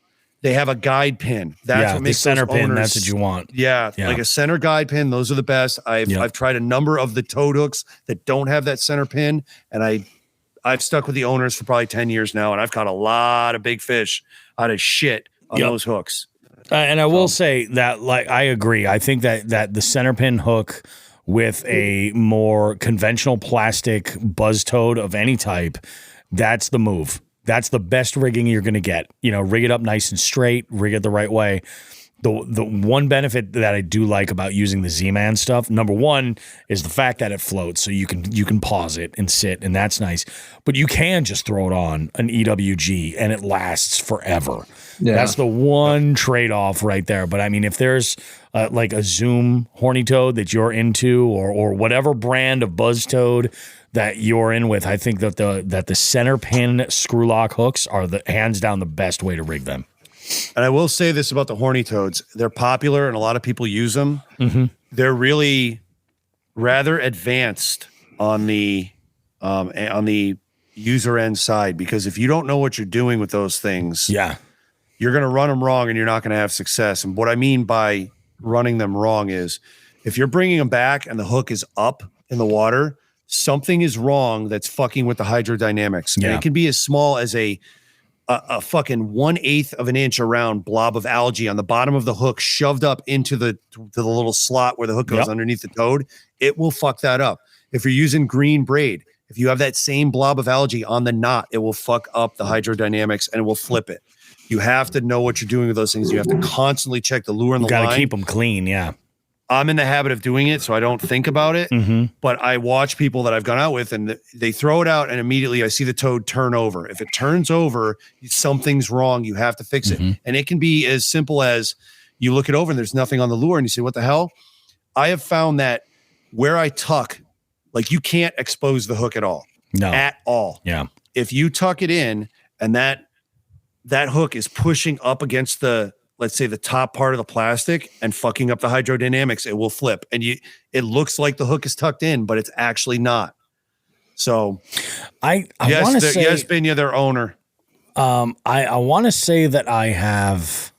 Speaker 6: they have a guide pin. That's what makes
Speaker 3: the center pin.
Speaker 6: Owners,
Speaker 3: That's what you want.
Speaker 6: Yeah, like a center guide pin. Those are the best. I've tried a number of the toad hooks that don't have that center pin, and I've stuck with the owners for probably 10 years now, and I've caught a lot of big fish out of shit on those hooks.
Speaker 3: And I will say that, like, I agree. I think that the center pin hook with a more conventional plastic buzz toad of any type, that's the move. That's the best rigging you're going to get. Rig it up nice and straight, rig it the right way. The one benefit that I do like about using the Z-Man stuff, number one, is the fact that it floats, so you can pause it and sit, and that's nice. But you can just throw it on an EWG, and it lasts forever. Yeah. That's the one trade-off right there. But I mean, if there's like a Zoom horny toad that you're into, or whatever brand of buzz toad that you're in with, I think that the center pin screw lock hooks are the hands down the best way to rig them.
Speaker 6: And I will say this about the horny toads. They're popular and a lot of people use them. Mm-hmm. They're really rather advanced on the user end side, because if you don't know what you're doing with those things, you're going to run them wrong and you're not going to have success. And what I mean by running them wrong is if you're bringing them back and the hook is up in the water, something is wrong that's fucking with the hydrodynamics. Yeah. And it can be as small as a fucking 1/8 of an inch around blob of algae on the bottom of the hook shoved up into the little slot where the hook goes underneath the toad. It will fuck that up. If you're using green braid, if you have that same blob of algae on the knot, it will fuck up the hydrodynamics and it will flip it. You have to know what you're doing with those things. You have to constantly check the lure and the line.
Speaker 3: You got to keep them clean, yeah.
Speaker 6: I'm in the habit of doing it, so I don't think about it. Mm-hmm. But I watch people that I've gone out with, and they throw it out, and immediately I see the toad turn over. If it turns over, something's wrong. You have to fix it. And it can be as simple as you look it over, and there's nothing on the lure, and you say, what the hell? I have found that where I tuck, like you can't expose the hook at all. No. At all.
Speaker 3: Yeah.
Speaker 6: If you tuck it in, and that hook is pushing up against let's say the top part of the plastic and fucking up the hydrodynamics, it will flip. And it looks like the hook is tucked in, but it's actually not. So
Speaker 3: I want to say,
Speaker 6: yes, Binya, their owner.
Speaker 3: I want to say that I have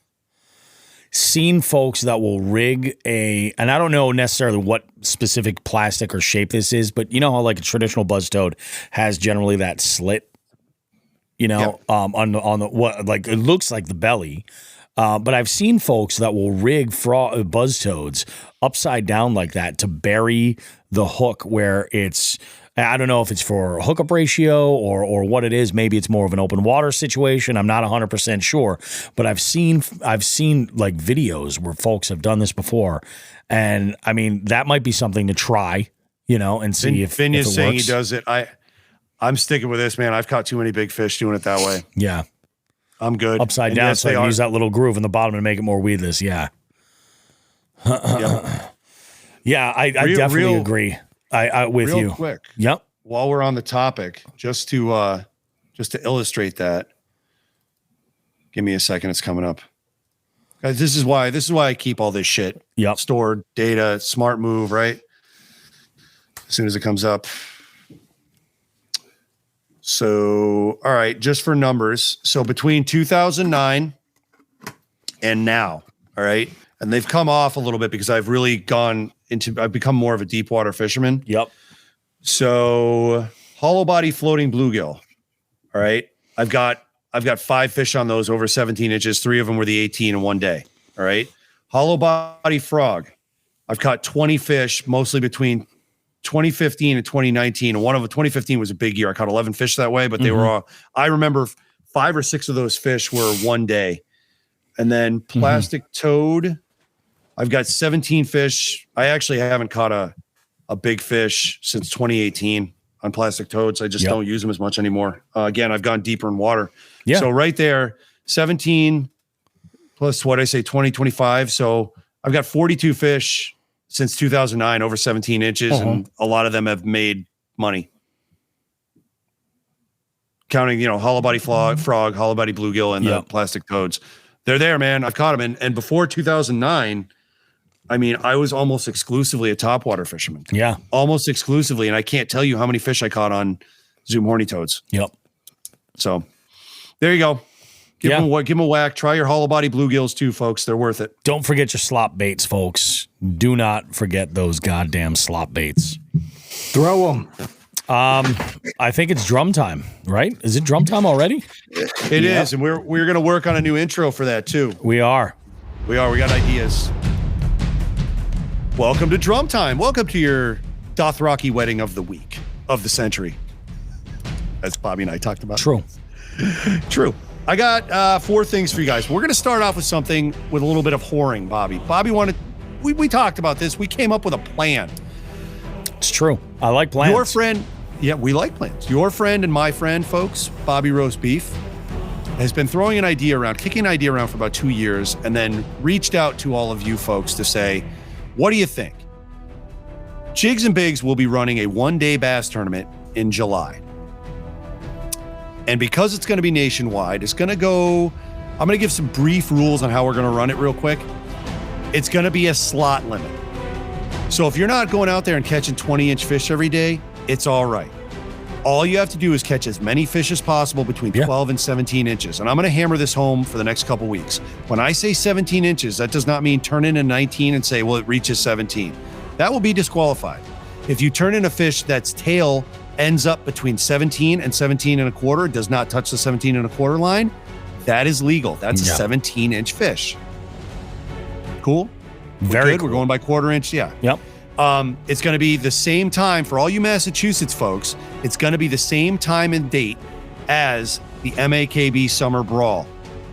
Speaker 3: seen folks that will rig and I don't know necessarily what specific plastic or shape this is, but you know how like a traditional buzz toad has generally that slit, on the what, like it looks like the belly. But I've seen folks that will rig buzz toads upside down like that to bury the hook where it's, I don't know if it's for hookup ratio or what it is. Maybe it's more of an open water situation. I'm not 100% sure, but I've seen like videos where folks have done this before. And I mean, that might be something to try, and see if it works.
Speaker 6: Saying he does it. I'm sticking with this, man. I've caught too many big fish doing it that way.
Speaker 3: Yeah.
Speaker 6: I'm good.
Speaker 3: Upside down, yes, so I can use that little groove in the bottom to make it more weedless. Yeah. Yeah, I definitely agree. I with you.
Speaker 6: Real quick.
Speaker 3: Yep.
Speaker 6: While we're on the topic, just to illustrate that, give me a second. It's coming up. Guys, this is why I keep all this shit.
Speaker 3: Yep.
Speaker 6: Stored data, smart move, right? As soon as it comes up. So, all right, just for numbers. So between 2009 and now, all right, and they've come off a little bit because I've become more of a deep water fisherman.
Speaker 3: Yep.
Speaker 6: So hollow body floating bluegill. All right. I've got 5 fish on those over 17 inches. 3 of them were the 18 in one day. All right. Hollow body frog. I've caught 20 fish, mostly between 2015 and 2019. And one of them, 2015 was a big year. I caught 11 fish that way, but they were all, I remember 5 or 6 of those fish were one day. And then plastic toad, I've got 17 fish. I actually haven't caught a big fish since 2018 on plastic toads. I just don't use them as much anymore. Again, I've gone deeper in water. Yeah. So right there, 17 plus what I say, 20, 25. So I've got 42 fish since 2009, over 17 inches, and a lot of them have made money. Counting, hollow body frog, hollow body bluegill, and the plastic toads. They're there, man. I've caught them. And before 2009, I mean, I was almost exclusively a topwater fisherman.
Speaker 3: Yeah.
Speaker 6: Almost exclusively. And I can't tell you how many fish I caught on Zoom horny toads.
Speaker 3: Yep.
Speaker 6: So there you go. Give them a whack. Try your hollow body bluegills too, folks. They're worth it.
Speaker 3: Don't forget your slop baits, folks. Do not forget those goddamn slop baits.
Speaker 5: Throw them.
Speaker 3: I think it's drum time, right? Is it drum time already?
Speaker 6: It is, and we're going to work on a new intro for that too.
Speaker 3: We are.
Speaker 6: We got ideas. Welcome to drum time. Welcome to your Dothraki wedding of the week, of the century. As Bobby and I talked about.
Speaker 3: True.
Speaker 6: I got 4 things for you guys. We're going to start off with something with a little bit of whoring, Bobby. Bobby wanted, we talked about this. We came up with a plan.
Speaker 3: It's true. I like plans.
Speaker 6: Your friend, yeah, we like plans. Your friend and my friend, folks, Bobby Roast Beef, has been throwing an idea around, kicking an idea around for about 2 years, and then reached out to all of you folks to say, what do you think? Jigs and Bigs will be running a 1-day bass tournament in July. And because it's going to be nationwide, it's going to go, I'm going to give some brief rules on how we're going to run it real quick. It's going to be a slot limit. So if you're not going out there and catching 20-inch fish every day, it's all right. All you have to do is catch as many fish as possible between 12 and 17 inches. And I'm going to hammer this home for the next couple weeks. When I say 17 inches, that does not mean turn in a 19 and say, well, it reaches 17. That will be disqualified. If you turn in a fish that's tail ends up between 17 and 17 and a quarter, does not touch the 17 and a quarter line, that is legal. That's a 17-inch fish. Cool?
Speaker 3: Very
Speaker 6: good.
Speaker 3: cool.
Speaker 6: We're going by quarter inch. Yeah.
Speaker 3: Yep.
Speaker 6: It's going to be the same time for all you Massachusetts folks. It's going to be the same time and date as the MAKB Summer Brawl.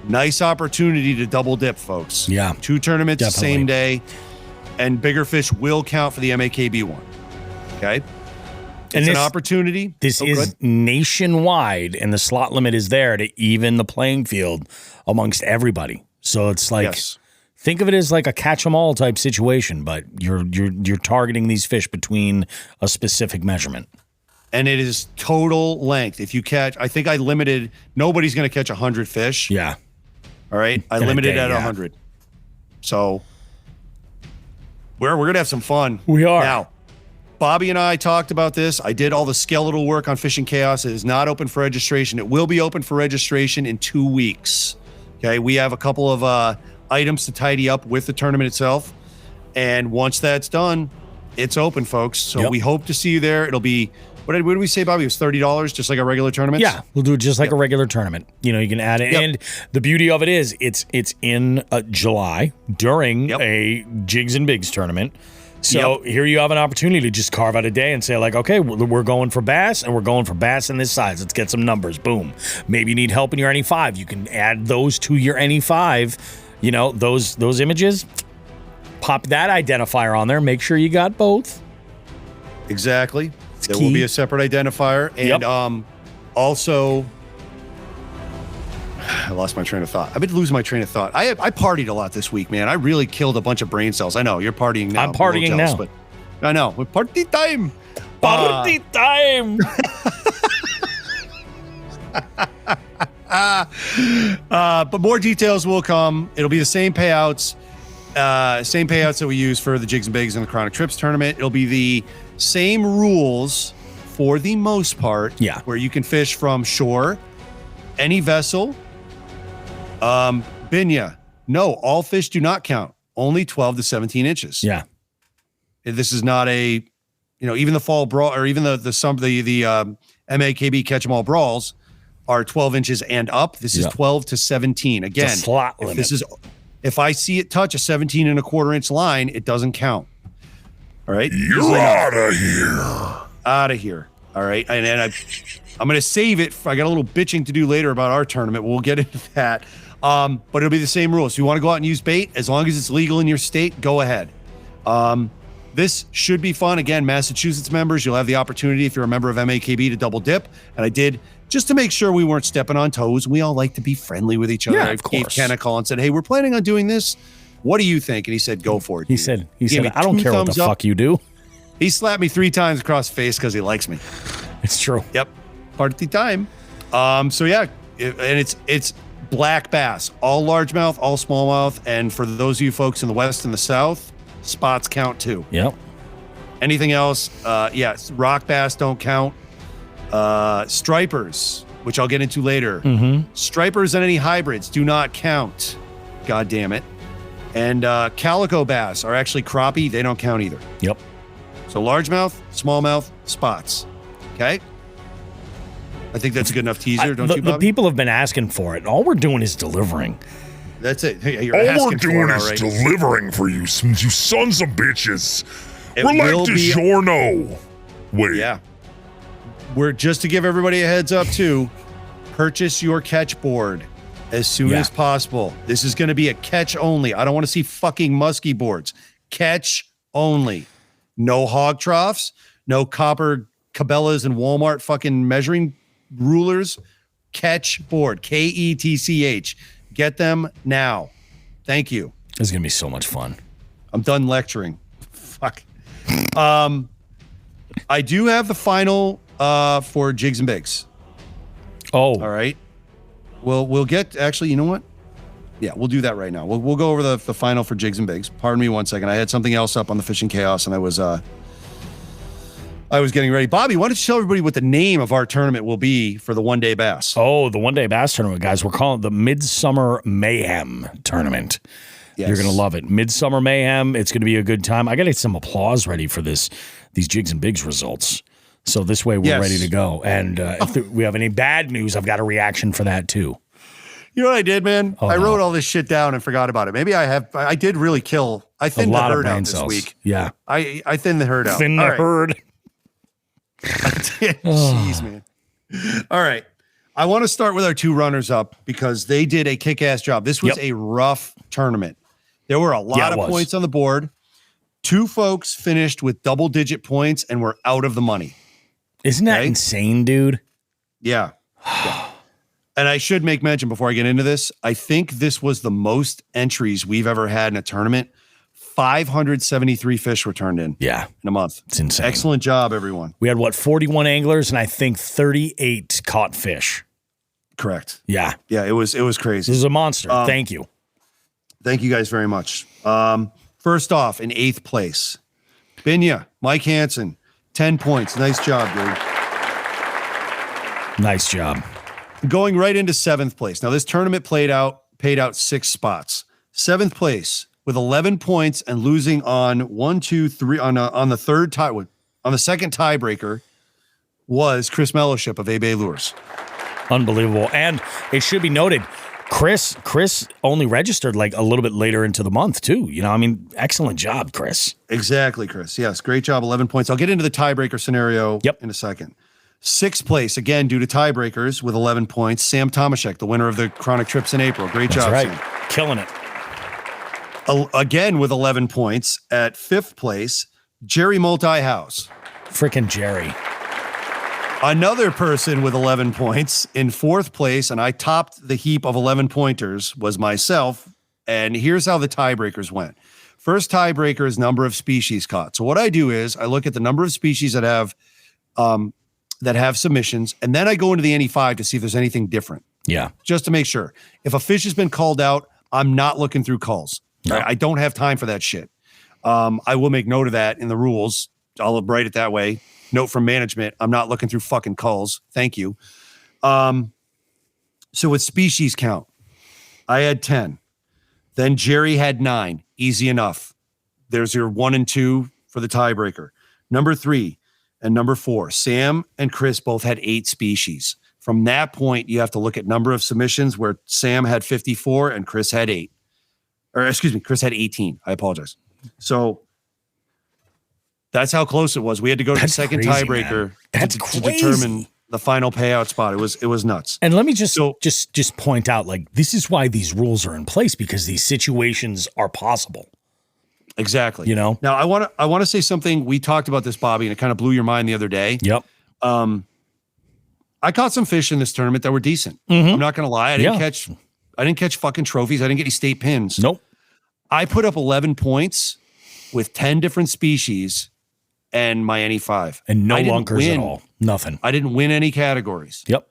Speaker 6: Nice opportunity to double dip, folks.
Speaker 3: Yeah.
Speaker 6: 2 tournaments the
Speaker 3: Definitely.
Speaker 6: same day, and bigger fish will count for the MAKB one. Okay.
Speaker 3: And
Speaker 6: It's
Speaker 3: this,
Speaker 6: an opportunity.
Speaker 3: This
Speaker 6: Oh,
Speaker 3: is
Speaker 6: good.
Speaker 3: nationwide, and the slot limit is there to even the playing field amongst everybody. So it's like,
Speaker 6: Yes.
Speaker 3: think of it as like a catch-em-all type situation, but you're targeting these fish between a specific measurement.
Speaker 6: And it is total length. If you catch, I think I limited, nobody's going to catch 100 fish.
Speaker 3: Yeah.
Speaker 6: All right. I
Speaker 3: In a
Speaker 6: limited
Speaker 3: day,
Speaker 6: at
Speaker 3: yeah.
Speaker 6: 100. So we're going to have some fun.
Speaker 3: We are.
Speaker 6: Now, Bobby and I talked about this. I did all the skeletal work on Fishing Chaos. It is not open for registration. It will be open for registration in 2 weeks. Okay. We have a couple of items to tidy up with the tournament itself. And once that's done, it's open, folks. So we hope to see you there. It'll be, what did we say, Bobby? It was $30, just like a regular tournament?
Speaker 3: Yeah, we'll do it just like a regular tournament. You know, you can add it. And the beauty of it is it's in July during a Jigs and Bigs tournament. So here you have an opportunity to just carve out a day and say like, okay, we're going for bass and we're going for bass in this size. Let's get some numbers. Boom. Maybe you need help in your NE5. You can add those to your NE5. You know, those images, pop that identifier on there. Make sure you got both.
Speaker 6: Exactly. There
Speaker 3: key.
Speaker 6: will be a separate identifier. And also, I lost my train of thought. I've been losing my train of thought. I partied a lot this week, man. I really killed a bunch of brain cells. I know you're partying now.
Speaker 3: I'm partying
Speaker 6: a little jealous,
Speaker 3: now.
Speaker 6: But I know. We're party time.
Speaker 3: Party time.
Speaker 6: But more details will come. It'll be the same payouts. Same payouts that we use for the Jigs and Bigs and the Chronic Trips tournament. It'll be the same rules for the most part.
Speaker 3: Yeah.
Speaker 6: Where you can fish from shore, any vessel. Binya. No, all fish do not count. Only 12 to 17 inches.
Speaker 3: Yeah.
Speaker 6: This is not a, even the fall brawl or even the MAKB catch 'em all brawls are 12 inches and up. This is 12 to 17. Again,
Speaker 3: It's a slot limit.
Speaker 6: If I see it touch a 17 and a quarter inch line, it doesn't count. All right.
Speaker 4: You're out of here.
Speaker 6: Out of here. All right. And I'm going to save it. I got a little bitching to do later about our tournament. We'll get into that. But it'll be the same rules. If you want to go out and use bait, as long as it's legal in your state, go ahead. This should be fun. Again, Massachusetts members, you'll have the opportunity, if you're a member of MAKB, to double dip. And I did, just to make sure we weren't stepping on toes. We all like to be friendly with each other.
Speaker 3: Yeah,
Speaker 6: I
Speaker 3: of
Speaker 6: gave
Speaker 3: course.
Speaker 6: Ken a call and said, hey, we're planning on doing this. What do you think? And he said, go for it.
Speaker 3: He
Speaker 6: dude.
Speaker 3: said,
Speaker 6: Gave me
Speaker 3: I don't
Speaker 6: 2
Speaker 3: care what the
Speaker 6: thumbs up.
Speaker 3: fuck you do.
Speaker 6: He slapped me 3 times across the face because he likes me.
Speaker 3: It's true.
Speaker 6: Yep. Party time. So yeah, and it's black bass, all largemouth, all smallmouth. And for those of you folks in the West and the South, spots count too.
Speaker 3: Yep.
Speaker 6: Anything else? Yes. Rock bass don't count. Stripers, which I'll get into later. Stripers and any hybrids do not count. God damn it. And calico bass are actually crappie. They don't count either.
Speaker 3: Yep.
Speaker 6: So largemouth, smallmouth, spots. Okay. I think that's a good enough teaser, don't you,
Speaker 3: The
Speaker 6: Bobby?
Speaker 3: people have been asking for it, and all we're doing is delivering.
Speaker 6: That's it. Hey, you're
Speaker 4: All we're
Speaker 6: asking
Speaker 4: doing
Speaker 6: for it,
Speaker 4: is
Speaker 6: all right.
Speaker 4: delivering for you sons of bitches.
Speaker 6: It
Speaker 4: We're
Speaker 6: will
Speaker 4: like
Speaker 6: be-
Speaker 4: DiGiorno. Wait.
Speaker 6: Yeah. We're just to give everybody a heads up too. Purchase your catch board. as soon as possible. This is going to be a catch only. I don't want to see fucking musky boards. Catch only. No hog troughs, no copper Cabela's and Walmart fucking measuring rulers. Catch board. KETCH. Get them now. Thank you.
Speaker 3: This is going to be so much fun.
Speaker 6: I'm done lecturing. Fuck. I do have the final for Jigs and Bigs.
Speaker 3: Oh.
Speaker 6: All right. We'll get, actually, you know what? Yeah, we'll do that right now. We'll go over the final for Jigs and Bigs. Pardon me 1 second. I had something else up on the Fishing Chaos, and I was getting ready. Bobby, why don't you tell everybody what the name of our tournament will be for the one-day bass?
Speaker 3: Oh, the one-day bass tournament, guys. We're calling it the Midsummer Mayhem Tournament.
Speaker 6: Yes.
Speaker 3: You're going to love it. Midsummer Mayhem. It's going to be a good time. I got to get some applause ready for these Jigs and Bigs results. So this way we're ready to go. And if we have any bad news, I've got a reaction for that too.
Speaker 6: You know what I did, man?
Speaker 3: Oh,
Speaker 6: I wrote all this shit down and forgot about it. Maybe I did really I thinned the herd out this week.
Speaker 3: Yeah.
Speaker 6: I thinned the herd out.
Speaker 3: Thin the herd.
Speaker 6: I did. Jeez, man. All right. I want to start with our two runners up because they did a kick-ass job. This was a rough tournament. There were a lot of points on the board. Two folks finished with double-digit points and were out of the money.
Speaker 3: Isn't that insane, dude?
Speaker 6: Yeah. And I should make mention before I get into this, I think this was the most entries we've ever had in a tournament. 573 fish were turned in.
Speaker 3: Yeah.
Speaker 6: In a month.
Speaker 3: It's insane.
Speaker 6: Excellent job, everyone.
Speaker 3: We had 41 anglers and I think 38 caught fish.
Speaker 6: Correct.
Speaker 3: Yeah.
Speaker 6: Yeah, it was crazy.
Speaker 3: This is a monster. Thank you.
Speaker 6: Thank you guys very much. First off, in 8th place, Binya, Mike Hansen, 10 points. Nice job, dude.
Speaker 3: Nice job.
Speaker 6: Going right into 7th place. Now, this tournament paid out 6 spots. 7th place with 11 points and losing on 1, 2, 3 on the third tie on the second tiebreaker was Chris Mellowship of A-Bay Lures.
Speaker 3: Unbelievable. And it should be noted, Chris only registered like a little bit later into the month too. You know, I mean, excellent job, Chris.
Speaker 6: Exactly, Chris. Yes, great job. 11 points. I'll get into the tiebreaker scenario in a second. 6th place, again, due to tiebreakers with 11 points, Sam Tomaszek, the winner of the Chronic Trips in April. Great job,
Speaker 3: right.
Speaker 6: Sam.
Speaker 3: Killing it.
Speaker 6: Again, with 11 points at 5th place, Jerry Multi-House.
Speaker 3: Freaking Jerry.
Speaker 6: Another person with 11 points in 4th place, and I topped the heap of 11 pointers, was myself. And here's how the tiebreakers went. First tiebreaker is number of species caught. So what I do is I look at the number of species that have submissions, and then I go into the NE5 to see if there's anything different.
Speaker 3: Yeah.
Speaker 6: Just to make sure. If a fish has been called out, I'm not looking through calls.
Speaker 3: No.
Speaker 6: I don't have time for that shit. I will make note of that in the rules. I'll write it that way. Note from management, I'm not looking through fucking calls. Thank you. So with species count, I had 10. Then Jerry had 9. Easy enough. There's your 1 and 2 for the tiebreaker. Number 3 and number 4. Sam and Chris both had 8 species. From that point, you have to look at number of submissions where Sam had 54 and Chris had 8. Or excuse me, Chris had 18. I apologize. So that's how close it was. We had to go to the second tiebreaker to determine the final payout spot. It was nuts.
Speaker 3: And let me just point out, like, this is why these rules are in place, because these situations are possible.
Speaker 6: Exactly.
Speaker 3: You know?
Speaker 6: Now I want to say something. We talked about this, Bobby, and it kind of blew your mind the other day.
Speaker 3: Yep.
Speaker 6: I caught some fish in this tournament that were decent. I'm not going to lie. I didn't catch fucking trophies. I didn't get any state pins.
Speaker 3: Nope.
Speaker 6: I put up 11 points with 10 different species and my NE5.
Speaker 3: And no lunkers at all. Nothing.
Speaker 6: I didn't win any categories.
Speaker 3: Yep.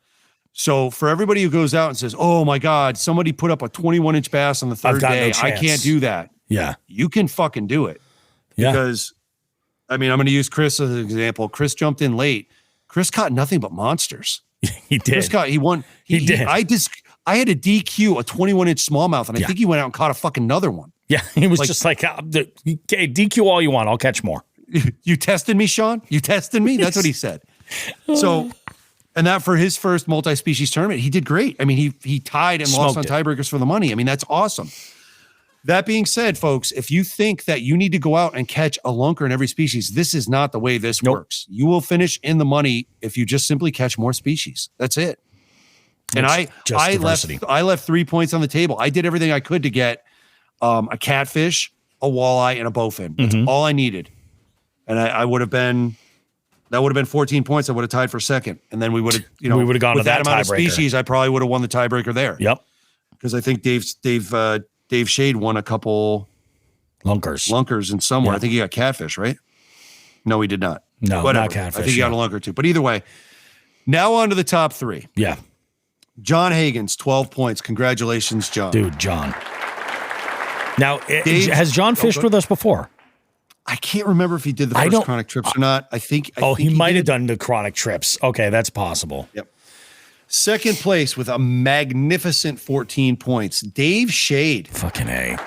Speaker 6: So for everybody who goes out and says, oh my God, somebody put up a 21-inch bass on the third day.
Speaker 3: No
Speaker 6: I can't do that.
Speaker 3: Yeah.
Speaker 6: You can fucking do it.
Speaker 3: Yeah.
Speaker 6: Because, I mean, I'm going to use Chris as an example. Chris jumped in late. Chris caught nothing but monsters.
Speaker 3: He did.
Speaker 6: He won. He did. I had a DQ, a 21-inch smallmouth, and I think he went out and caught a fucking another one.
Speaker 3: Yeah. He was just like, okay, DQ all you want. I'll catch more.
Speaker 6: You tested me, Shawn? You tested me? That's what he said. So, and that for his first multi-species tournament, he did great. I mean, he tied and lost on tiebreakers for the money. I mean, that's awesome. That being said, folks, if you think that you need to go out and catch a lunker in every species, this is not the way this works. You will finish in the money if you just simply catch more species. That's it. And
Speaker 3: Just
Speaker 6: I
Speaker 3: diversity.
Speaker 6: left 3 points on the table. I did everything I could to get a catfish, a walleye, and a bowfin. That's all I needed. And that would have been 14 points. I would have tied for second. And then we would have,
Speaker 3: We would have gone
Speaker 6: with
Speaker 3: to that
Speaker 6: amount of
Speaker 3: tiebreaker.
Speaker 6: species, I probably would have won the tiebreaker there.
Speaker 3: Yep.
Speaker 6: Because I think Dave Shade won a couple lunkers in somewhere.
Speaker 3: Yeah.
Speaker 6: I think he got catfish, right? No, he did not.
Speaker 3: No,
Speaker 6: Whatever.
Speaker 3: not catfish.
Speaker 6: I think he got a lunker too. But either way, now on to the top three.
Speaker 3: Yeah.
Speaker 6: John Hagens, 12 points. Congratulations, John.
Speaker 3: Dude, John. Now,
Speaker 6: Dave-
Speaker 3: has John fished with us before?
Speaker 6: I can't remember if he did the first chronic trips or not. I think
Speaker 3: he might have
Speaker 6: did.
Speaker 3: done the chronic trips. Okay, that's possible.
Speaker 6: Yep. Second place with a magnificent 14 points. Dave Shade.
Speaker 3: Fucking A.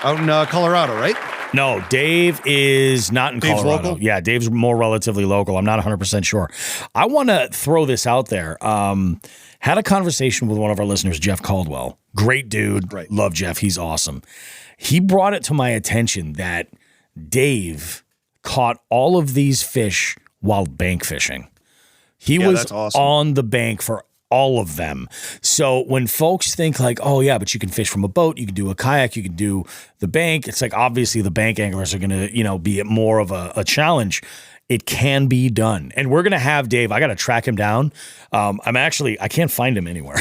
Speaker 6: Out in Colorado, right?
Speaker 3: No, Dave is not in
Speaker 6: Dave's
Speaker 3: Colorado.
Speaker 6: local?
Speaker 3: Yeah, Dave's more relatively local. I'm not 100% sure. I want to throw this out there. Had a conversation with one of our listeners, Jeff Caldwell. Great dude.
Speaker 6: Right.
Speaker 3: Love Jeff. He's awesome. He brought it to my attention that Dave caught all of these fish while bank fishing. He was
Speaker 6: that's awesome.
Speaker 3: on the bank for all of them. So when folks think like, oh yeah, but you can fish from a boat, you can do a kayak, you can do the bank. It's like, obviously the bank anglers are going to, be more of a challenge. It can be done. And we're going to have Dave, I got to track him down. I can't find him anywhere.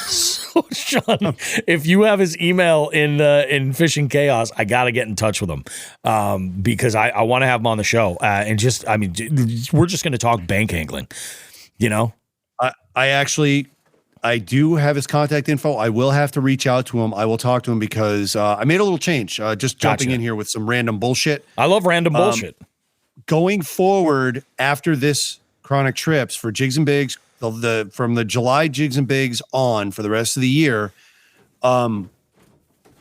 Speaker 3: So Shawn, if you have his email in Fishing Chaos, I got to get in touch with him because I want to have him on the show. We're just going to talk bank angling,
Speaker 6: I do have his contact info. I will have to reach out to him. I will talk to him because I made a little change. Just jumping in here with some random bullshit.
Speaker 3: I love random bullshit.
Speaker 6: Going forward after this chronic trips for Jigs and Bigs, from the July Jigs and Bigs on for the rest of the year, I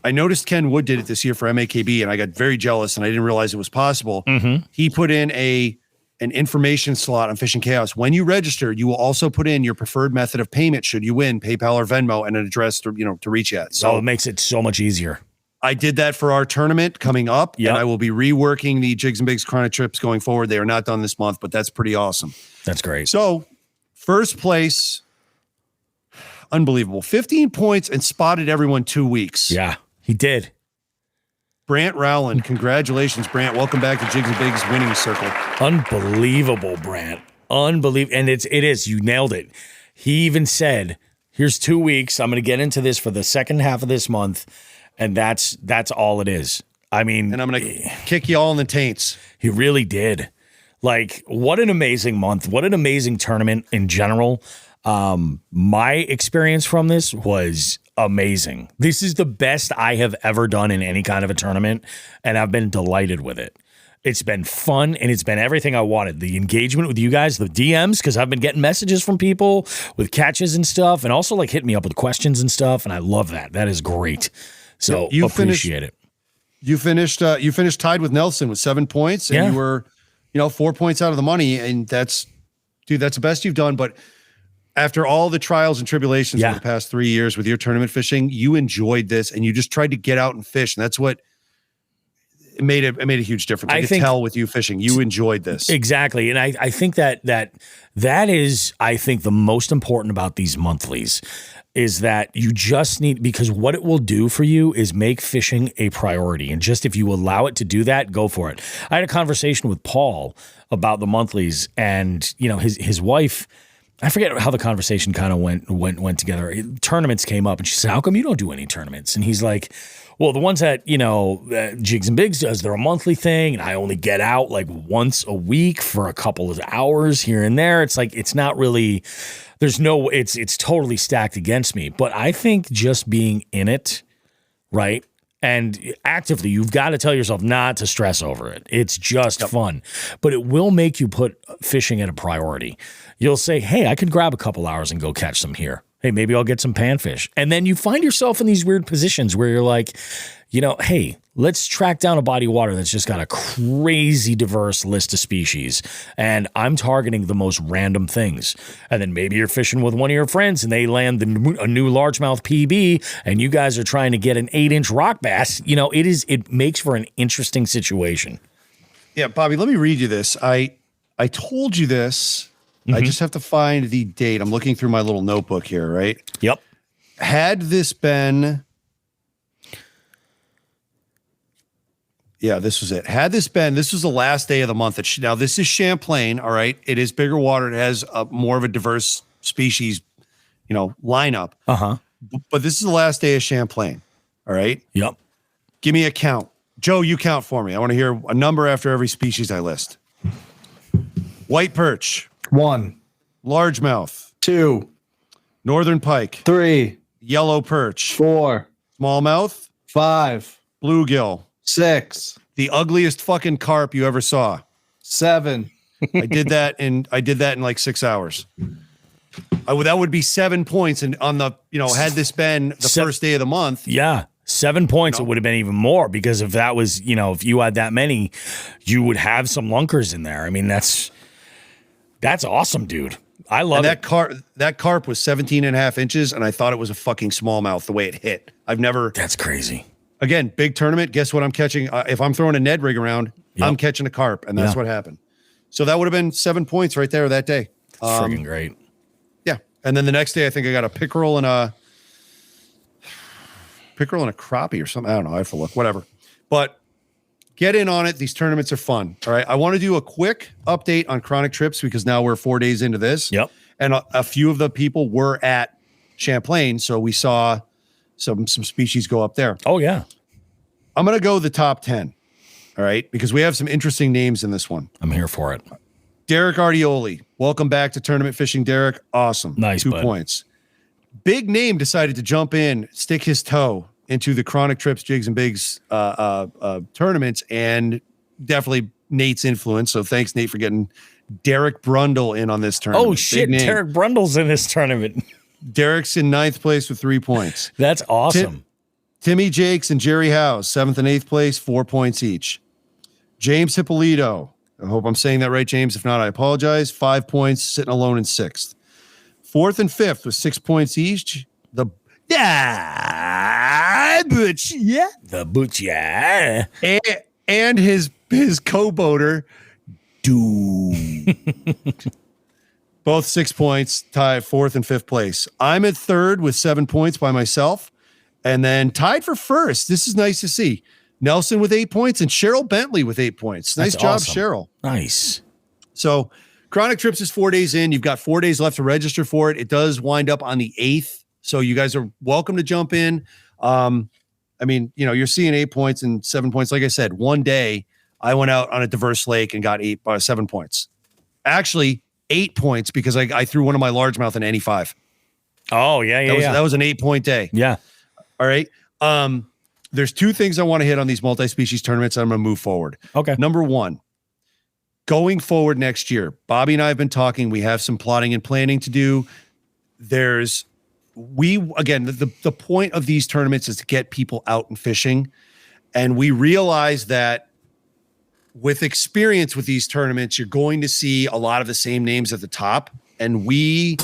Speaker 6: noticed Ken Wood did it this year for MAKB, and I got very jealous, and I didn't realize it was possible. He put in an information slot on Fishing Chaos. When you register, you will also put in your preferred method of payment should you win, PayPal or Venmo, and an address to reach at. So
Speaker 3: it makes it so much easier.
Speaker 6: I did that for our tournament coming up, and I will be reworking the Jigs and Bigs chronic trips going forward. They are not done this month, but that's pretty awesome.
Speaker 3: That's great.
Speaker 6: So first place, unbelievable. 15 points and spotted everyone 2 weeks.
Speaker 3: Yeah, he did.
Speaker 6: Brant Rowland, congratulations, Brant. Welcome back to Jigs and Bigs winning circle.
Speaker 3: Unbelievable, Brant. Unbelievable. And it is. You nailed it. He even said, here's 2 weeks. I'm going to get into this for the second half of this month. And that's all it is. I mean,
Speaker 6: and I'm going to kick you all in the taints.
Speaker 3: He really did. Like, what an amazing month. What an amazing tournament in general. My experience from this was amazing. This is the best I have ever done in any kind of a tournament, and I've been delighted with it. It's been fun, and it's been everything I wanted. The engagement with you guys, the DMs, because I've been getting messages from people with catches and stuff, and also like hitting me up with questions and stuff, and I love that. That is great. So
Speaker 6: you
Speaker 3: appreciate it.
Speaker 6: You finished tied with Nelson with 7 points, and you were, 4 points out of the money, and that's the best you've done. But after all the trials and tribulations of the past 3 years with your tournament fishing, you enjoyed this, and you just tried to get out and fish, and that's what it made a huge difference. I could tell with you fishing, you enjoyed this.
Speaker 3: Exactly. And I think that is, I think, the most important about these monthlies is that you just need, because what it will do for you is make fishing a priority. And just if you allow it to do that, go for it. I had a conversation with Paul about the monthlies, and his wife, I forget how the conversation kind of went together. Tournaments came up, and she said, "How come you don't do any tournaments?" And he's like, "Well, the ones that Jigs and Bigs does, they're a monthly thing, and I only get out like once a week for a couple of hours here and there. It's like it's not really. It's totally stacked against me. But I think just being in it, right, and actively, you've got to tell yourself not to stress over it. It's just fun, but it will make you put fishing at a priority. You'll say, hey, I could grab a couple hours and go catch some here. Hey, maybe I'll get some panfish. And then you find yourself in these weird positions where you're like, hey, let's track down a body of water that's just got a crazy diverse list of species. And I'm targeting the most random things. And then maybe you're fishing with one of your friends and they land a new largemouth PB and you guys are trying to get an 8-inch rock bass. It makes for an interesting situation.
Speaker 6: Yeah, Bobby, let me read you this. I told you this I just have to find the date. I'm looking through my little notebook here, right?
Speaker 3: Yep.
Speaker 6: Had this been... Yeah, this was it. This was the last day of the month. Now, this is Champlain, all right? It is bigger water. It has more of a diverse species, lineup.
Speaker 3: Uh-huh.
Speaker 6: But this is the last day of Champlain, all right?
Speaker 3: Yep.
Speaker 6: Give me a count. Joe, you count for me. I want to hear a number after every species I list. White perch.
Speaker 5: 1,
Speaker 6: Largemouth.
Speaker 5: 2,
Speaker 6: Northern pike.
Speaker 5: 3,
Speaker 6: Yellow perch.
Speaker 5: 4,
Speaker 6: Smallmouth.
Speaker 5: 5,
Speaker 6: Bluegill.
Speaker 5: 6,
Speaker 6: The ugliest fucking carp you ever saw.
Speaker 5: 7.
Speaker 6: I did that in like 6 hours. That would be 7 points. And on the, had this been the first day of the month.
Speaker 3: Yeah. 7 points, it would have been even more, because if that was, if you had that many, you would have some lunkers in there. I mean, that's awesome, dude. I love
Speaker 6: it. That carp was 17 and a half inches, and I thought it was a fucking smallmouth the way it hit.
Speaker 3: That's crazy.
Speaker 6: Again, big tournament. Guess what I'm catching? If I'm throwing a Ned rig around, I'm catching a carp, and that's what happened. So that would have been 7 points right there that day.
Speaker 3: Freaking great.
Speaker 6: Yeah. And then the next day, I think I got a pickerel and a crappie or something. I don't know. I have to look. Whatever. But get in on it. These tournaments are fun. All right. I want to do a quick update on chronic trips because now we're 4 days into this.
Speaker 3: Yep.
Speaker 6: And a few of the people were at Champlain, so we saw some species go up there.
Speaker 3: Oh, yeah.
Speaker 6: I'm going to go the top 10, all right, because we have some interesting names in this one.
Speaker 3: I'm here for it.
Speaker 6: Derek Artioli. Welcome back to Tournament Fishing, Derek. Awesome.
Speaker 3: Nice,
Speaker 6: 2 points. Big name decided to jump in, stick his toe into the Chronic Trips, Jigs and Bigs tournaments, and definitely Nate's influence. So thanks, Nate, for getting Derek Brundle in on this tournament.
Speaker 3: Oh, shit. Derek Brundle's in this tournament.
Speaker 6: Derek's in 9th place with 3 points.
Speaker 3: That's awesome.
Speaker 6: Timmy Jakes and Jerry House, 7th and 8th place, 4 points each. James Hippolito. I hope I'm saying that right, James. If not, I apologize. 5 points, sitting alone in 6th. 4th and 5th with 6 points each. The Butch, and his co-boater, Dude. Both 6 points, tied 4th and 5th place. I'm at 3rd with 7 points by myself, and then tied for 1st. This is nice to see. Nelson with 8 points and Cheryl Bentley with 8 points. Nice job,
Speaker 3: awesome.
Speaker 6: Cheryl.
Speaker 3: Nice.
Speaker 6: So Chronic Trips is 4 days in. You've got 4 days left to register for it. It does wind up on the 8th. So you guys are welcome to jump in. You're seeing 8 points and 7 points. Like I said, one day I went out on a diverse lake and got 7 points. Actually, 8 points because I threw one of my largemouth in any 5.
Speaker 3: Oh, yeah.
Speaker 6: That was an 8 point day.
Speaker 3: Yeah.
Speaker 6: All right. There's 2 things I want to hit on these multi-species tournaments. I'm going to move forward.
Speaker 3: Okay.
Speaker 6: Number 1, going forward next year, Bobby and I have been talking. We have some plotting and planning to do. The point of these tournaments is to get people out and fishing. And we realize that with experience with these tournaments, you're going to see a lot of the same names at the top. And we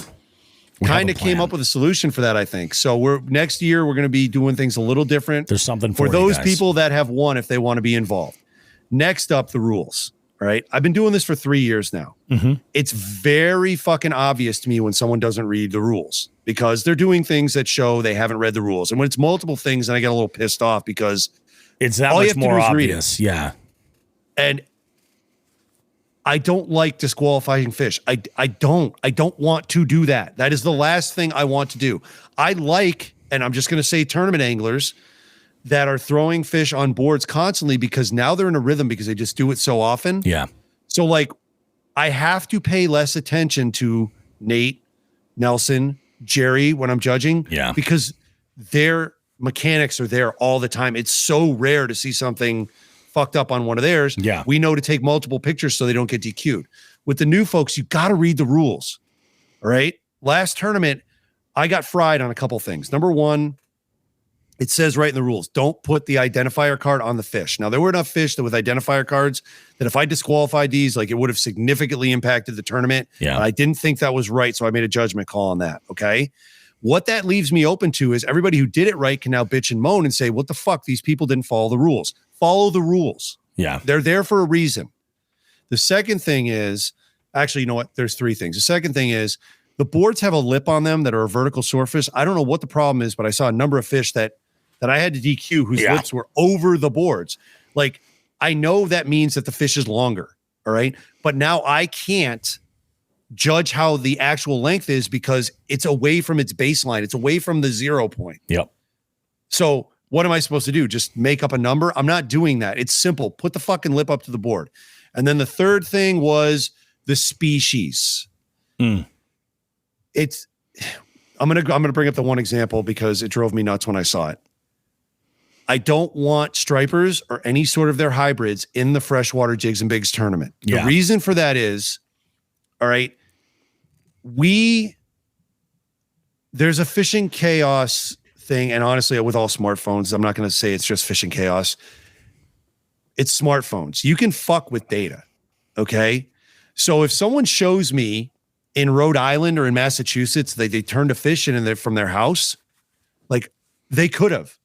Speaker 6: kind of came up with a solution for that, I think. So next year, we're going to be doing things a little different.
Speaker 3: There's something
Speaker 6: for those people that have won if they want to be involved. Next up, the rules. All right. I've been doing this for 3 years now.
Speaker 3: Mm-hmm.
Speaker 6: It's very fucking obvious to me when someone doesn't read the rules because they're doing things that show they haven't read the rules. And when it's multiple things, then I get a little pissed off because
Speaker 3: it's that much more obvious. Yeah.
Speaker 6: And I don't like disqualifying fish. I don't want to do that. That is the last thing I want to do. I like, and I'm just going to say tournament anglers that are throwing fish on boards constantly because now they're in a rhythm because they just do it so often.
Speaker 3: Yeah.
Speaker 6: So like I have to pay less attention to Nate, Nelson, Jerry when I'm judging.
Speaker 3: Yeah.
Speaker 6: Because their mechanics are there all the time. It's so rare to see something fucked up on one of theirs.
Speaker 3: Yeah.
Speaker 6: We know to take multiple pictures so they don't get DQ'd. With the new folks, you got to read the rules. All right. Last tournament, I got fried on a couple things. Number one, it says right in the rules, don't put the identifier card on the fish. Now, there were enough fish that with identifier cards that if I disqualified these, like it would have significantly impacted the tournament.
Speaker 3: Yeah.
Speaker 6: And I didn't think that was right. So I made a judgment call on that. Okay. What that leaves me open to is everybody who did it right can now bitch and moan and say, what the fuck? These people didn't follow the rules. Follow the rules.
Speaker 3: Yeah.
Speaker 6: They're there for a reason. The second thing is, Actually, you know what? There's three things. The second thing is the boards have a lip on them that are a vertical surface. I don't know what the problem is, but I saw a number of fish that I had to DQ whose lips were over the boards. Like, I know that means that the fish is longer. All right. But now I can't judge how the actual length is because it's away from its baseline. It's away from the 0 point.
Speaker 3: Yep.
Speaker 6: So what am I supposed to do? Just make up a number? I'm not doing that. It's simple. Put the fucking lip up to the board. And then the third thing was the species. I'm gonna bring up the one example because it drove me nuts when I saw it. I don't want stripers or any sort of their hybrids in the freshwater jigs and bigs tournament. The reason for that is, all right, there's a fishing chaos thing, and honestly, with all smartphones, I'm not going to say it's just fishing chaos. It's smartphones. You can fuck with data, okay? So if someone shows me in Rhode Island or in Massachusetts they turned a fish in from their house, like they could have,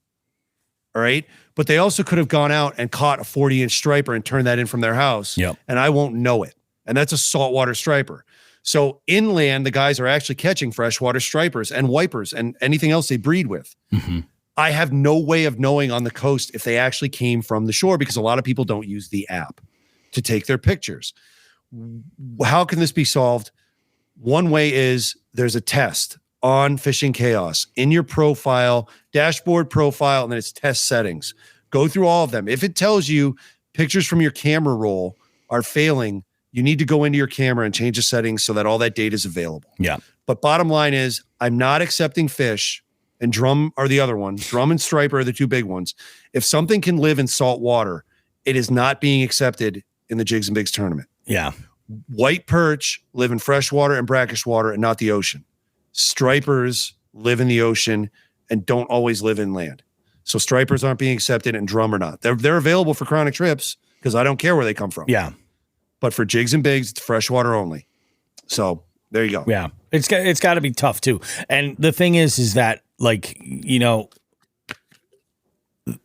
Speaker 6: all right? But they also could have gone out and caught a 40-inch striper and turned that in from their house, and I won't know it. And that's a saltwater striper. So inland, the guys are actually catching freshwater stripers and wipers and anything else they breed with. I have no way of knowing on the coast if they actually came from the shore because a lot of people don't use the app to take their pictures. How can this be solved? One way is there's a test on Fishing Chaos in your profile, dashboard profile, and then it's test settings. Go through all of them. If it tells you pictures from your camera roll are failing, you need to go into your camera and change the settings so that all that data is available.
Speaker 3: Yeah.
Speaker 6: But bottom line is I'm not accepting fish, and drum are the other ones. Drum and striper are the two big ones. If something can live in salt water, it is not being accepted in the Jigs and Bigs tournament.
Speaker 3: Yeah.
Speaker 6: White perch live in freshwater and brackish water and not the ocean. Stripers live in the ocean and don't always live inland. So stripers aren't being accepted and drum are not. They're available for chronic trips because I don't care where they come from.
Speaker 3: Yeah.
Speaker 6: But for jigs and bigs, it's freshwater only. So there you go.
Speaker 3: Yeah. It's got to be tough too. And the thing is that, like, you know,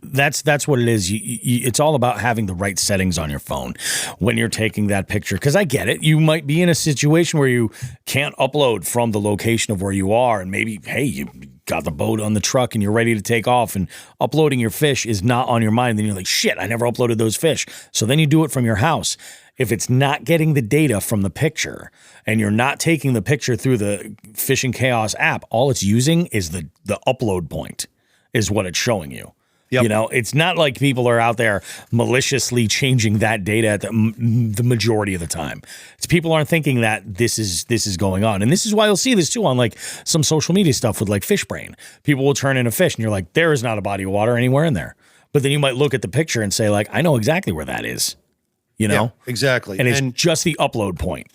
Speaker 3: that's what it is. It's all about having the right settings on your phone when you're taking that picture. Because I get it. You might be in a situation where you can't upload from the location of where you are. And maybe, hey, you got the boat on the truck and you're ready to take off and uploading your fish is not on your mind. Then you're like, shit, I never uploaded those fish. So then you do it from your house. If it's not getting the data from the picture and you're not taking the picture through the Fishing Chaos app, all it's using is the upload point is what it's showing you. Yep. You know, it's not like people are out there maliciously changing that data at the majority of the time. It's people aren't thinking that this is going on. And this is why you'll see this too on like some social media stuff with like Fish Brain. People will turn in a fish and you're like, there is not a body of water anywhere in there. But then you might look at the picture and say like, I know exactly where that is. You know? Yeah,
Speaker 6: exactly.
Speaker 3: And it's just the upload point.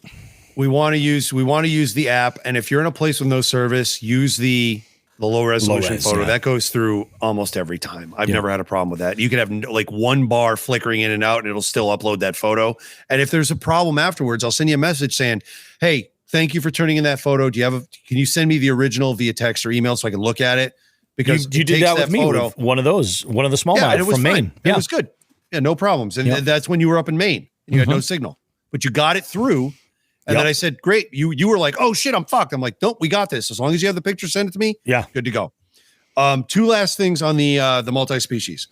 Speaker 6: We want to use the app. And if you're in a place with no service, use the low resolution photo. Yeah. That goes through almost every time. I've never had a problem with that. You could have like one bar flickering in and out and it'll still upload that photo. And if there's a problem afterwards, I'll send you a message saying, hey, thank you for turning in that photo. Can you send me the original via text or email so I can look at it? Because
Speaker 3: you did that with me with one of the smallmouth from Maine.
Speaker 6: It was good. Yeah, no problems. And that's when you were up in Maine and you had no signal, but you got it through. And then I said, great. You were like, oh shit, I'm fucked. I'm like, nope, we got this. As long as you have the picture, send it to me.
Speaker 3: Yeah.
Speaker 6: Good to go. Two last things on the multi-species.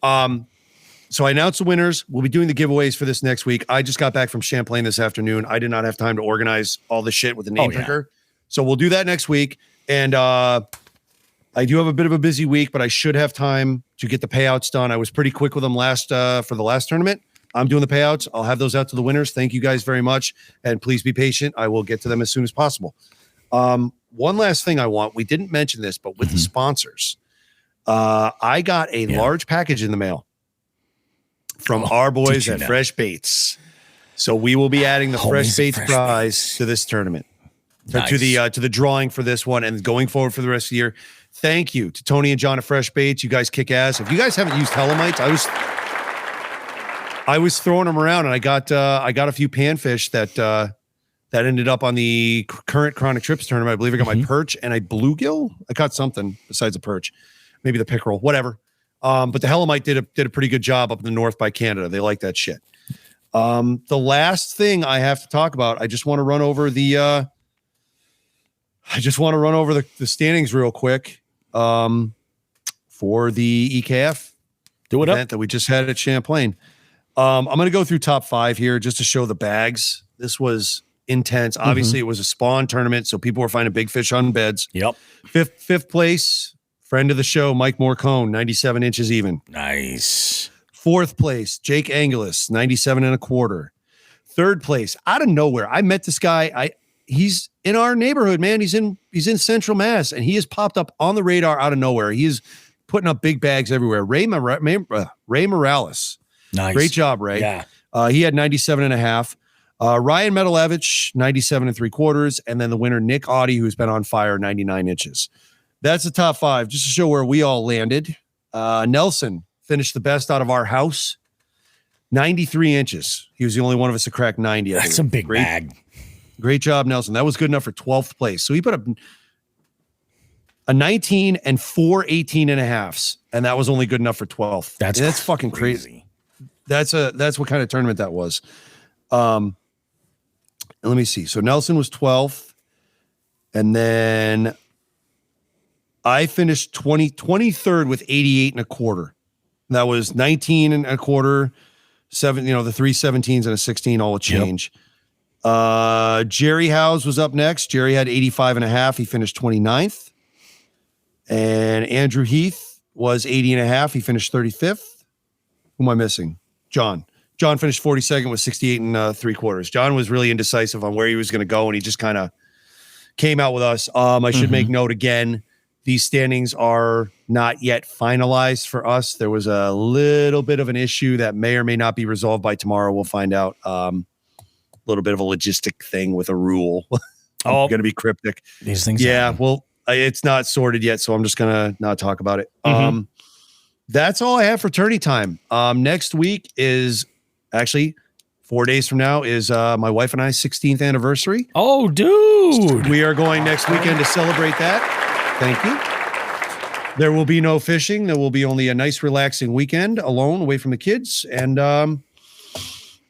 Speaker 6: So I announced the winners. We'll be doing the giveaways for this next week. I just got back from Champlain this afternoon. I did not have time to organize all the shit with the name picker. So we'll do that next week. And I do have a bit of a busy week, but I should have time to get the payouts done. I was pretty quick with them for the last tournament. I'm doing the payouts. I'll have those out to the winners. Thank you guys very much. And please be patient. I will get to them as soon as possible. One last thing I want. We didn't mention this, but with the sponsors, I got a large package in the mail from our boys at Fresh Baits. So we will be adding the Fresh Baits prize to this tournament. Nice. To the drawing for this one and going forward for the rest of the year. Thank you to Tony and John at Fresh Baits. You guys kick ass. If you guys haven't used Helamites, I was throwing them around and I got a few panfish that ended up on the current Chronic Trips tournament. I believe I got my perch and a bluegill. I caught something besides a perch, maybe the pickerel, whatever. But the Helamite did a pretty good job up in the north by Canada. They like that shit. The last thing I have to talk about, I just want to run over the standings real quick for the EKF event that we just had at Champlain. I'm going to go through top 5 here just to show the bags. This was intense. Obviously, it was a spawn tournament, so people were finding big fish on beds.
Speaker 3: Yep.
Speaker 6: Fifth place, friend of the show, Mike Morcone, 97 inches even.
Speaker 3: Nice.
Speaker 6: 4th place, Jake Angelis, 97 and a quarter. 3rd place, out of nowhere, I met this guy. He's in our neighborhood, man. He's in Central Mass, and he has popped up on the radar out of nowhere. He is putting up big bags everywhere. Ray Morales.
Speaker 3: Nice.
Speaker 6: Great job, Ray.
Speaker 3: Yeah.
Speaker 6: He had 97 and a half. Ryan Metalevich, 97 and 3/4. And then the winner, Nick Audie, who's been on fire, 99 inches. That's the top 5, just to show where we all landed. Nelson finished the best out of our house, 93 inches. He was the only one of us to crack 90.
Speaker 3: That's a big bag.
Speaker 6: Great job, Nelson. That was good enough for 12th place. So he put up a 19 and 4 18 and a halves, and that was only good enough for 12th. That's fucking crazy. That's what kind of tournament that was. Let me see. So Nelson was 12th, and then I finished 23rd with 88 and a quarter. That was 19 and a quarter, 7, the 3 17s and a 16, all a change. Yep. Jerry Howes was up next. Jerry had 85 and a half. He finished 29th. And Andrew Heath was 80 and a half. He finished 35th. Who am I missing? John finished 42nd with 68 and 3/4. John was really indecisive on where he was going to go, and he just kind of came out with us. I should make note again, these standings are not yet finalized for us. There was a little bit of an issue that may or may not be resolved by tomorrow. We'll find out. A little bit of a logistic thing with a rule. I'm going to be cryptic.
Speaker 3: These things.
Speaker 6: Yeah. Well, it's not sorted yet, so I'm just going to not talk about it. That's all I have for tourney time. Next week is actually 4 days from now is my wife and I's 16th anniversary.
Speaker 3: Oh, dude.
Speaker 6: We are going next weekend to celebrate that. Thank you. There will be no fishing. There will be only a nice, relaxing weekend alone, away from the kids. And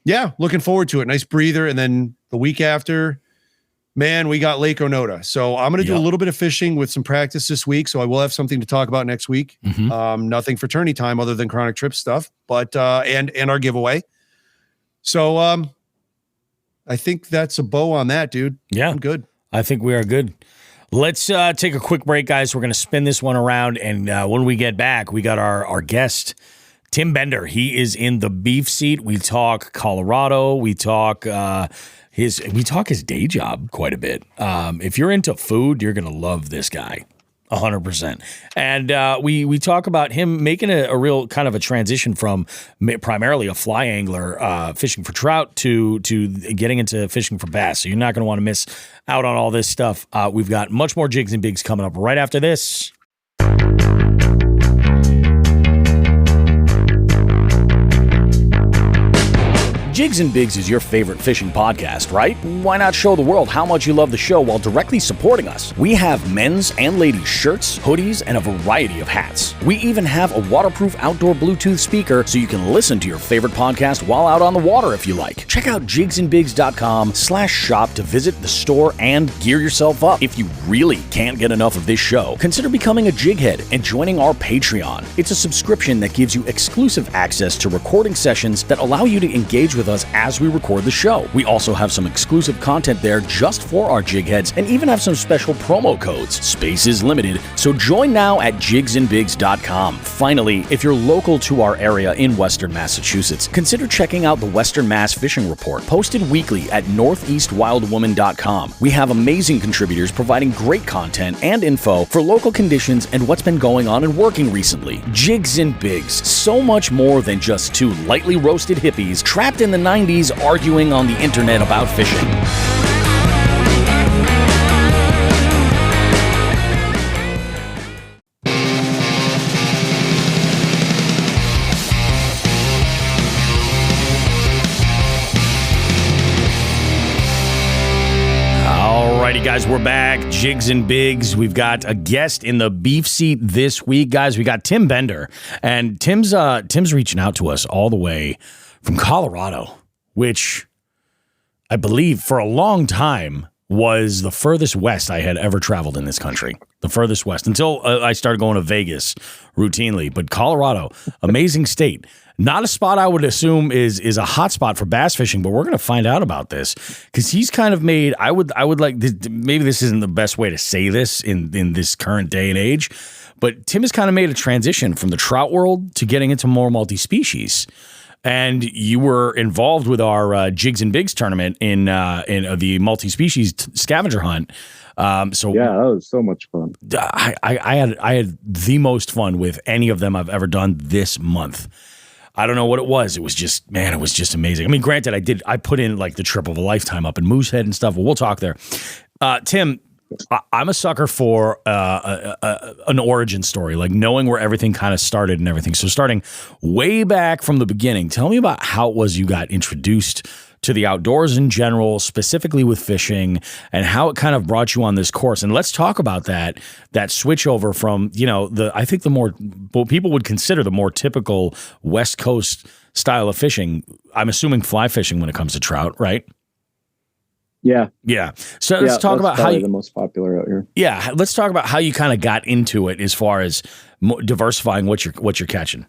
Speaker 6: yeah, looking forward to it. Nice breather. And then the week after, man, we got Lake Onoda. So I'm going to do a little bit of fishing with some practice this week. So I will have something to talk about next week. Nothing for tourney time other than Chronic Trip stuff, but and our giveaway. So I think that's a bow on that, dude.
Speaker 3: Yeah,
Speaker 6: I'm good.
Speaker 3: I think we are good. Let's take a quick break, guys. We're going to spin this one around, and when we get back, we got our guest, Tim Bender. He is in the beef seat. We talk Colorado. We talk his day job quite a bit. If you're into food, you're going to love this guy. 100%. And we talk about him making a real kind of a transition from primarily a fly angler fishing for trout to getting into fishing for bass. So you're not going to want to miss out on all this stuff. We've got much more Jigs and Bigs coming up right after this. Jigs and Bigs is your favorite fishing podcast, right? Why not show the world how much you love the show while directly supporting us? We have men's and ladies' shirts, hoodies, and a variety of hats. We even have a waterproof outdoor Bluetooth speaker so you can listen to your favorite podcast while out on the water if you like. Check out jigsandbigs.com/shop to visit the store and gear yourself up. If you really can't get enough of this show, consider becoming a jighead and joining our Patreon. It's a subscription that gives you exclusive access to recording sessions that allow you to engage with us as we record the show. We also have some exclusive content there just for our jig heads and even have some special promo codes. Space is limited, so join now at jigsandbigs.com. Finally, if you're local to our area in Western Massachusetts, consider checking out the Western Mass Fishing Report, posted weekly at northeastwildwoman.com. We have amazing contributors providing great content and info for local conditions and what's been going on and working recently. Jigs and Bigs, so much more than just two lightly roasted hippies trapped in the 90s arguing on the internet about fishing. Alrighty, guys, we're back. Jigs and Bigs. We've got a guest in the beef seat this week, guys. We got Tim Bender, and Tim's reaching out to us all the way from Colorado. which I believe for a long time was the furthest west I had ever traveled in this country. The furthest west until I started going to Vegas routinely. But Colorado, amazing state. Not a spot I would assume is a hot spot for bass fishing, but we're going to find out about this because he's kind of made. I would like maybe this isn't the best way to say this in this current day and age, but Tim has kind of made a transition from the trout world to getting into more multi-species. And you were involved with our Jigs and Bigs tournament in the multi-species scavenger hunt. So
Speaker 9: yeah, that was so much fun.
Speaker 3: I had the most fun with any of them I've ever done this month. I don't know what it was. It was just amazing. I mean, granted, I put in like the trip of a lifetime up in Moosehead and stuff. Well, we'll talk there. Tim, I'm a sucker for an origin story, like knowing where everything kind of started and everything. So starting way back from the beginning, tell me about how it was you got introduced to the outdoors in general, specifically with fishing, and how it kind of brought you on this course. And let's talk about that switch over from, I think the more, what people would consider the more typical West Coast style of fishing. I'm assuming fly fishing when it comes to trout, right?
Speaker 9: Yeah.
Speaker 3: So let's talk about how you,
Speaker 9: the most popular out here.
Speaker 3: Yeah, let's talk about how you kind of got into it as far as diversifying what you're catching.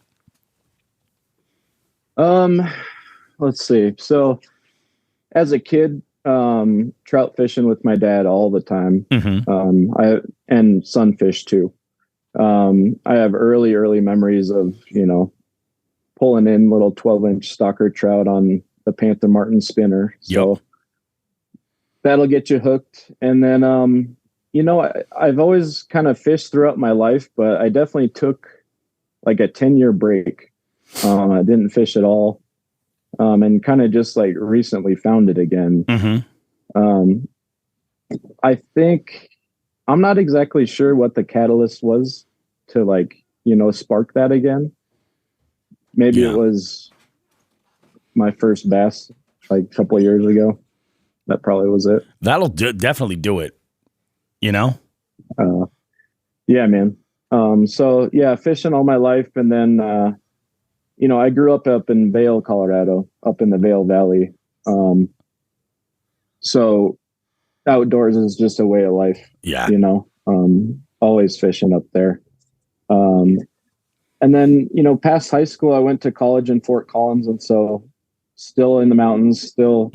Speaker 9: Let's see. So, as a kid, trout fishing with my dad all the time. And sunfish too. I have early memories of pulling in little 12-inch stalker trout on the Panther Martin spinner. So. Yep. That'll get you hooked. And then, I've always kind of fished throughout my life, but I definitely took like a 10-year break. I didn't fish at all. And kind of just like recently found it again. I think I'm not exactly sure what the catalyst was to spark that again. Maybe it was my first bass like a couple of years ago. That probably was it.
Speaker 3: That'll definitely do it.
Speaker 9: Yeah, man. So yeah, fishing all my life. And then, I grew up in Vail, Colorado, up in the Vail Valley. So outdoors is just a way of life.
Speaker 3: Yeah.
Speaker 9: Always fishing up there. And then, past high school, I went to college in Fort Collins. And so still in the mountains, still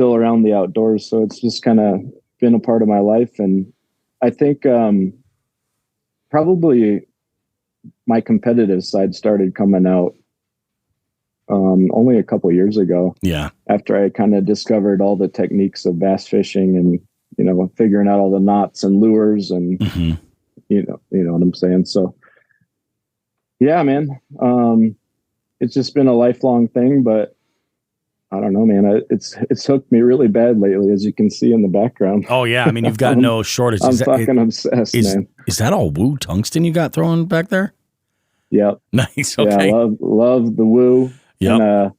Speaker 9: around the outdoors. So it's just kind of been a part of my life. And I think probably my competitive side started coming out only a couple years ago.
Speaker 3: Yeah.
Speaker 9: After I kind of discovered all the techniques of bass fishing and, figuring out all the knots and lures and, you know what I'm saying? So yeah, man, it's just been a lifelong thing, but I don't know, man. It's hooked me really bad lately, as you can see in the background.
Speaker 3: Oh yeah, I mean you've got no shortage.
Speaker 9: I'm fucking obsessed, man.
Speaker 3: Is that all woo tungsten you got thrown back there?
Speaker 9: Yep.
Speaker 3: Nice. Okay.
Speaker 9: Yeah, love the woo.
Speaker 3: Yep.
Speaker 9: And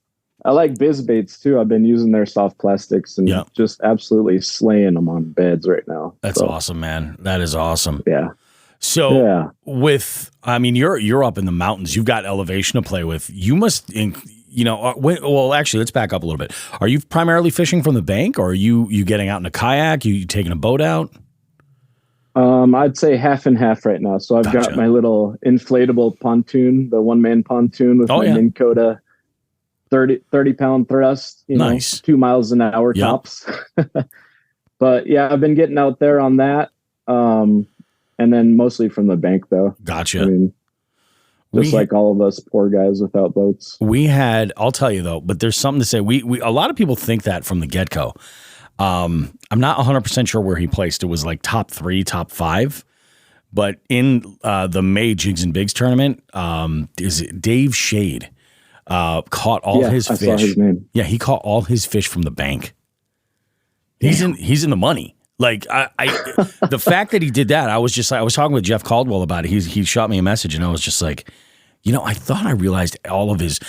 Speaker 9: I like biz baits too. I've been using their soft plastics and just absolutely slaying them on beds right now.
Speaker 3: That's awesome, man. That is awesome.
Speaker 9: Yeah.
Speaker 3: So you're up in the mountains. You've got elevation to play with. You must. Well, actually, let's back up a little bit. Are you primarily fishing from the bank, or are you getting out in a kayak? You taking a boat out?
Speaker 9: I'd say half and half right now. So I've got my little inflatable pontoon, the one-man pontoon with my Minn Kota 30-pound thrust.
Speaker 3: Nice.
Speaker 9: 2 miles an hour tops. But yeah, I've been getting out there on that, and then mostly from the bank though.
Speaker 3: Gotcha.
Speaker 9: I mean, just like all of us poor guys without boats.
Speaker 3: I'll tell you though, but there's something to say. We a lot of people think that from the get-go. I'm not 100% sure where he placed. It was like top 3, top 5. But in the May Jigs and Bigs tournament, is it Dave Shade caught all his fish.
Speaker 9: I saw his name.
Speaker 3: Yeah, he caught all his fish from the bank. He's in the money. Like the fact that he did that, I was talking with Jeff Caldwell about it. He shot me a message, and I was just like, I thought I realized all of his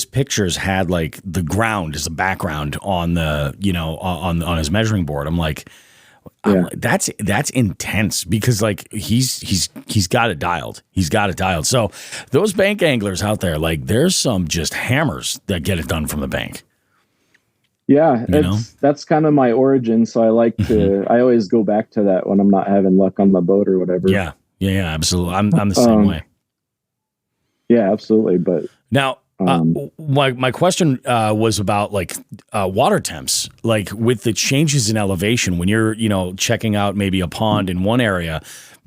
Speaker 3: pictures had like the ground as a background on the on his measuring board. I'm like, That's intense because like he's got it dialed. He's got it dialed. So those bank anglers out there, like there's some just hammers that get it done from the bank.
Speaker 9: Yeah, that's kind of my origin. So I like to. I always go back to that when I'm not having luck on the boat or whatever.
Speaker 3: Yeah, absolutely. I'm the same way.
Speaker 9: Yeah, absolutely. But
Speaker 3: now, my question was about like water temps. Like with the changes in elevation, when you're checking out maybe a pond in one area,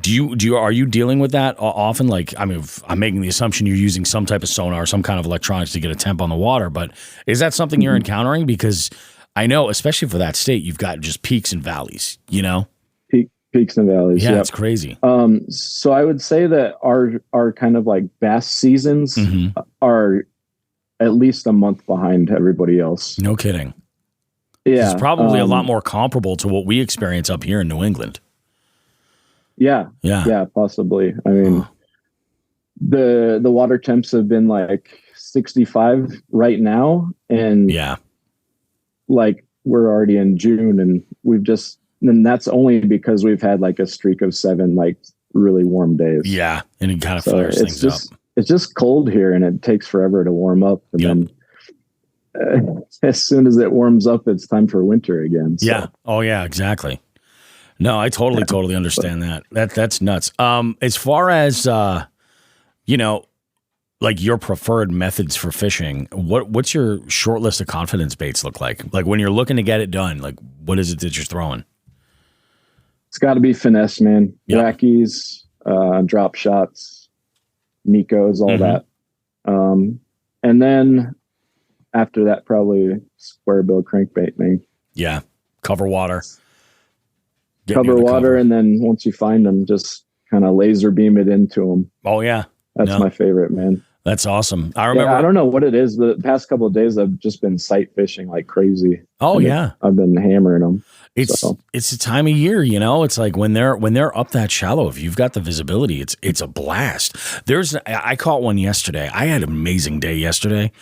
Speaker 3: are you dealing with that often? Like, I mean, I'm making the assumption you're using some type of sonar, some kind of electronics to get a temp on the water, but is that something you're encountering? Because I know, especially for that state, you've got just peaks and valleys.
Speaker 9: Peaks and valleys.
Speaker 3: Yeah, it's crazy.
Speaker 9: So I would say that our kind of like bass seasons are at least a month behind everybody else.
Speaker 3: No kidding.
Speaker 9: Yeah,
Speaker 3: it's probably a lot more comparable to what we experience up here in New England.
Speaker 9: Yeah, possibly. I mean, the water temps have been like 65 right now, and like we're already in June, and and that's only because we've had like a streak of 7 like really warm days.
Speaker 3: Yeah, and it kind of fires things up.
Speaker 9: It's just cold here, and it takes forever to warm up, and then as soon as it warms up, it's time for winter again. So.
Speaker 3: Yeah. Oh yeah, exactly. No, I totally understand that. That's nuts. As far as like your preferred methods for fishing, what's your short list of confidence baits look like? Like when you're looking to get it done, like what is it that you're throwing?
Speaker 9: It's got to be finesse, man.
Speaker 3: Yep.
Speaker 9: Wackies, drop shots, Nikos, all that. And then after that, probably square bill crankbait, man.
Speaker 3: Yeah, cover water.
Speaker 9: And then once you find them, just kind of laser beam it into them.
Speaker 3: Oh yeah,
Speaker 9: that's my favorite, man.
Speaker 3: That's awesome. I remember.
Speaker 9: I don't know what it is, but the past couple of days I've just been sight fishing like crazy.
Speaker 3: Oh yeah,
Speaker 9: I've been hammering them.
Speaker 3: It's a time of year, It's like when they're up that shallow. If you've got the visibility, it's a blast. I caught one yesterday. I had an amazing day yesterday,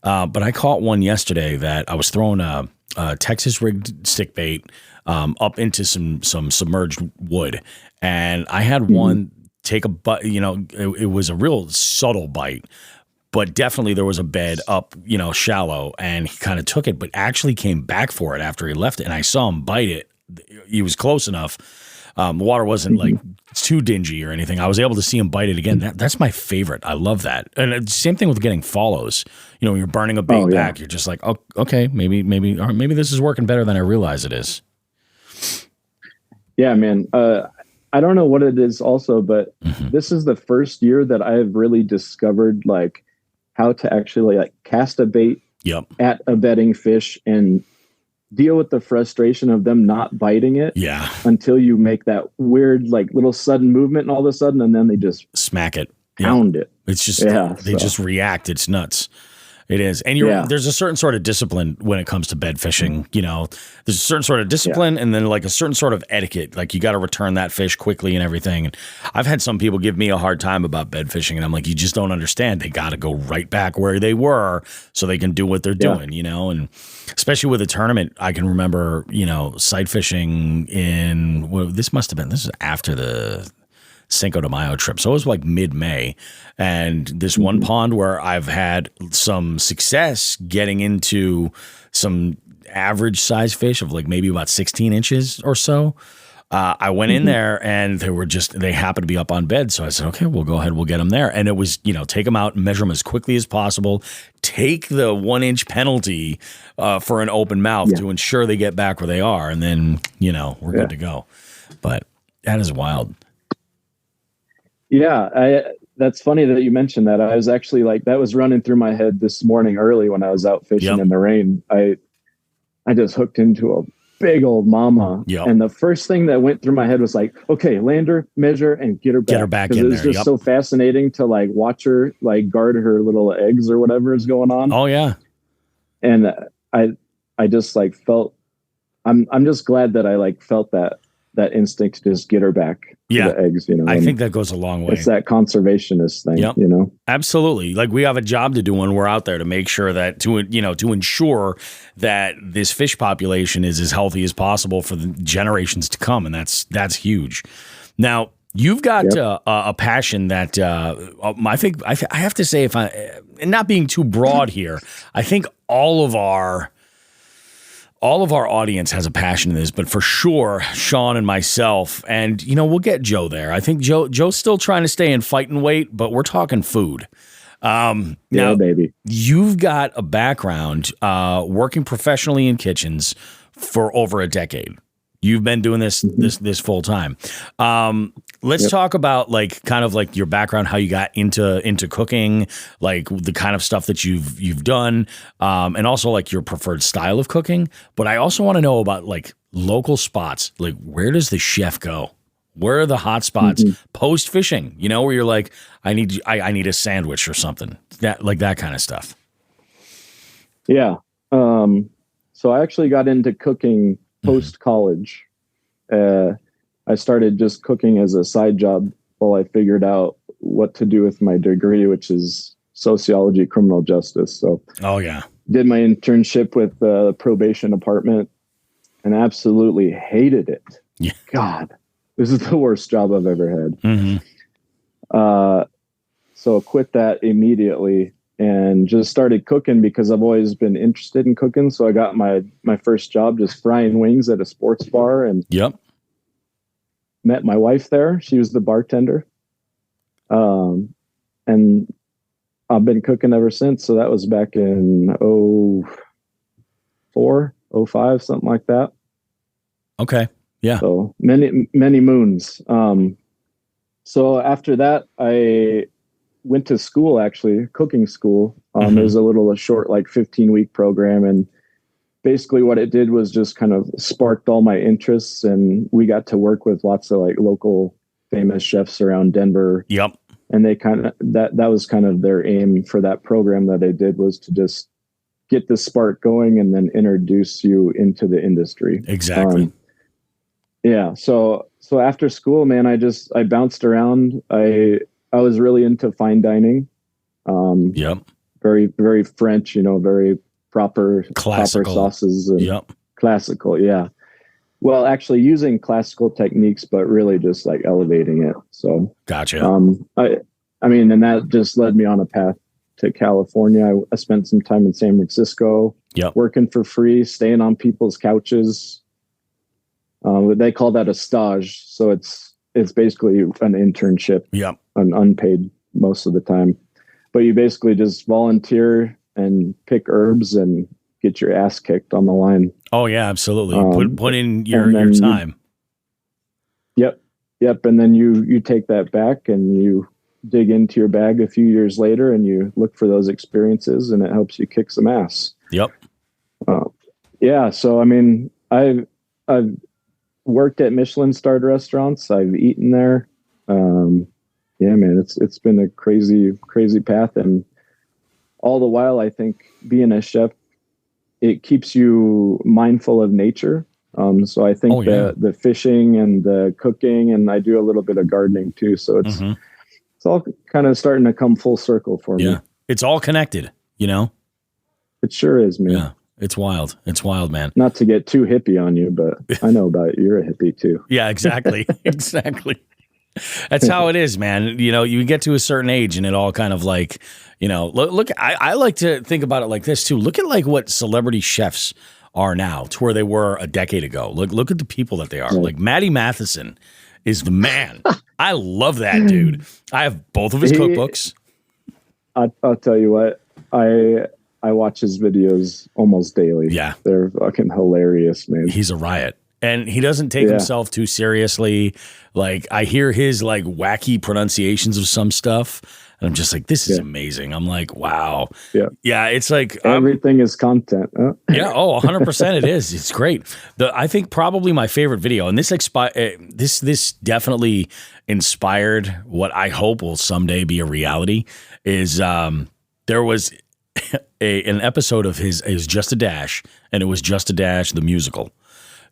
Speaker 3: but I caught one yesterday that I was throwing a Texas rigged stick bait up into some submerged wood, and I had one take a bite. It was a real subtle bite, but definitely there was a bed up, shallow, and he kind of took it, but actually came back for it after he left it, and I saw him bite it. He was close enough. The water wasn't like too dingy or anything. I was able to see him bite it again. That's my favorite. I love that. And same thing with getting follows. When you're burning a bait back, you're just like, oh, okay, maybe this is working better than I realize it is.
Speaker 9: Yeah, man. I don't know what it is also, but this is the first year that I have really discovered like how to actually like cast a bait at a bedding fish and deal with the frustration of them not biting it until you make that weird like little sudden movement, and all of a sudden, and then they just
Speaker 3: smack it,
Speaker 9: pound it.
Speaker 3: It's just they just react. It's nuts. It is. And there's a certain sort of discipline when it comes to bed fishing. There's a certain sort of discipline and then like a certain sort of etiquette. Like you got to return that fish quickly and everything. And I've had some people give me a hard time about bed fishing. And I'm like, you just don't understand. They got to go right back where they were so they can do what they're doing, And especially with a tournament, I can remember, sight fishing this is after the Cinco de Mayo trip. So it was like mid-May. And this one pond where I've had some success getting into some average size fish of like maybe about 16 inches or so. I went in there and they happened to be up on bed. So I said, okay, we'll go ahead. We'll get them there. And it was, take them out and measure them as quickly as possible. Take the 1 inch penalty for an open mouth to ensure they get back where they are. And then, we're good to go. But that is wild.
Speaker 9: Yeah, that's funny that you mentioned that. I was actually like, that was running through my head this morning early when I was out fishing in the rain. I just hooked into a big old mama. And the first thing that went through my head was like, okay, land her, measure, and get her back.
Speaker 3: Get her back in there.
Speaker 9: It was just so fascinating to like watch her like guard her little eggs or whatever is going on.
Speaker 3: Oh yeah.
Speaker 9: And I just like felt, I'm just glad that I like felt that that instinct to just get her back to the eggs, you know.
Speaker 3: I think that goes a long way.
Speaker 9: It's that conservationist thing, you know.
Speaker 3: Absolutely. Like we have a job to do when we're out there to make sure that to ensure that this fish population is as healthy as possible for the generations to come, and that's huge. Now, you've got a passion that I think I have to say, and not being too broad here, I think all of our audience has a passion in this, but for sure, Shawn and myself, and we'll get Joe there. I think Joe's still trying to stay in fighting weight, but we're talking food. Now,
Speaker 9: baby,
Speaker 3: you've got a background working professionally in kitchens for over a decade. You've been doing this full time. Let's talk about kind of your background, how you got into cooking, like the kind of stuff that you've done, and also your preferred style of cooking. But I also want to know about local spots. Like, where does the chef go? Where are the hot spots post fishing? Where you're like, I need a sandwich or something, that kind of stuff.
Speaker 9: Yeah. So I actually got into cooking post college. I started just cooking as a side job while I figured out what to do with my degree, which is sociology, criminal justice. So, did my internship with the probation department and absolutely hated it.
Speaker 3: Yeah.
Speaker 9: God, this is the worst job I've ever had. So quit that immediately and just started cooking because I've always been interested in cooking. So I got my first job just frying wings at a sports bar and met my wife there. She was the bartender. And I've been cooking ever since. So that was back in 04, 05, something like that.
Speaker 3: Okay. Yeah.
Speaker 9: So many moons. So after that, I went to school, actually, cooking school. It was a short, 15-week program. And basically what it did was just kind of sparked all my interests. And we got to work with lots of local famous chefs around Denver.
Speaker 3: Yep.
Speaker 9: And they kind of, that was kind of their aim for that program that they did, was to just get the spark going and then introduce you into the industry.
Speaker 3: Exactly.
Speaker 9: Yeah. So after school, man, I bounced around. I was really into fine dining. Very, very French, very proper sauces. And classical. Yeah. Well, actually using classical techniques, but really just elevating it. So
Speaker 3: gotcha.
Speaker 9: I mean, and that just led me on a path to California. I spent some time in San Francisco, working for free, staying on people's couches. They call that a stage. So it's basically an internship, an unpaid most of the time, but you basically just volunteer and pick herbs and get your ass kicked on the line.
Speaker 3: Oh yeah, absolutely. Put in your time.
Speaker 9: Yep. And then you take that back and you dig into your bag a few years later and you look for those experiences and it helps you kick some ass.
Speaker 3: Yep.
Speaker 9: Yeah. So, I mean, I've worked at Michelin starred restaurants. I've eaten there. Yeah, man, it's been a crazy, crazy path. And all the while, I think being a chef, it keeps you mindful of nature. So I think the fishing and the cooking, and I do a little bit of gardening too. So it's all kind of starting to come full circle for me.
Speaker 3: Yeah. It's all connected,
Speaker 9: It sure is, man.
Speaker 3: Yeah. It's wild. It's wild, man.
Speaker 9: Not to get too hippie on you, but I know about it. You're a hippie too.
Speaker 3: Yeah, exactly. Exactly. That's how it is, man. You get to a certain age and it all kind of look, I like to think about it like this too. Look at what celebrity chefs are now to where they were a decade ago. Look at the people that they are. Like Matty Matheson is the man. I love that dude. I have both of his cookbooks.
Speaker 9: I'll tell you what, I watch his videos almost daily.
Speaker 3: Yeah.
Speaker 9: They're fucking hilarious, man.
Speaker 3: He's a riot. And he doesn't take himself too seriously. I hear his wacky pronunciations of some stuff. And I'm just like, this is amazing. I'm like, wow. Yeah. Yeah. It's
Speaker 9: everything is content. Huh?
Speaker 3: Yeah. Oh, 100% it is. It's great. I think probably my favorite video, and this definitely inspired what I hope will someday be a reality, is there was an episode of his Just a Dash, and it was Just a Dash, the musical.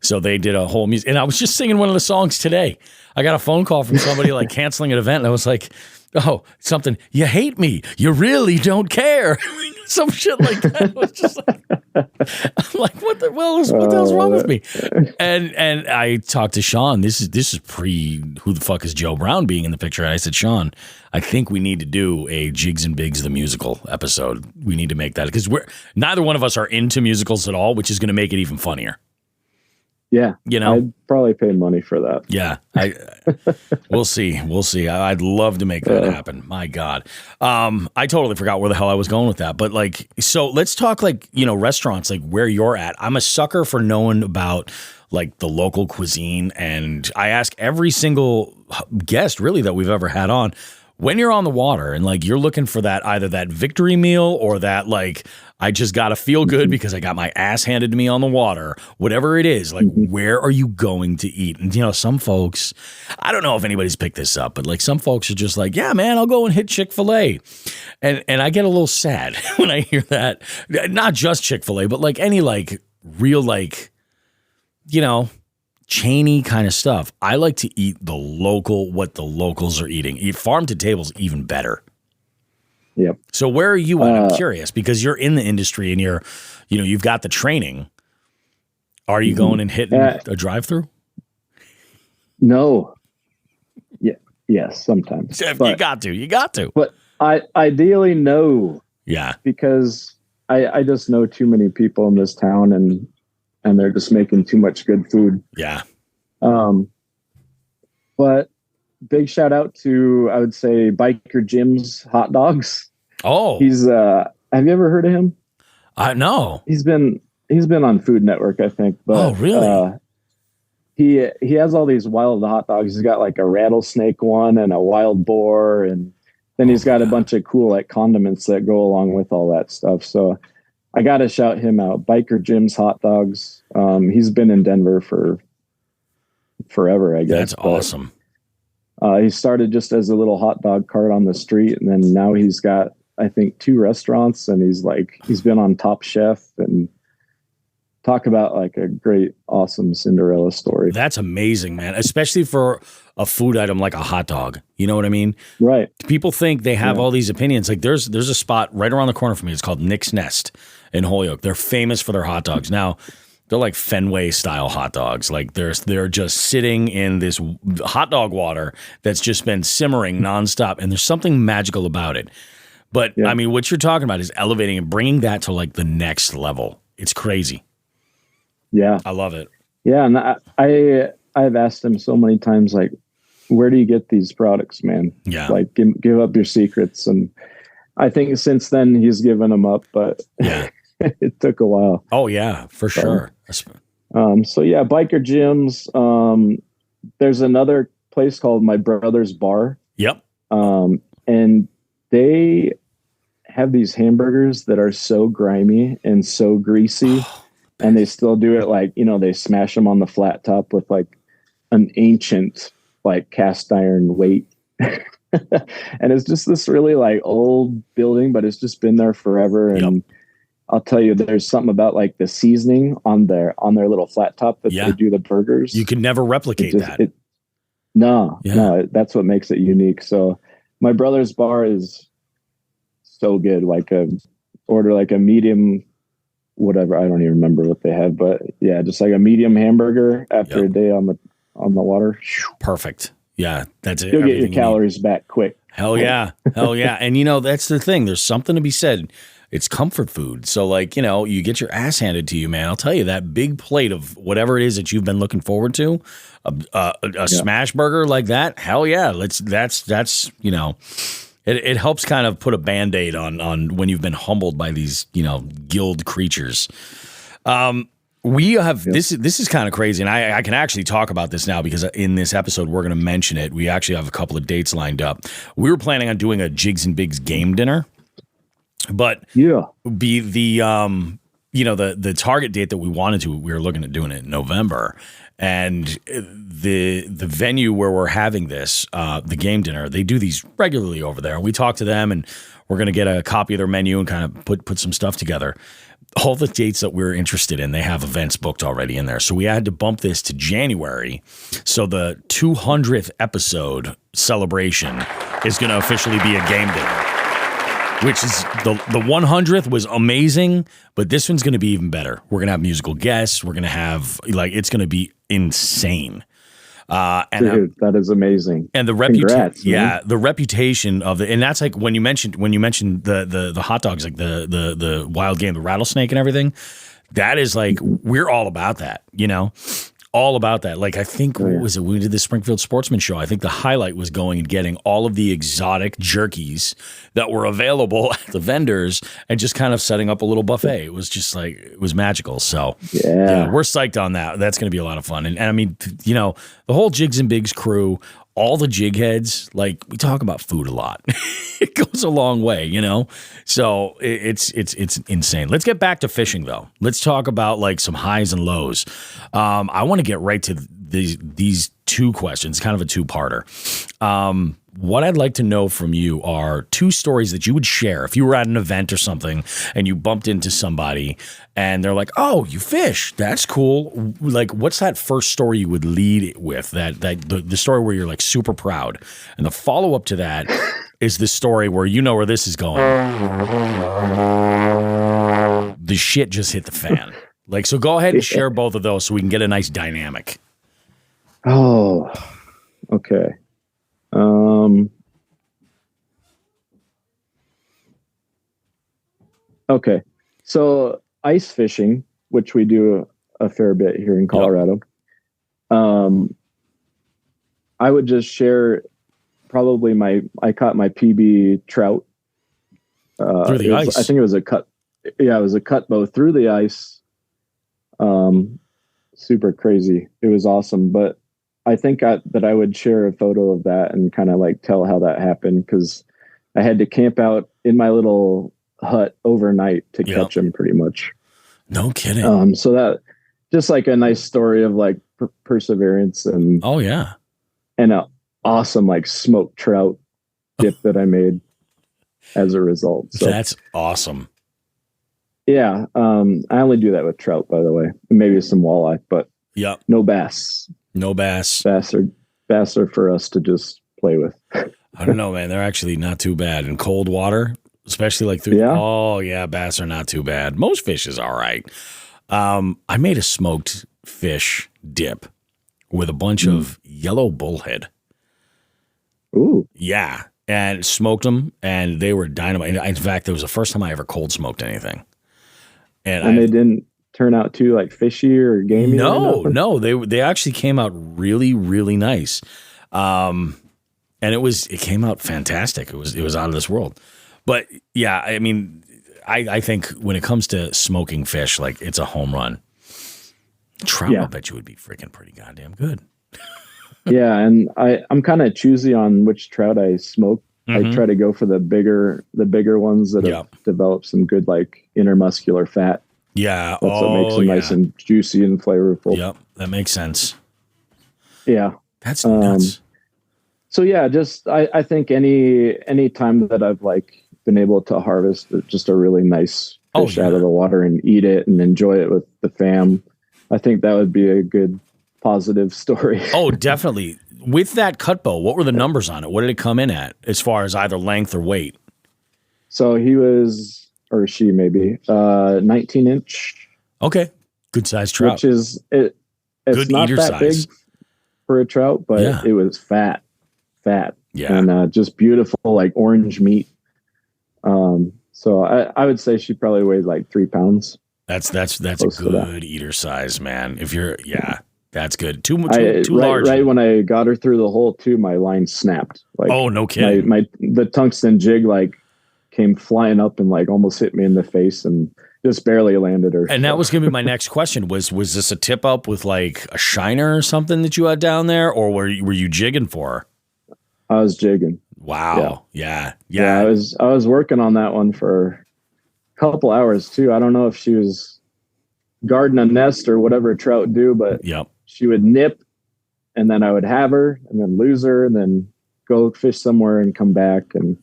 Speaker 3: So they did a whole music, and I was just singing one of the songs today. I got a phone call from somebody like canceling an event, and I was like, oh, something, you hate me, you really don't care. Some shit like that. It was just like, I'm like, what the hell's wrong with me? And I talked to Shawn. This is pre who the fuck is Joe Brown being in the picture. And I said, Shawn, I think we need to do a Jigs and Bigs the musical episode. We need to make that because neither one of us are into musicals at all, which is going to make it even funnier.
Speaker 9: Yeah,
Speaker 3: you know,
Speaker 9: I'd probably pay money for that.
Speaker 3: Yeah, we'll see. I'd love to make that happen. My God, I totally forgot where the hell I was going with that. But like, so let's talk like, you know, restaurants, like where you're at. I'm a sucker for knowing about like the local cuisine, and I ask every single guest really that we've ever had on, when you're on the water and like you're looking for that, either that victory meal or that like, I just got to feel good because I got my ass handed to me on the water, whatever it is, like where are you going to eat? And you know, some folks, I don't know if anybody's picked this up, but like some folks are just like, yeah, man, I'll go and hit Chick-fil-A. And I get a little sad when I hear that. Not just Chick-fil-A, but like any like real like, you know, chainy kind of stuff. I like to eat what the locals are eating. Eat farm to table's even better.
Speaker 9: Yep.
Speaker 3: So where are you at? I'm curious because you're in the industry and you've got the training. Are you going and hitting a drive-through?
Speaker 9: No. Yeah. Yes, sometimes.
Speaker 3: You got to.
Speaker 9: But I ideally no.
Speaker 3: Yeah.
Speaker 9: Because I just know too many people in this town and they're just making too much good food.
Speaker 3: Yeah.
Speaker 9: But big shout out to, I would say, Biker Jim's Hot Dogs.
Speaker 3: Oh,
Speaker 9: he's have you ever heard of him?
Speaker 3: No.
Speaker 9: He's been on Food Network, I think. But,
Speaker 3: oh, really?
Speaker 9: He has all these wild hot dogs. He's got like a rattlesnake one and a wild boar, and then he's got a bunch of cool like condiments that go along with all that stuff. So I got to shout him out. Biker Jim's Hot Dogs. He's been in Denver for forever, I guess.
Speaker 3: That's awesome.
Speaker 9: He started just as a little hot dog cart on the street, and then now he's got, I think, 2 restaurants, and he's been on Top Chef, and talk about like a great, awesome Cinderella story.
Speaker 3: That's amazing, man. Especially for a food item like a hot dog. You know what I mean?
Speaker 9: Right.
Speaker 3: People think they have all these opinions. Like there's a spot right around the corner from me. It's called Nick's Nest in Holyoke. They're famous for their hot dogs. Now, they're like Fenway style hot dogs. Like they're just sitting in this hot dog water that's just been simmering nonstop. And there's something magical about it. But I mean, what you're talking about is elevating and bringing that to like the next level. It's crazy.
Speaker 9: Yeah.
Speaker 3: I love it.
Speaker 9: Yeah. And I've asked him so many times, like, where do you get these products, man?
Speaker 3: Yeah.
Speaker 9: Like give up your secrets. And I think since then he's given them up, but
Speaker 3: yeah,
Speaker 9: it took a while.
Speaker 3: Oh yeah, for sure.
Speaker 9: So yeah, Biker Jim's. There's another place called My Brother's Bar.
Speaker 3: Yep.
Speaker 9: And they have these hamburgers that are so grimy and so greasy, and they still do it like, you know, they smash them on the flat top with like an ancient like cast iron weight. And it's just this really like old building, but it's just been there forever. And I'll tell you, there's something about like the seasoning on their little flat top that they do the burgers.
Speaker 3: You can never replicate that.
Speaker 9: No, that's what makes it unique. So My Brother's Bar is so good. Like order like a medium, whatever. I don't even remember what they have, but yeah, just like a medium hamburger after a day on the water.
Speaker 3: Perfect. Yeah, that's it.
Speaker 9: You'll get your calories back quick.
Speaker 3: Hell yeah. Hell yeah. And you know, that's the thing. There's something to be said. It's comfort food. So like, you know, you get your ass handed to you, man. I'll tell you, that big plate of whatever it is that you've been looking forward to, a smash burger like that. Hell yeah. That's, you know, it helps kind of put a Band-Aid on when you've been humbled by these, you know, guild creatures. We have this is kind of crazy, and I can actually talk about this now because in this episode we're going to mention it. We actually have a couple of dates lined up. We were planning on doing a Jigs and Bigs game dinner, but be the you know, the target date that we wanted to. We were looking at doing it in November, and the venue where we're having this the game dinner, they do these regularly over there. We talked to them, and we're going to get a copy of their menu and kind of put some stuff together. all the dates that we're interested in, they have events booked already in there. So we had to bump this to January. So the 200th episode celebration is going to officially be a game day, which is the 100th was amazing, but this one's going to be even better. We're going to have musical guests. We're going to have it's going to be insane.
Speaker 9: Dude, that is amazing.
Speaker 3: And the reputation, the reputation of and that's like when you mentioned the hot dogs, like the wild game, the rattlesnake and everything. That is like we're all about that, all about that. Like I think what was it? We did the Springfield Sportsman Show. I think the highlight was going and getting all of the exotic jerkies that were available at the vendors and just kind of setting up a little buffet. It was just like it was magical. So yeah, we're psyched on that. That's going to be a lot of fun. And I mean, the whole Jigs and Bigs crew, all the jig heads, like we talk about food a lot. It goes a long way, So it's insane. Let's get back to fishing though. Let's talk about like some highs and lows. I want to get right to these two questions, kind of a two-parter. What I'd like to know from you are two stories that you would share if you were at an event or something and you bumped into somebody and they're like, "Oh, you fish? That's cool." Like, what's that first story you would lead it with? The story where you're like super proud, and the follow-up to that is the story where you know where this is going. The shit just hit the fan. Like, so go ahead and share both of those so we can get a nice dynamic.
Speaker 9: Oh, okay. Okay. So ice fishing, which we do a fair bit here in Colorado. Yep. I would just share probably I caught my PB trout.
Speaker 3: Through the ice.
Speaker 9: I think it was a cut. Yeah, it was a cut bow through the ice. Super crazy. It was awesome. But I think that I would share a photo of that and kind of like tell how that happened, because I had to camp out in my little hut overnight to catch them pretty much.
Speaker 3: No kidding.
Speaker 9: So that just like a nice story of like perseverance and and an awesome like smoked trout dip that I made as a result. So
Speaker 3: that's awesome.
Speaker 9: Yeah. I only do that with trout, by the way, and maybe some walleye, but no bass.
Speaker 3: No bass.
Speaker 9: Bass are for us to just play with.
Speaker 3: I don't know, man. They're actually not too bad in cold water, especially like through.
Speaker 9: Yeah?
Speaker 3: Oh yeah, bass are not too bad. Most fish is all right. I made a smoked fish dip with a bunch of yellow bullhead.
Speaker 9: Ooh.
Speaker 3: Yeah, and smoked them, and they were dynamite. In fact, it was the first time I ever cold smoked anything. And
Speaker 9: they didn't turn out too like fishy or gamey?
Speaker 3: No. They actually came out really, really nice. And it came out fantastic. It was out of this world. But yeah, I mean, I think when it comes to smoking fish, like it's a home run. Trout, I bet you would be freaking pretty goddamn good.
Speaker 9: Yeah, and I'm kind of choosy on which trout I smoke. I try to go for the bigger ones that have developed some good like intermuscular fat.
Speaker 3: Yeah.
Speaker 9: That's what makes them nice and juicy and flavorful.
Speaker 3: Yep. That makes sense.
Speaker 9: Yeah.
Speaker 3: That's nuts.
Speaker 9: So yeah, just I think any time that I've like been able to harvest just a really nice fish out of the water and eat it and enjoy it with the fam, I think that would be a good positive story.
Speaker 3: Oh, definitely. With that cut bow, what were the numbers on it? What did it come in at as far as either length or weight?
Speaker 9: So he was, or she maybe, 19-inch.
Speaker 3: Okay. Good size trout.
Speaker 9: Which is, it's
Speaker 3: good
Speaker 9: not
Speaker 3: eater
Speaker 9: that
Speaker 3: size.
Speaker 9: big for a trout, but it was fat.
Speaker 3: Yeah.
Speaker 9: And just beautiful, like orange meat. So I would say she probably weighed like 3 pounds.
Speaker 3: That's a good eater size, man. If you're, that's good. Too large.
Speaker 9: Right when I got her through the hole too, my line snapped. Like,
Speaker 3: oh, no kidding.
Speaker 9: The tungsten jig like came flying up and like almost hit me in the face and just barely landed her.
Speaker 3: And that was going to be my next question. Was this a tip up with like a shiner or something that you had down there, or were you jigging for her?
Speaker 9: I was jigging.
Speaker 3: Wow. Yeah.
Speaker 9: I was working on that one for a couple hours too. I don't know if she was guarding a nest or whatever trout do, but she would nip and then I would have her and then lose her and then go fish somewhere and come back. And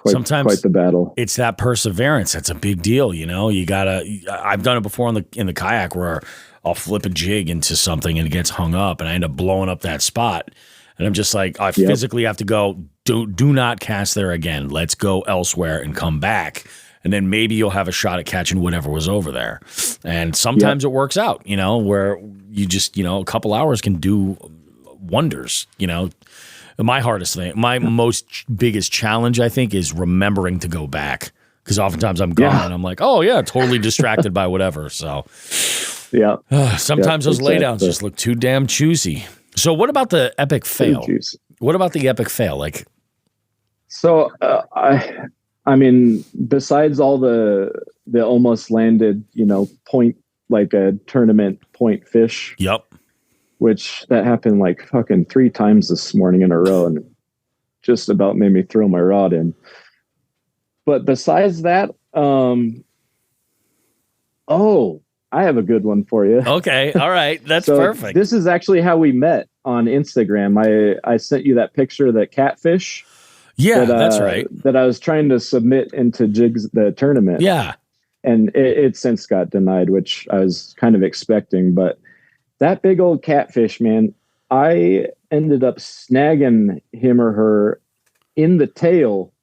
Speaker 3: sometimes
Speaker 9: quite the battle.
Speaker 3: It's that perseverance. That's a big deal. You know, I've done it before in the kayak where I'll flip a jig into something and it gets hung up and I end up blowing up that spot. And I'm just like, I physically have to go, do not cast there again. Let's go elsewhere and come back. And then maybe you'll have a shot at catching whatever was over there. And sometimes it works out, you know, where you just, you know, a couple hours can do wonders, you know. My hardest thing, my most biggest challenge, I think, is remembering to go back. Because oftentimes I'm gone and I'm like, oh, yeah, totally distracted by whatever. So, sometimes those laydowns just look too damn choosy. So, what about the epic fail? What about the epic fail? Like,
Speaker 9: so I mean, besides all the almost landed, you know, point, like a tournament point fish.
Speaker 3: Yep.
Speaker 9: Which that happened like fucking 3 times this morning in a row and just about made me throw my rod in. But besides that, I have a good one for you.
Speaker 3: Okay. All right. That's
Speaker 9: so
Speaker 3: perfect.
Speaker 9: This is actually how we met on Instagram. I sent you that picture of that catfish.
Speaker 3: Yeah, that's right.
Speaker 9: That I was trying to submit into the tournament.
Speaker 3: Yeah.
Speaker 9: And it since got denied, which I was kind of expecting. But that big old catfish, man, I ended up snagging him or her in the tail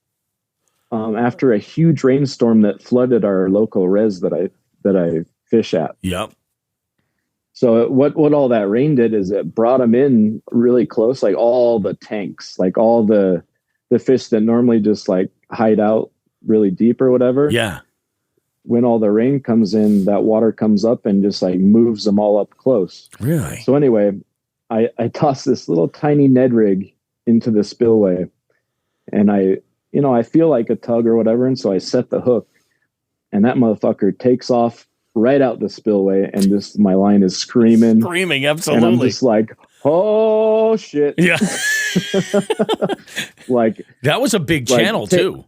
Speaker 9: after a huge rainstorm that flooded our local res that I fish at.
Speaker 3: Yep.
Speaker 9: So what all that rain did is it brought them in really close, like all the tanks, like all the fish that normally just like hide out really deep or whatever.
Speaker 3: Yeah.
Speaker 9: When all the rain comes in, that water comes up and just like moves them all up close.
Speaker 3: Really?
Speaker 9: So anyway, I tossed this little tiny Ned rig into the spillway and I feel like a tug or whatever. And so I set the hook and that motherfucker takes off right out the spillway and just my line is screaming.
Speaker 3: Absolutely.
Speaker 9: And I'm just like, oh shit.
Speaker 3: Yeah.
Speaker 9: Like
Speaker 3: that was a big channel too.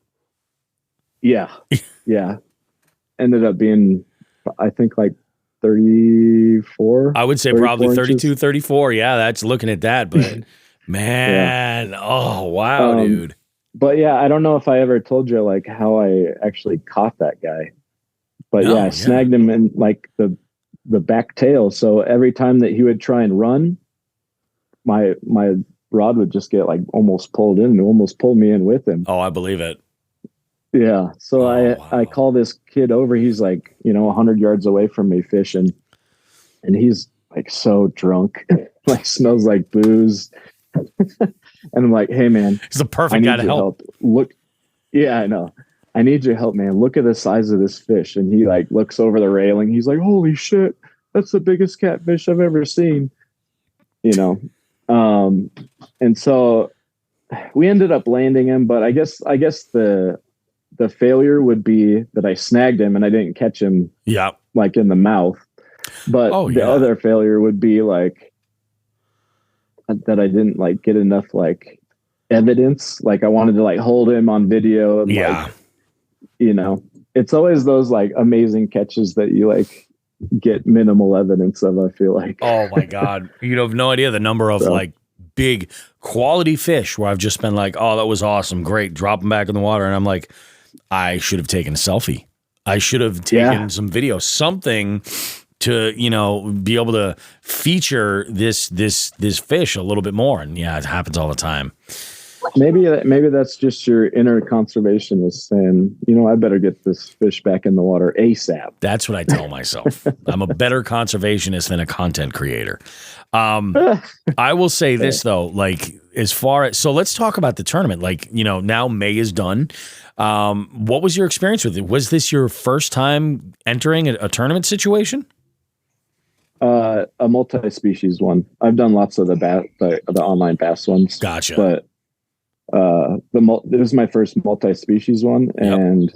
Speaker 9: Yeah. Yeah. Ended up being, I think, like 34.
Speaker 3: I would say probably 32, 34. Yeah, that's looking at that. But man, oh, wow, dude.
Speaker 9: But yeah, I don't know if I ever told you like how I actually caught that guy. But I snagged him in like the back tail. So every time that he would try and run, my rod would just get like almost pulled in and almost pulled me in with him.
Speaker 3: Oh, I believe it.
Speaker 9: Yeah. So I call this kid over. He's like, 100 yards away from me fishing. And he's like so drunk, like smells like booze. And I'm like, hey man,
Speaker 3: he's the perfect guy to help.
Speaker 9: Look. Yeah, I know. I need your help, man. Look at the size of this fish. And he like looks over the railing. He's like, holy shit, that's the biggest catfish I've ever seen. And so we ended up landing him, but I guess the failure would be that I snagged him and I didn't catch him like in the mouth. But the other failure would be like that I didn't like get enough like evidence. Like I wanted to like hold him on video. And, like, it's always those like amazing catches that you like get minimal evidence of, I feel like.
Speaker 3: Oh my God. You have no idea the number of like big quality fish where I've just been like, oh, that was awesome. Great. Drop them back in the water. And I'm like, I should have taken a selfie. I should have taken some video, something to, be able to feature this fish a little bit more. And yeah, it happens all the time.
Speaker 9: Maybe that's just your inner conservationist saying, I better get this fish back in the water ASAP.
Speaker 3: That's what I tell myself. I'm a better conservationist than a content creator. I will say this though, like as far as, so let's talk about the tournament. Like, now May is done. What was your experience with it? Was this your first time entering a tournament situation?
Speaker 9: A multi-species one. I've done lots of the online bass ones.
Speaker 3: Gotcha.
Speaker 9: But this is my first multi-species one, and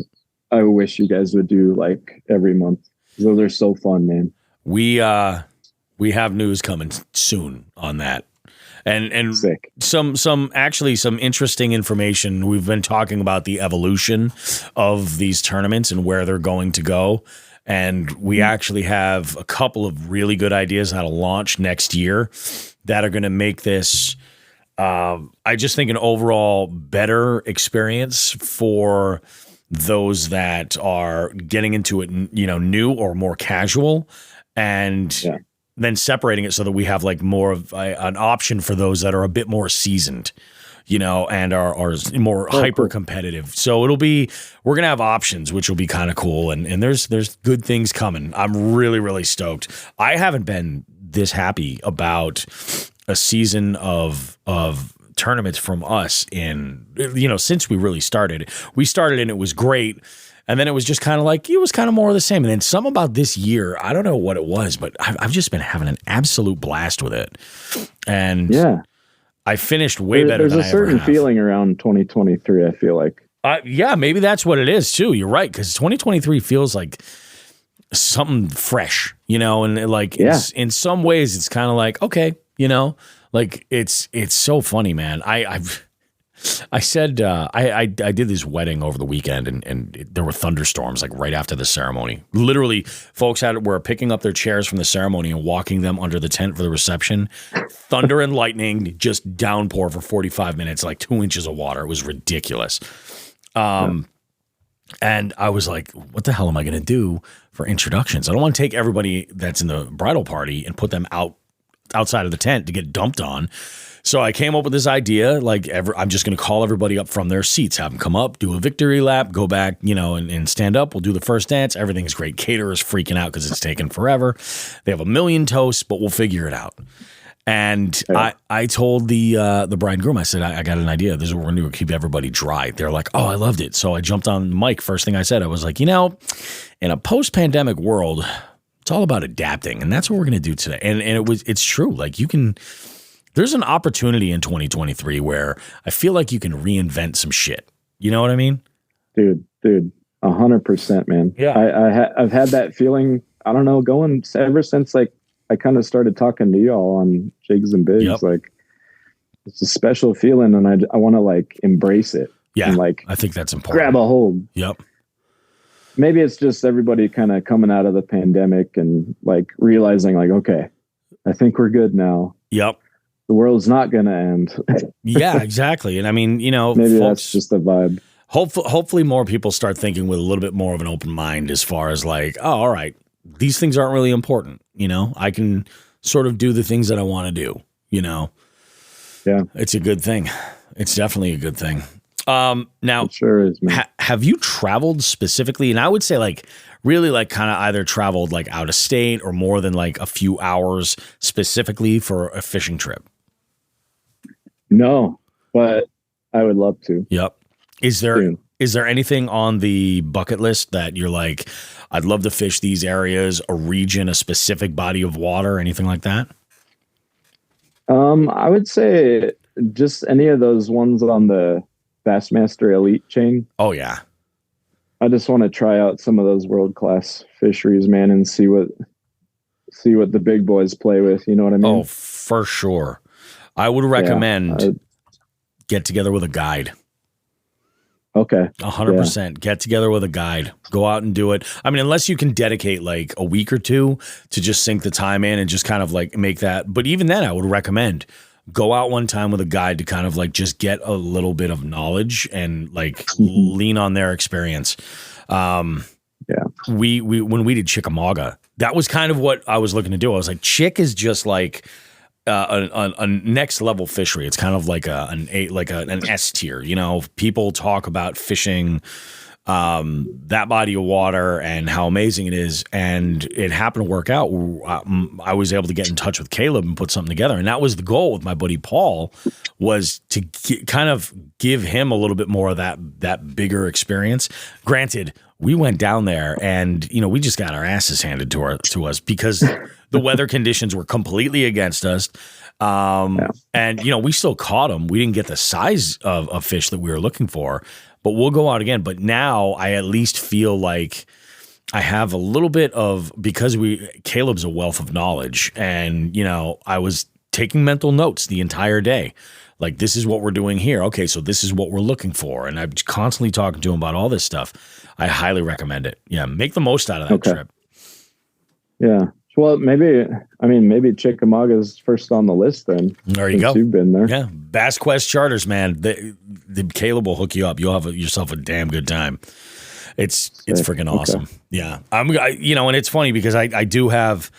Speaker 9: I wish you guys would do like every month. Those are so fun, man.
Speaker 3: We have news coming soon on that. And
Speaker 9: sick.
Speaker 3: Some interesting information. We've been talking about the evolution of these tournaments and where they're going to go. And we actually have a couple of really good ideas how to launch next year that are going to make this I just think an overall better experience for those that are getting into it, new or more casual, and then separating it so that we have like more of an option for those that are a bit more seasoned, and are more hyper competitive. So we're going to have options, which will be kind of cool. And there's good things coming. I'm really, really stoked. I haven't been this happy about a season of tournaments from us in, since we really started. We started and it was great. And then it was just kind of like, it was kind of more of the same. And then some about this year, I don't know what it was, but I've just been having an absolute blast with it. And I finished way better than I ever have.
Speaker 9: There's a certain feeling around 2023, I feel like.
Speaker 3: Yeah, maybe that's what it is too. You're right, because 2023 feels like something fresh, and like in some ways it's kind of like, okay, like it's so funny, man. I said I did this wedding over the weekend, and there were thunderstorms like right after the ceremony. Literally, folks were picking up their chairs from the ceremony and walking them under the tent for the reception. Thunder and lightning, just downpour for 45 minutes, like 2 inches of water. It was ridiculous. And I was like, what the hell am I going to do for introductions? I don't want to take everybody that's in the bridal party and put them outside of the tent to get dumped on. So I came up with this idea, like I'm just going to call everybody up from their seats, have them come up, do a victory lap, go back, and stand up. We'll do the first dance. Everything's great. Caterer's freaking out because it's taken forever. They have a million toasts, but we'll figure it out. And I told the bride and groom, I said, I got an idea. This is what we're going to do. Keep everybody dry. They're like, oh, I loved it. So I jumped on mic. First thing I said, I was like, in a post-pandemic world, it's all about adapting. And that's what we're going to do today. And it's true. Like there's an opportunity in 2023 where I feel like you can reinvent some shit. You know what I mean?
Speaker 9: Dude, 100%, man.
Speaker 3: Yeah.
Speaker 9: I've had that feeling, I don't know, going ever since like I kind of started talking to y'all on Jigs and Bigs.
Speaker 3: Yep.
Speaker 9: Like it's a special feeling, and I want to like embrace it.
Speaker 3: Yeah.
Speaker 9: And, like
Speaker 3: I think that's important.
Speaker 9: Grab a hold.
Speaker 3: Yep.
Speaker 9: Maybe it's just everybody kind of coming out of the pandemic and like realizing like, okay, I think we're good now.
Speaker 3: Yep.
Speaker 9: The world's not going to end.
Speaker 3: Yeah, exactly. And I mean,
Speaker 9: maybe folks, that's just the vibe.
Speaker 3: Hopefully more people start thinking with a little bit more of an open mind as far as like, oh, all right, these things aren't really important. I can sort of do the things that I want to do, Yeah. It's a good thing. It's definitely a good thing. Now,
Speaker 9: it sure is, man.
Speaker 3: Have you traveled specifically? And I would say like really like kind of either traveled like out of state or more than like a few hours specifically for a fishing trip.
Speaker 9: No, but I would love to.
Speaker 3: Yep. Is there anything on the bucket list that you're like, I'd love to fish these areas, a region, a specific body of water, anything like that?
Speaker 9: I would say just any of those ones on the Bassmaster Elite chain.
Speaker 3: Oh yeah.
Speaker 9: I just want to try out some of those world-class fisheries, man, and see what the big boys play with. You know what I mean?
Speaker 3: Oh, for sure. I would recommend get together with a guide.
Speaker 9: Okay.
Speaker 3: 100%. Get together with a guide. Go out and do it. I mean, unless you can dedicate like a week or two to just sink the time in and just kind of like make that. But even then, I would recommend go out one time with a guide to kind of like just get a little bit of knowledge and like lean on their experience. We when we did Chickamauga, that was kind of what I was looking to do. I was like, Chick is just like a next level fishery. It's kind of like an S tier. People talk about fishing that body of water and how amazing it is, and it happened to work out. I was able to get in touch with Caleb and put something together, and that was the goal with my buddy Paul, was to kind of give him a little bit more of that bigger experience. Granted, we went down there and we just got our asses handed to us because the weather conditions were completely against us. And we still caught them. We didn't get the size of fish that we were looking for, but we'll go out again. But now I at least feel like I have a little bit of, because Caleb's a wealth of knowledge, and I was taking mental notes the entire day. Like, this is what we're doing here. Okay, so this is what we're looking for. And I'm constantly talking to him about all this stuff. I highly recommend it. Yeah, make the most out of that trip.
Speaker 9: Yeah, Well, maybe Chickamauga's first on the list then.
Speaker 3: There you go.
Speaker 9: You've been there.
Speaker 3: Yeah, Bass Quest Charters, man. The Caleb will hook you up. You'll have yourself a damn good time. It's freaking awesome. Okay. Yeah, and it's funny because I do have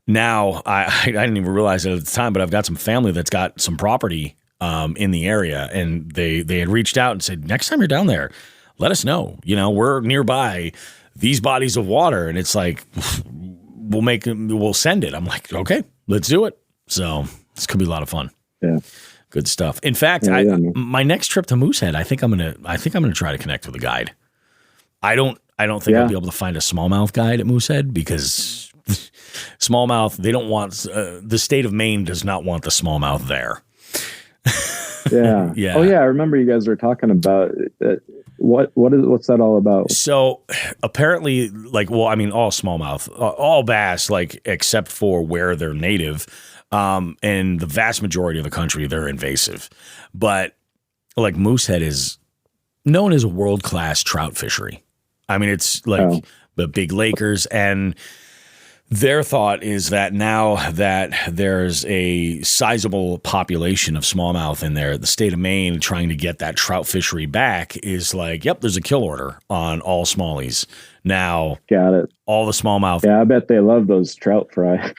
Speaker 3: now. I didn't even realize it at the time, but I've got some family that's got some property in the area, and they had reached out and said, next time you're down there, let us know. We're nearby these bodies of water, and it's like we'll send it. I'm like, okay, let's do it. So this could be a lot of fun.
Speaker 9: Yeah.
Speaker 3: Good stuff. In fact, my next trip to Moosehead, I think I'm gonna try to connect with a guide. I don't think I'll be able to find a smallmouth guide at Moosehead because smallmouth, they don't want the state of Maine does not want the smallmouth there.
Speaker 9: Yeah.
Speaker 3: Yeah.
Speaker 9: Oh yeah, I remember you guys were talking about what's that all about?
Speaker 3: So apparently, all smallmouth, all bass, except for where they're native, and the vast majority of the country, they're invasive. But Moosehead is known as a world-class trout fishery. I mean, it's the big lakers, and their thought is that now that there's a sizable population of smallmouth in there, the state of Maine trying to get that trout fishery back is there's a kill order on all smallies. Now,
Speaker 9: got it.
Speaker 3: All the smallmouth.
Speaker 9: Yeah, I bet they love those trout fry.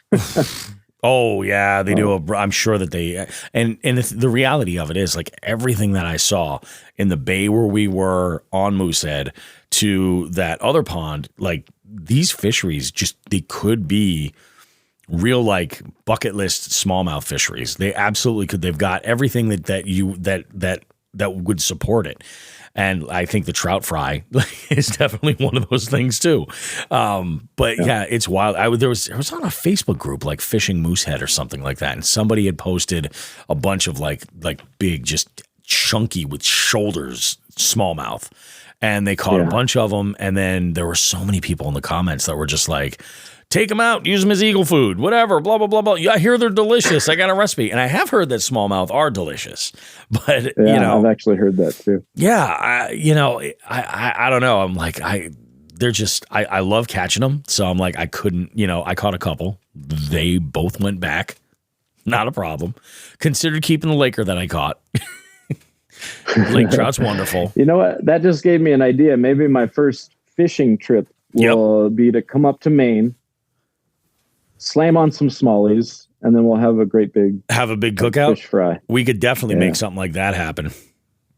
Speaker 3: Oh yeah, they do. I'm sure that they, and the reality of it is everything that I saw in the bay where we were on Moosehead to that other pond, these fisheries they could be real bucket list smallmouth fisheries. They absolutely could. They've got everything that would support it. And I think the trout fry is definitely one of those things too. But yeah, it's wild. There was on a Facebook group Fishing Moosehead or something like that, and somebody had posted a bunch of big, just chunky with shoulders smallmouth, and they caught a bunch of them. And then there were so many people in the comments that were just take them out, use them as eagle food, whatever, blah, blah, blah, blah. Yeah, I hear they're delicious. I got a recipe. And I have heard that smallmouth are delicious. But,
Speaker 9: I've actually heard that too.
Speaker 3: Yeah, I don't know. I'm I love catching them. So I'm I couldn't, I caught a couple. They both went back. Not a problem. Considered keeping the laker that I caught. Lake trout's wonderful.
Speaker 9: You know what? That just gave me an idea. Maybe my first fishing trip will be to come up to Maine, slam on some smallies, and then we'll have a big
Speaker 3: cookout.
Speaker 9: Fish fry.
Speaker 3: We could definitely make something like that happen.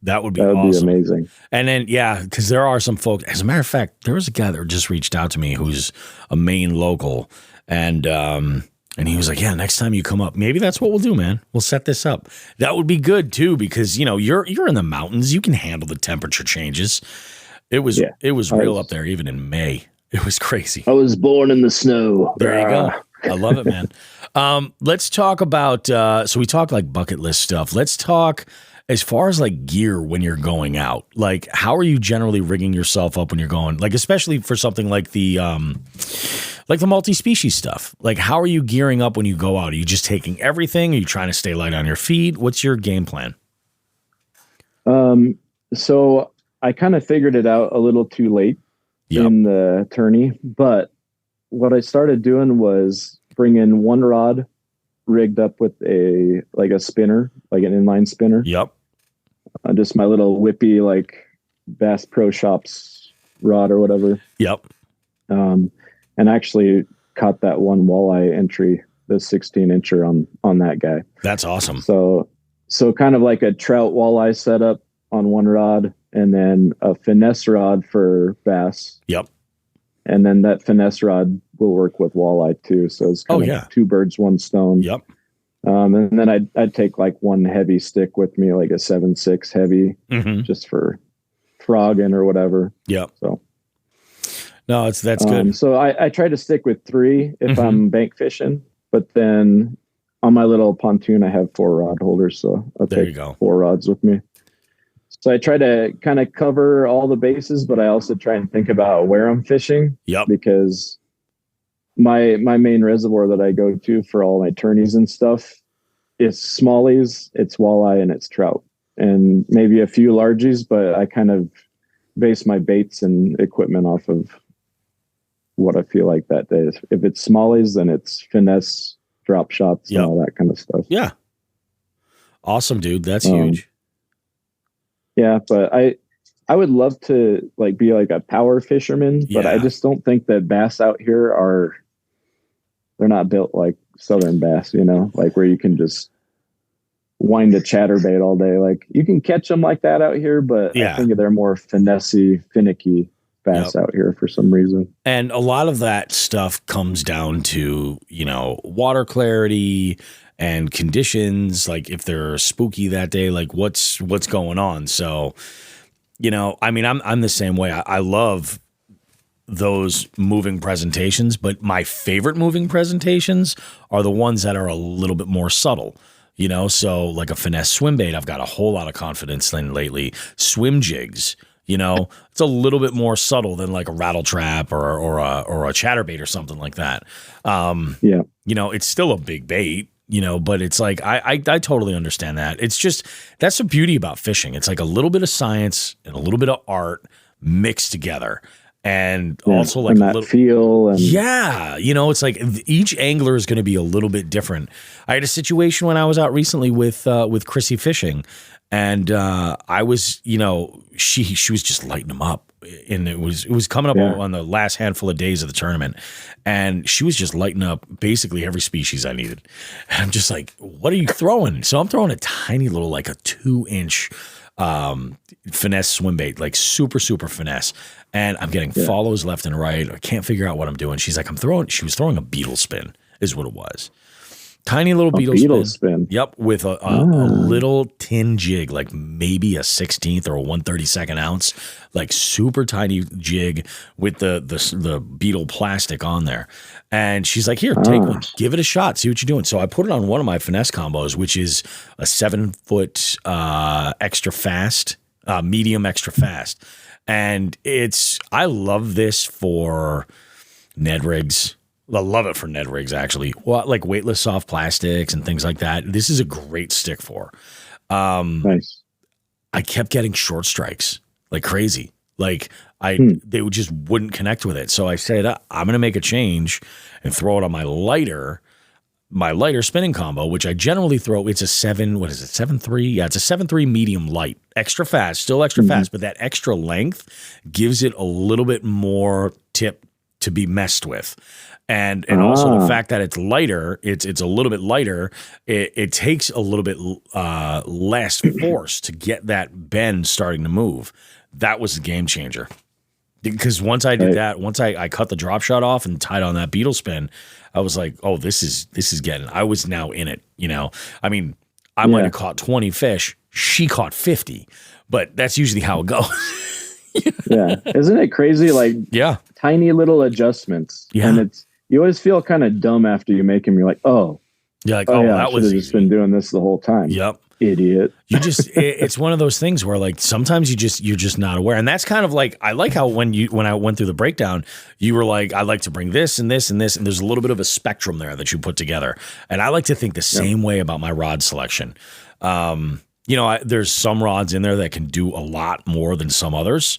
Speaker 3: That would be awesome.
Speaker 9: Be amazing.
Speaker 3: And then because there are some folks. As a matter of fact, there was a guy that just reached out to me who's a Maine local, and he was like, "Yeah, next time you come up, maybe that's what we'll do, man. We'll set this up. That would be good too, because you're in the mountains. You can handle the temperature changes. It was real up there, even in May. It was crazy.
Speaker 9: I was born in the snow.
Speaker 3: There you go. I love it, man. Let's talk about, so we talk bucket list stuff. Let's talk as far as gear when you're going out. How are you generally rigging yourself up when you're going, especially for something like the multi-species stuff? How are you gearing up when you go out? Are you just taking everything? Are you trying to stay light on your feet? What's your game plan?
Speaker 9: So I kind of figured it out a little too late in the tourney, but what I started doing was bringing one rod rigged up with a spinner, an inline spinner.
Speaker 3: Yep.
Speaker 9: Just my little whippy, Bass Pro Shops rod or whatever.
Speaker 3: Yep.
Speaker 9: And actually caught that one walleye entry, the 16-incher on that guy.
Speaker 3: That's awesome.
Speaker 9: So kind of like a trout walleye setup on one rod, and then a finesse rod for bass.
Speaker 3: Yep.
Speaker 9: And then that finesse rod will work with walleye too. So it's kind of two birds, one stone.
Speaker 3: Yep.
Speaker 9: And then I'd take one heavy stick with me, a 7.6 heavy, just for frogging or whatever.
Speaker 3: Yep.
Speaker 9: So
Speaker 3: no, that's good.
Speaker 9: So I try to stick with 3 if I'm bank fishing, but then on my little pontoon, I have 4 rod holders. So I'll take 4 rods with me. So I try to kind of cover all the bases, but I also try and think about where I'm fishing.
Speaker 3: Yep.
Speaker 9: Because my main reservoir that I go to for all my tourneys and stuff, it's smallies, it's walleye, and it's trout, and maybe a few largies, but I kind of base my baits and equipment off of what I feel like that day. If it's smallies, then it's finesse, drop shots, and all that kind of stuff.
Speaker 3: Yeah. Awesome, dude. That's huge.
Speaker 9: Yeah, but I would love to like be like a power fisherman, but I just don't think that bass out here they're not built like southern bass, you know, like where you can just wind a chatterbait all day. Like you can catch them like that out here, but I think they're more finessey, finicky bass out here for some reason.
Speaker 3: And a lot of that stuff comes down to, you know, water clarity and conditions, like if they're spooky that day, like what's going on. So, you know, I mean, I'm the same way. I love those moving presentations, but my favorite moving presentations are the ones that are a little bit more subtle, you know? So like a finesse swim bait, I've got a whole lot of confidence in lately. Swim jigs, you know, it's a little bit more subtle than like a rattle trap or a chatterbait or something like that. You know, it's still a big bait, you know, but it's like, I totally understand that. It's just, that's the beauty about fishing. It's like a little bit of science and a little bit of art mixed together. And also like
Speaker 9: a little feel. And
Speaker 3: you know, it's like each angler is going to be a little bit different. I had a situation when I was out recently with Chrissy fishing, and I was, you know, she was just lighting them up, and it was coming up on the last handful of days of the tournament, and she was just lighting up basically every species I needed. And I'm just like, what are you throwing? So I'm throwing a tiny little, like a 2-inch finesse swim bait, like super finesse, and I'm getting follows left and right. I can't figure out what I'm doing. She's like, she was throwing a beetle spin is what it was. Tiny little beetle spin. Yep, with a little tin jig, like maybe a 16th or a 1/32 ounce, like super tiny jig with the beetle plastic on there. And she's like, "Here, take one, give it a shot, see what you're doing." So I put it on one of my finesse combos, which is a 7-foot extra fast, medium extra fast, and I love this for Ned rigs. I love it for Ned rigs, actually. Well, like weightless soft plastics and things like that. This is a great stick for.
Speaker 9: Nice.
Speaker 3: I kept getting short strikes like crazy. Like they wouldn't connect with it. So I said, I'm going to make a change and throw it on my lighter spinning combo, which I generally throw. It's a 7.3? Yeah, it's a 7.3 medium light, extra fast, still extra fast, but that extra length gives it a little bit more tip to be messed with. And also the fact that it's lighter, it's a little bit lighter. It takes a little bit less force to get that bend starting to move. That was the game changer. Because once I did that, once I cut the drop shot off and tied on that beetle spin, I was like, oh, this is getting. I was now in it. You know, I mean, I might have caught 20 fish. She caught 50, but that's usually how it goes.
Speaker 9: Isn't it crazy? Like tiny little adjustments. And you always feel kind of dumb after you make them. You're like, that was easy. Just been doing this the whole time.
Speaker 3: Yep.
Speaker 9: Idiot.
Speaker 3: You just it's one of those things where like sometimes you're just not aware. And that's kind of like, I like how when I went through the breakdown, you were like, I like to bring this and this and this, and there's a little bit of a spectrum there that you put together. And I like to think the same way about my rod selection. You know, there's some rods in there that can do a lot more than some others.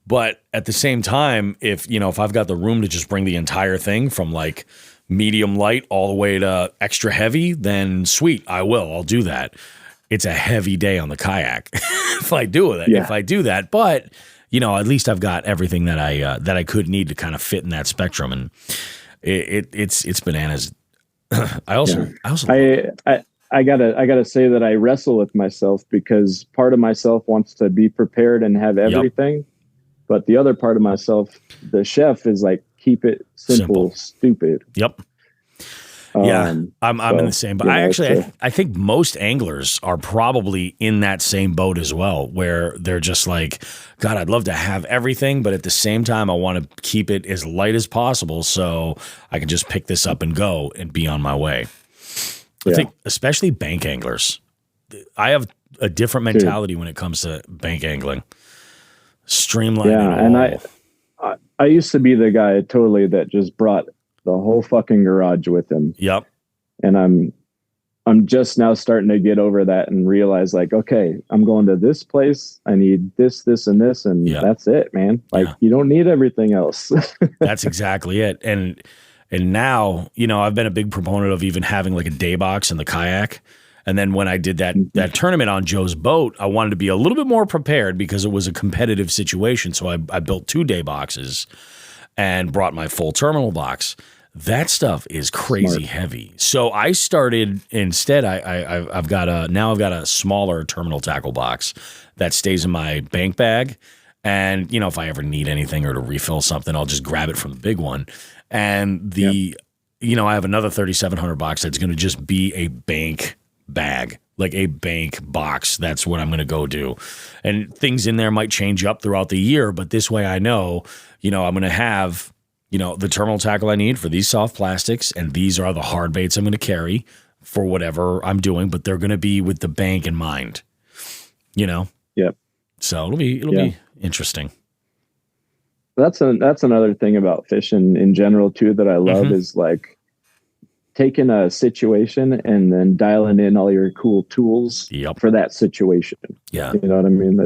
Speaker 3: But at the same time, if I've got the room to just bring the entire thing from like medium light all the way to extra heavy, then sweet, I'll do that. It's a heavy day on the kayak if I do that. But at least I've got everything that I could need to kind of fit in that spectrum, and it's bananas. I gotta say that I wrestle with myself because part of myself wants to be prepared and have everything. But the other part of myself, the chef, is like, keep it simple. Stupid. Yep. I'm in the same, but I think most anglers are probably in that same boat as well, where they're just like, God, I'd love to have everything, but at the same time, I want to keep it as light as possible so I can just pick this up and go and be on my way. I think especially bank anglers, I have a different mentality when it comes to bank angling. Streamline.
Speaker 9: Yeah, and I used to be the guy totally that just brought the whole fucking garage with him.
Speaker 3: Yep.
Speaker 9: And I'm just now starting to get over that and realize like, okay, I'm going to this place. I need this, this, and this, and that's it, man. Like you don't need everything else.
Speaker 3: That's exactly it. And now, you know, I've been a big proponent of even having like a day box in the kayak. And then when I did that tournament on Joe's boat, I wanted to be a little bit more prepared because it was a competitive situation. So I built 2 day boxes and brought my full terminal box. That stuff is crazy heavy. So I started instead. I've got a smaller terminal tackle box that stays in my bank bag, and you know if I ever need anything or to refill something, I'll just grab it from the big one. And you know I have another 3,700 box that's going to just be a bank bag, like a bank box. That's what I'm going to go do, and things in there might change up throughout the year, but this way I know, you know, I'm going to have. You know, the terminal tackle I need for these soft plastics, and these are the hard baits I'm going to carry for whatever I'm doing, but they're going to be with the bank in mind, you know?
Speaker 9: Yep.
Speaker 3: So it'll be interesting.
Speaker 9: That's another thing about fishing in general too, that I love is like taking a situation and then dialing in all your cool tools for that situation.
Speaker 3: Yeah.
Speaker 9: You know what I mean?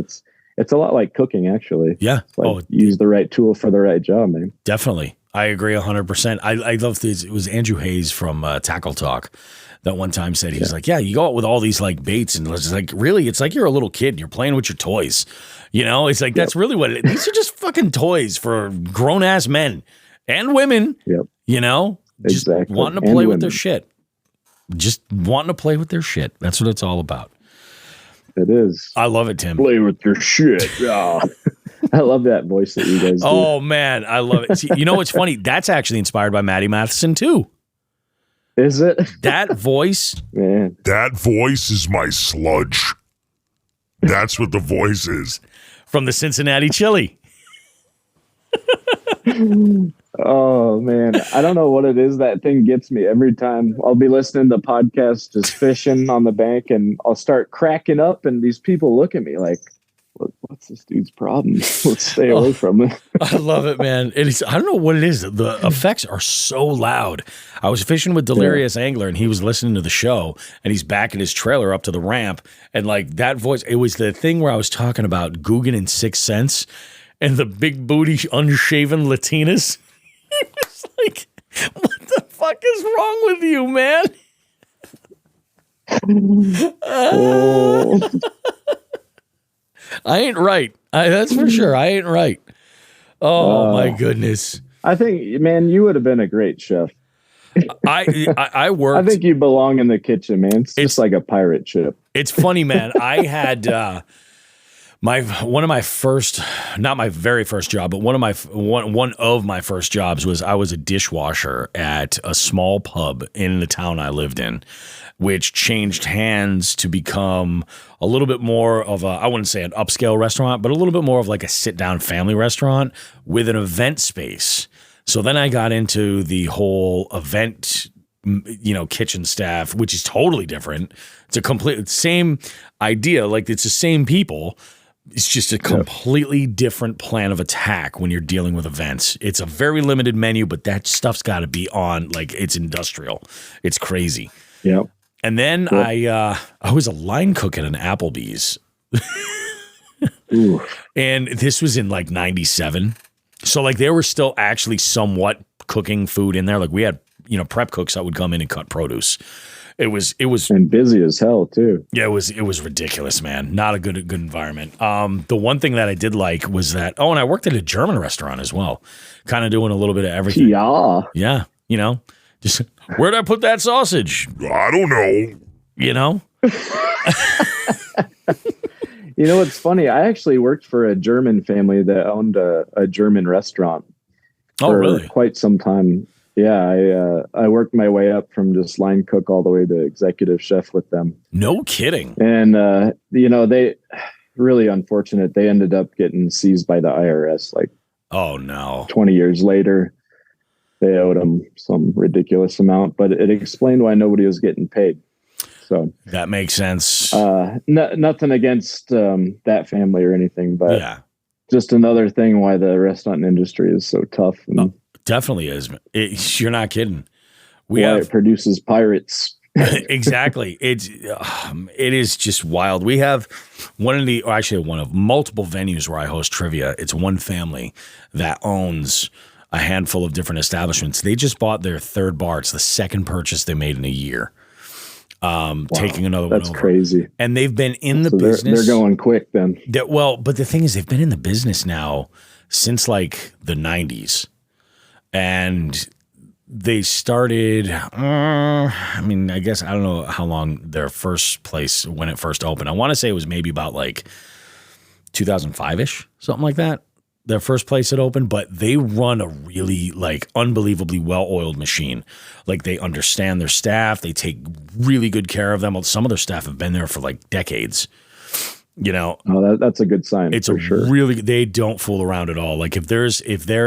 Speaker 9: It's a lot like cooking, actually.
Speaker 3: Yeah.
Speaker 9: Like use the right tool for the right job, man.
Speaker 3: Definitely. I agree 100%. I love this. It was Andrew Hayes from Tackle Talk that one time said, he's like, yeah, you go out with all these like baits and it's like, really, it's like you're a little kid and you're playing with your toys. You know, it's like, that's really what it is. These are just fucking toys for grown ass men and women, you know, just wanting to play with their shit. Just wanting to play with their shit. That's what it's all about.
Speaker 9: It is.
Speaker 3: I love it, Tim.
Speaker 9: Play with your shit. Oh. I love that voice that you guys do.
Speaker 3: Oh, man. I love it. See, you know what's funny? That's actually inspired by Maddie Matheson, too.
Speaker 9: Is it?
Speaker 3: That voice?
Speaker 9: Man.
Speaker 4: That voice is my sludge. That's what the voice is.
Speaker 3: From the Cincinnati Chili.
Speaker 9: Oh, man. I don't know what it is. That thing gets me every time. I'll be listening to podcasts, just fishing on the bank, and I'll start cracking up, and these people look at me like, what's this dude's problem? Let's stay away from him.
Speaker 3: I love it, man. I don't know what it is. The effects are so loud. I was fishing with Delirious Angler, and he was listening to the show, and he's backing his trailer up to the ramp, and like that voice, it was the thing where I was talking about Guggen in Sixth Sense and the big booty, unshaven Latinas. He was like, what the fuck is wrong with you, man? I ain't right. That's for sure. I ain't right. Oh, my goodness.
Speaker 9: I think, man, you would have been a great chef.
Speaker 3: I worked.
Speaker 9: I think you belong in the kitchen, man. It's just like a pirate ship.
Speaker 3: It's funny, man. I had one of my first, not my very first job, but one of my first jobs was I was a dishwasher at a small pub in the town I lived in, which changed hands to become a little bit more of a, I wouldn't say an upscale restaurant, but a little bit more of like a sit-down family restaurant with an event space. So then I got into the whole event, you know, kitchen staff, which is totally different. It's a complete same idea. Like it's the same people. It's just a completely different plan of attack when you're dealing with events. It's a very limited menu, but that stuff's got to be on, like it's industrial. It's crazy.
Speaker 9: Yeah.
Speaker 3: And then I was a line cook at an Applebee's. And this was in like 97. So like they were still actually somewhat cooking food in there. Like we had, you know, prep cooks that would come in and cut produce. It was
Speaker 9: and busy as hell too.
Speaker 3: Yeah, it was ridiculous, man. Not a good environment. The one thing that I did like was that, and I worked at a German restaurant as well, kind of doing a little bit of everything. Yeah, you know, just where'd I put that sausage?
Speaker 4: I don't know.
Speaker 3: You know.
Speaker 9: You know what's funny? I actually worked for a German family that owned a German restaurant for quite some time. Yeah, I worked my way up from just line cook all the way to executive chef with them.
Speaker 3: No kidding.
Speaker 9: And, you know, they really unfortunate. They ended up getting seized by the IRS. Like,
Speaker 3: oh, no.
Speaker 9: 20 years later, they owed them some ridiculous amount, but it explained why nobody was getting paid. So
Speaker 3: that makes sense.
Speaker 9: Nothing against that family or anything, but just another thing why the restaurant industry is so tough. And
Speaker 3: definitely is. You're not kidding.
Speaker 9: It produces pirates.
Speaker 3: Exactly. It is just wild. We have one of multiple venues where I host trivia. It's one family that owns a handful of different establishments. They just bought their third bar. It's the second purchase they made in a year. Wow, taking another one over.
Speaker 9: That's crazy.
Speaker 3: And they've been in the business.
Speaker 9: They're going quick then.
Speaker 3: But the thing is, they've been in the business now since like the 90s. And they started, I guess, I don't know how long their first place, when it first opened. I want to say it was maybe about like 2005-ish, something like that. Their first place had opened, but they run a really like unbelievably well-oiled machine. Like they understand their staff. They take really good care of them. Some of their staff have been there for like decades. You know,
Speaker 9: that's a good sign.
Speaker 3: It's really, they don't fool around at all. Like if there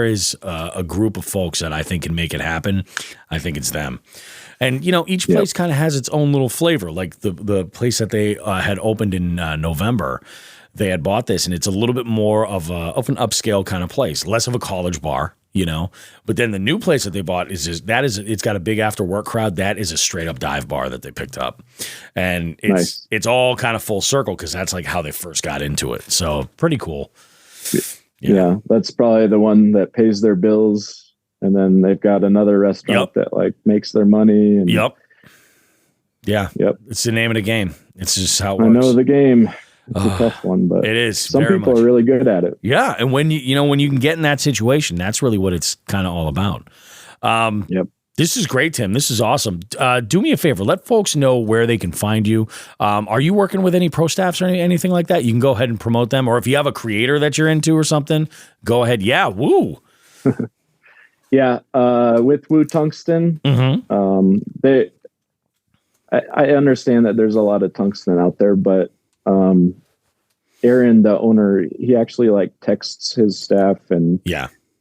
Speaker 3: is a group of folks that I think can make it happen, I think it's them. And you know, each place kind of has its own little flavor. Like the place that they had opened in November, they had bought this, and it's a little bit more of an upscale kind of place, less of a college bar. You know, but then the new place that they bought it's got a big after work crowd. That is a straight up dive bar that they picked up, and it's all kind of full circle because that's like how they first got into it. So pretty cool.
Speaker 9: Yeah, that's probably the one that pays their bills, and then they've got another restaurant that like makes their money. And,
Speaker 3: Yep. It's the name of the game. It's just how it works.
Speaker 9: I know the game. It's a tough one, but
Speaker 3: it is.
Speaker 9: Some people are really good at it.
Speaker 3: Yeah, and when you can get in that situation, that's really what it's kind of all about. This is great, Tim. This is awesome. Do me a favor. Let folks know where they can find you. Are you working with any pro staffs or anything like that? You can go ahead and promote them. Or if you have a creator that you're into or something, go ahead. Yeah, woo.
Speaker 9: Yeah, with Woo Tungsten, I understand that there's a lot of tungsten out there, but Aaron, the owner, he actually like texts his staff and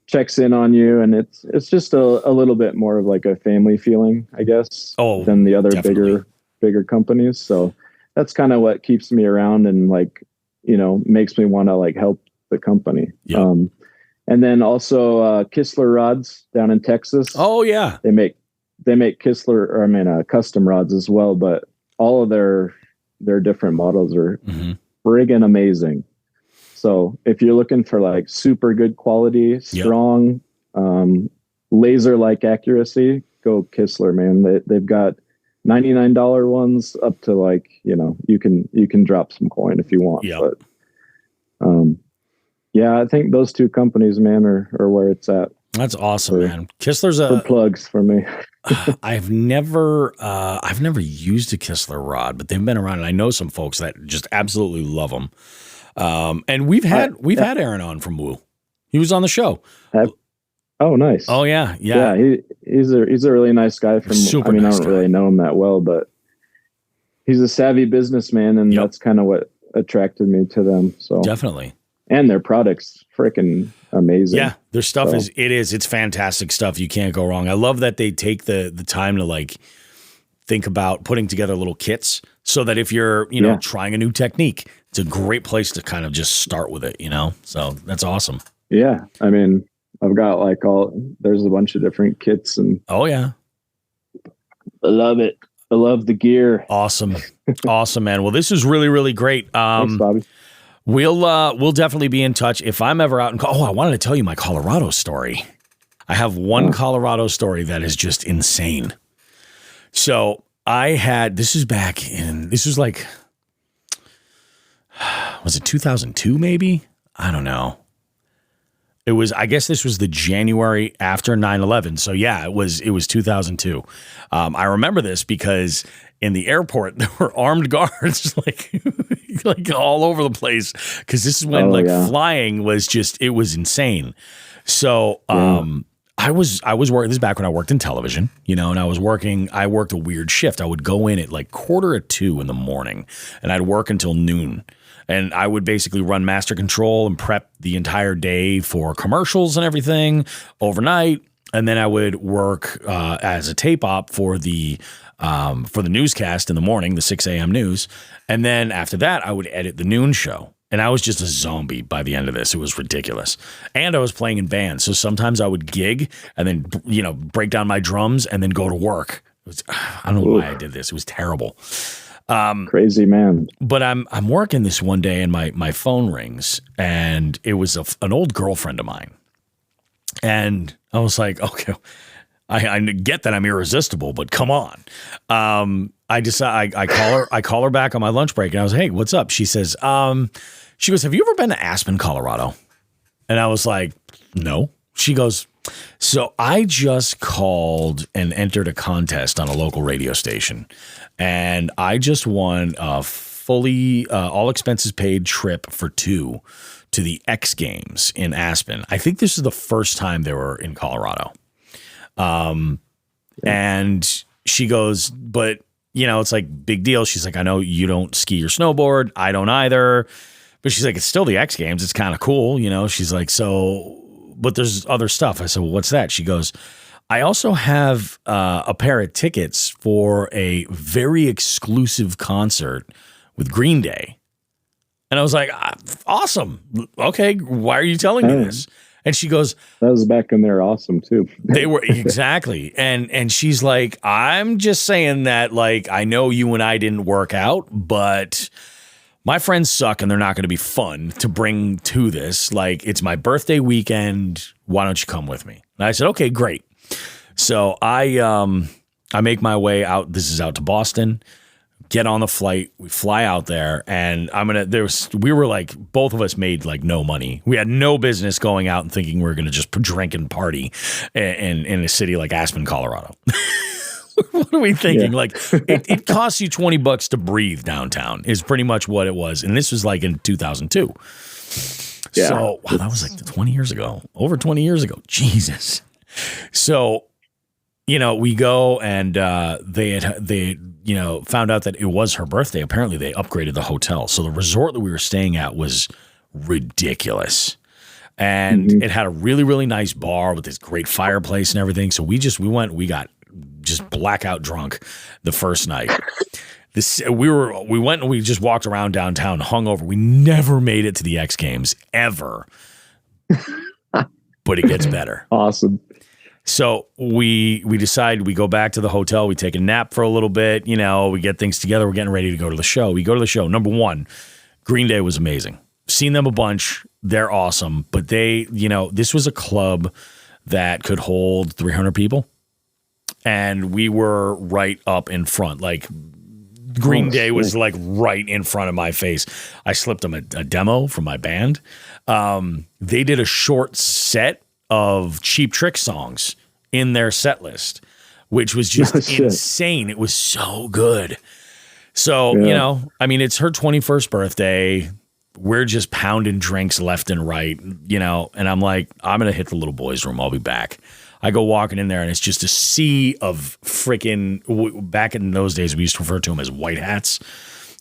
Speaker 9: checks in on you, and it's just a little bit more of like a family feeling, I guess, than the other bigger companies. So that's kind of what keeps me around and like, you know, makes me want to like help the company. And then also Kistler Rods down in Texas.
Speaker 3: Oh yeah,
Speaker 9: they make custom rods as well, but all of their different models are friggin' amazing. So if you're looking for like super good quality, strong, laser-like accuracy, go Kistler, man. They've got $99 ones up to like, you know, you can drop some coin if you want. But I think those two companies, man, are where it's at.
Speaker 3: That's awesome, man. Kistler's
Speaker 9: for plugs for me.
Speaker 3: I've never used a Kistler rod, but they've been around, and I know some folks that just absolutely love them. And we've had Aaron on from Woo. He was on the show.
Speaker 9: Oh, nice.
Speaker 3: Oh yeah.
Speaker 9: He's a really nice guy. I don't really know him that well, but he's a savvy businessman, and that's kind of what attracted me to them. So
Speaker 3: definitely.
Speaker 9: And their products freaking amazing.
Speaker 3: Yeah, their stuff it's fantastic stuff. You can't go wrong. I love that they take the time to like think about putting together little kits so that if you're, trying a new technique, it's a great place to kind of just start with it, you know? So that's awesome.
Speaker 9: Yeah. I mean, I've got like there's a bunch of different kits and.
Speaker 3: Oh yeah.
Speaker 9: I love it. I love the gear.
Speaker 3: Awesome. Awesome, man. Well, this is really, really great.
Speaker 9: Thanks, Bobby.
Speaker 3: We'll definitely be in touch if I'm ever out. I wanted to tell you my Colorado story. I have one Colorado story that is just insane. So this was like, was it 2002 maybe? I don't know. I guess this was the January after 9/11. So yeah, it was 2002. I remember this because in the airport there were armed guards like all over the place because this is when flying was it was insane. So I was working. This is back when I worked in television, and I worked a weird shift. I would go in at like 1:45 in the morning, and I'd work until noon. And I would basically run master control and prep the entire day for commercials and everything overnight. And then I would work as a tape op for the newscast in the morning, the 6 a.m. news. And then after that, I would edit the noon show. And I was just a zombie by the end of this. It was ridiculous. And I was playing in bands. So sometimes I would gig and then, break down my drums and then go to work I don't know why I did this. It was terrible.
Speaker 9: Crazy man.
Speaker 3: But I'm working this one day and my phone rings, and it was an old girlfriend of mine. And I was like, okay, I get that I'm irresistible, but come on. I call her back on my lunch break, and I was, hey, what's up? She says, she goes, have you ever been to Aspen, Colorado? And I was like, no. She goes, so I just called and entered a contest on a local radio station, and I just won a fully all expenses paid trip for 2 to the X Games in Aspen. I think this is the first time they were in Colorado. And she goes, but it's like big deal. She's like, I know you don't ski or snowboard. I don't either. But she's like, it's still the X Games. It's kind of cool. She's like, so, but there's other stuff. I said, well, what's that? She goes, I also have a pair of tickets for a very exclusive concert with Green Day. And I was like, awesome. Okay. Why are you telling me this? And she goes,
Speaker 9: that was back when they were awesome too.
Speaker 3: They were exactly. And she's like, I'm just saying that, like, I know you and I didn't work out, but my friends suck and they're not going to be fun to bring to this. Like, it's my birthday weekend. Why don't you come with me? And I said, okay, great. So I make my way out. This is out to Boston. Get on the flight. We fly out there, and we were like, both of us made like no money. We had no business going out and thinking we were going to just drink and party in a city like Aspen, Colorado. What are we thinking? Yeah. Like it costs you $20 to breathe downtown is pretty much what it was. And this was like in 2002. Yeah. So wow, that was like 20 years ago, over 20 years ago. Jesus. So, we go and they found out that it was her birthday. Apparently they upgraded the hotel. So the resort that we were staying at was ridiculous. And it had a really, really nice bar with this great fireplace and everything. So we got just blackout drunk the first night. We went and we just walked around downtown hungover. We never made it to the X Games ever. But it gets better.
Speaker 9: Awesome.
Speaker 3: So we decide we go back to the hotel. We take a nap for a little bit. We get things together. We're getting ready to go to the show. We go to the show. Number one, Green Day was amazing. Seen them a bunch. They're awesome. But this was a club that could hold 300 people. And we were right up in front. Like Green Day was like right in front of my face. I slipped them a demo from my band. They did a short set of Cheap Trick songs in their set list, which was just insane. It was so good. So, it's her 21st birthday. We're just pounding drinks left and right, and I'm like, I'm going to hit the little boys' room. I'll be back. I go walking in there, and it's just a sea of freaking, back in those days, we used to refer to them as white hats,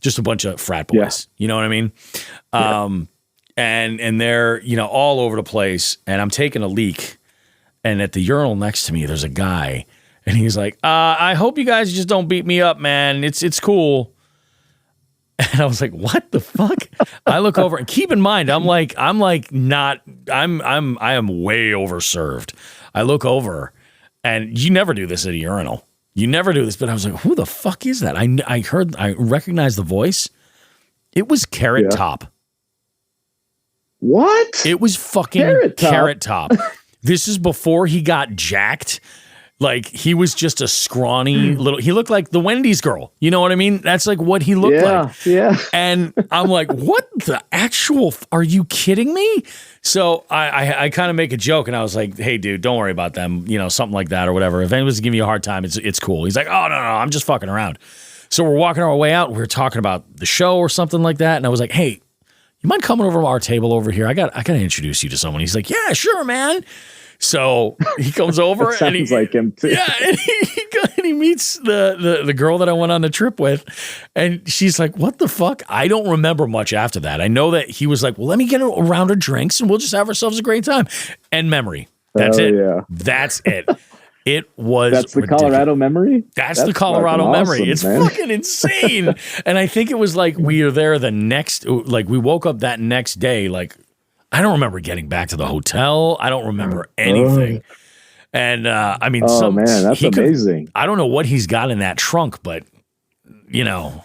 Speaker 3: just a bunch of frat boys. Yeah. You know what I mean? Yeah. And they're, all over the place. And I'm taking a leak. And at the urinal next to me, there's a guy. And he's like, I hope you guys just don't beat me up, man. It's cool. And I was like, what the fuck? I look over and keep in mind, I am way overserved. I look over and you never do this at a urinal. You never do this. But I was like, who the fuck is that? I recognized the voice. It was Carrot Top.
Speaker 9: What?
Speaker 3: It was fucking Carrot Top. This is before he got jacked. Like, he was just a scrawny little, he looked like the Wendy's girl. You know what I mean? That's like what he looked like.
Speaker 9: Yeah.
Speaker 3: And I'm like, what the actual, are you kidding me? So I kind of make a joke and I was like, hey dude, don't worry about them. Something like that or whatever. If anyone's giving you a hard time, it's cool. He's like, oh no, I'm just fucking around. So we're walking our way out. We were talking about the show or something like that. And I was like, hey, you mind coming over to our table over here? I got to introduce you to someone. He's like, yeah, sure, man. So he comes over and
Speaker 9: sounds like him too.
Speaker 3: Yeah, and he meets the girl that I went on the trip with, and she's like, "What the fuck?" I don't remember much after that. I know that he was like, "Well, let me get a round of drinks and we'll just have ourselves a great time." And memory. That's it. Yeah. That's it. It was.
Speaker 9: That's the ridiculous. Colorado memory.
Speaker 3: That's the Colorado memory. Awesome, it's fucking insane. And I think it was like we were there the next. Like we woke up that next day. Like I don't remember getting back to the hotel. I don't remember anything. And I mean,
Speaker 9: Oh man, that's amazing.
Speaker 3: I don't know what he's got in that trunk, but you know,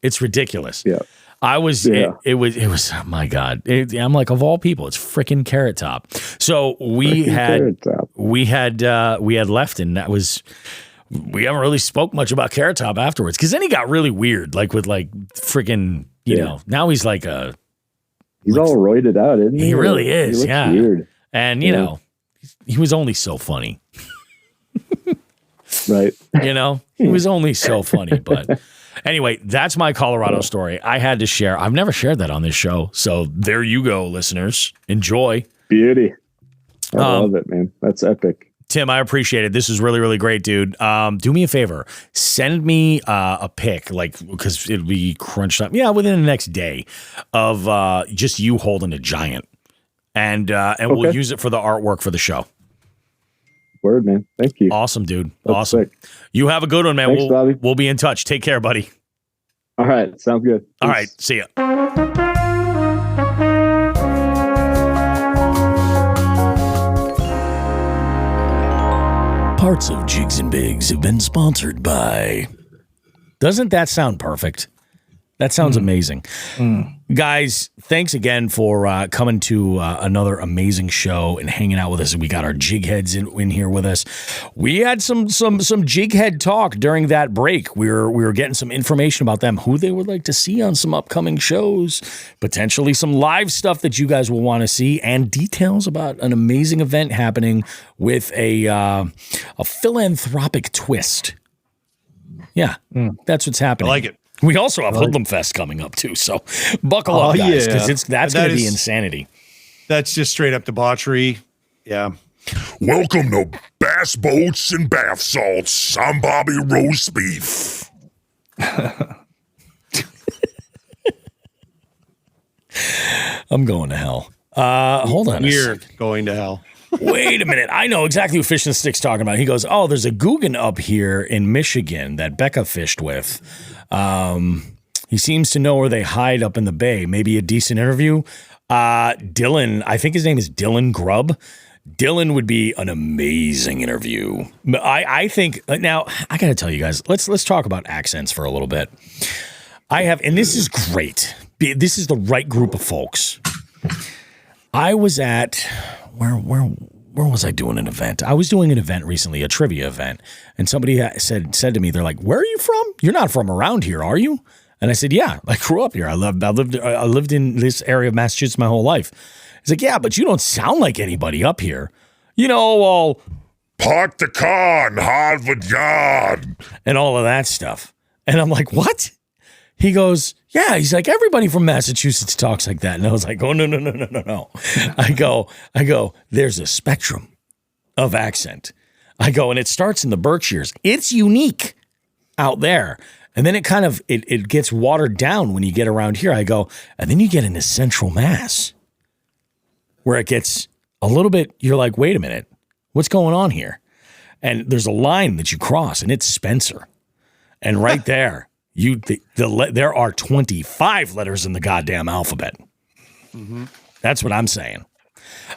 Speaker 3: it's ridiculous.
Speaker 9: Yeah.
Speaker 3: I was, it was, oh my God. I'm like, of all people, it's freaking Carrot Top. So we had left, and that was, we haven't really spoke much about Carrot Top afterwards. Cause then he got really weird, like with like freaking, you know, now he's like
Speaker 9: he's all roided out, isn't he?
Speaker 3: He really is.
Speaker 9: He looks
Speaker 3: Yeah.
Speaker 9: weird.
Speaker 3: And you know, he was only so funny.
Speaker 9: Right.
Speaker 3: You know, he was only so funny, but anyway, that's my Colorado story. I had to share. I've never shared that on this show. So there you go, listeners. Enjoy.
Speaker 9: Beauty. I love it, man. That's epic.
Speaker 3: Tim, I appreciate it. This is really, really great, dude. Do me a favor. Send me a pic, like, because it'll be crunch time. Yeah, within the next day of just you holding a giant. And we'll use it for the artwork for the show.
Speaker 9: Word, man. Thank you.
Speaker 3: Awesome, dude.
Speaker 9: That's
Speaker 3: awesome.
Speaker 9: sick.
Speaker 3: You have a good one, man.
Speaker 9: Thanks, Bobby.
Speaker 3: We'll be in touch. Take care, buddy.
Speaker 9: All right. Sounds good.
Speaker 3: All right. See ya. Parts of Jigs and Bigs have been sponsored by. Doesn't that sound perfect? That sounds amazing. Guys, thanks again for coming to another amazing show and hanging out with us. We got our jig heads in here with us. We had some jig head talk during that break. We were getting some information about them, who they would like to see on some upcoming shows, potentially some live stuff that you guys will want to see, and details about an amazing event happening with a philanthropic twist. Yeah, that's what's happening.
Speaker 6: I like it.
Speaker 3: We also have Hoodlum Fest coming up too, so buckle up, guys, because that's going to be insanity.
Speaker 6: That's just straight up debauchery. Yeah.
Speaker 4: Welcome to Bass Boats and Bath Salts. I'm Bobby Roast Beef.
Speaker 3: I'm going to hell. Hold on.
Speaker 6: We're going to hell.
Speaker 3: Wait a minute. I know exactly who Fish and Sticks talking about. He goes, oh, there's a Guggen up here in Michigan that Becca fished with. He seems to know where they hide up in the bay. Maybe a decent interview. Dylan, I think his name is Dylan Grubb. Dylan would be an amazing interview. I think, now, I got to tell you guys, let's talk about accents for a little bit. And this is great. This is the right group of folks. I was at, where was I doing an event? I was doing an event recently, a trivia event, and somebody said to me, they're like, "Where are you from? You're not from around here, are you?" And I said, "Yeah, I grew up here. I lived in this area of Massachusetts my whole life." He's like, "Yeah, but you don't sound like anybody up here. You know, all
Speaker 4: park the car in Harvard Yard
Speaker 3: and all of that stuff." And I'm like, "What?" He goes, yeah, he's like, everybody from Massachusetts talks like that. And I was like, oh, no. I go, there's a spectrum of accent. I go, and it starts in the Berkshires. It's unique out there. And then it kind of, it gets watered down when you get around here. I go, and then you get into Central Mass where it gets a little bit, you're like, wait a minute, what's going on here? And there's a line that you cross and it's Spencer. And right there, there are 25 letters in the goddamn alphabet. Mm-hmm. That's what I'm saying.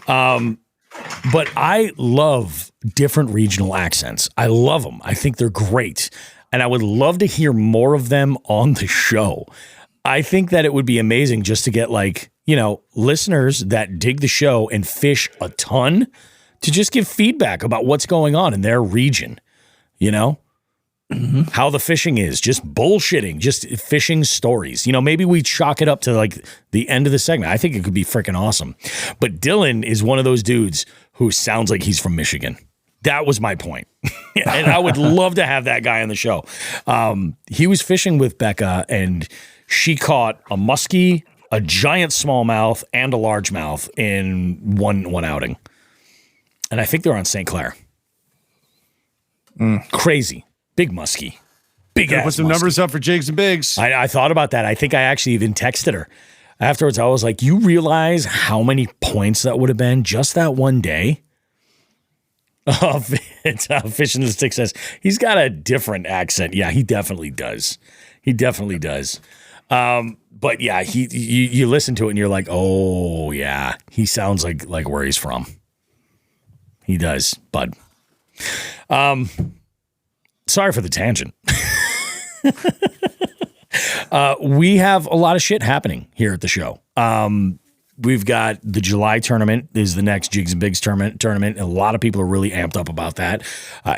Speaker 3: But I love different regional accents. I love them. I think they're great. And I would love to hear more of them on the show. I think that it would be amazing just to get listeners that dig the show and fish a ton to just give feedback about what's going on in their region, Mm-hmm. How the fishing is, just bullshitting, just fishing stories. Maybe we chalk it up to like the end of the segment. I think it could be freaking awesome. But Dylan is one of those dudes who sounds like he's from Michigan. That was my point. And I would love to have that guy on the show. He was fishing with Becca and she caught a muskie, a giant smallmouth, and a largemouth in one outing. And I think they're on St. Clair. Crazy. Big muskie. Big ass
Speaker 6: put some
Speaker 3: muskie.
Speaker 6: numbers up for Jigs and Bigs.
Speaker 3: I thought about that. I think I actually even texted her. Afterwards, I was like, you realize how many points that would have been just that one day? Fish in the Stick says, he's got a different accent. Yeah, he definitely does. But yeah, you listen to it and you're like, oh yeah, he sounds like where he's from. He does, bud. Sorry for the tangent. We have a lot of shit happening here at the show. We've got the July tournament is the next Jigs and Bigs tournament. And a lot of people are really amped up about that.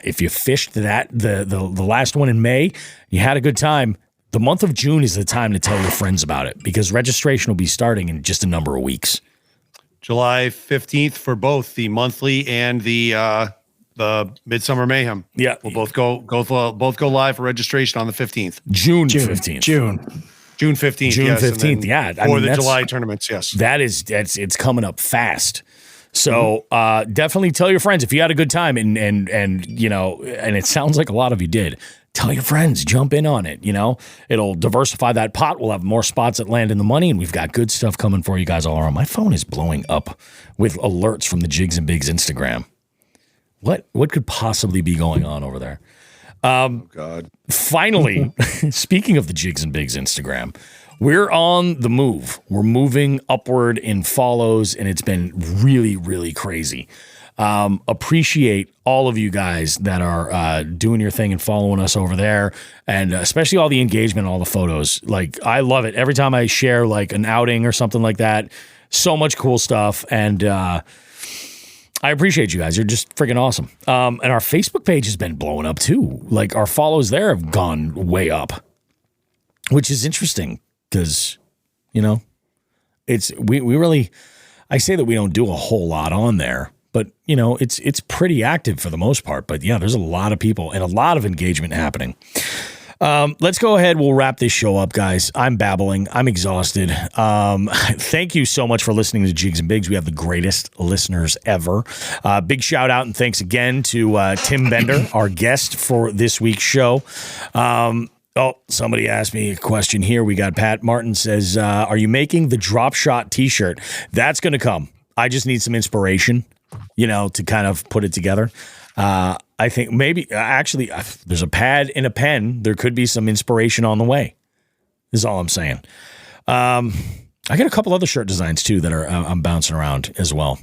Speaker 3: If you fished that, the last one in May, you had a good time. The month of June is the time to tell your friends about it because registration will be starting in just a number of weeks.
Speaker 6: July 15th for both the monthly and the Midsummer Mayhem.
Speaker 3: Yeah,
Speaker 6: we'll both go live for registration on the 15th.
Speaker 3: June 15th.
Speaker 6: June 15th.
Speaker 3: June 15th. Yeah,
Speaker 6: for the July tournaments. Yes,
Speaker 3: it's coming up fast. So definitely tell your friends if you had a good time and you know, and it sounds like a lot of you did. Tell your friends, jump in on it. You know, it'll diversify that pot. We'll have more spots that land in the money, and we've got good stuff coming for you guys all around. My phone is blowing up with alerts from the Jigs and Bigs Instagram. What could possibly be going on over there?
Speaker 6: Oh God!
Speaker 3: Finally, speaking of the Jigs and Bigs Instagram, we're on the move. We're moving upward in follows, and it's been really, really crazy. Appreciate all of you guys that are doing your thing and following us over there, and especially all the engagement, all the photos. Like, I love it. Every time I share like an outing or something like that, so much cool stuff, and I appreciate you guys. You're just freaking awesome. And our Facebook page has been blowing up too. Like, our follows there have gone way up, which is interesting because, you know, we really, I say that we don't do a whole lot on there. But, you know, it's pretty active for the most part. But, yeah, there's a lot of people and a lot of engagement happening. Let's go ahead. We'll wrap this show up, guys. I'm babbling. I'm exhausted. Thank you so much for listening to Jigs and Bigs. We have the greatest listeners ever. Big shout out and thanks again to Tim Bender, our guest for this week's show. Somebody asked me a question here. We got Pat Martin says, are you making the Drop Shot t-shirt? That's going to come. I just need some inspiration, you know, to kind of put it together. I think maybe actually there's a pad and a pen. There could be some inspiration on the way. Is all I'm saying. I got a couple other shirt designs too that are I'm bouncing around as well.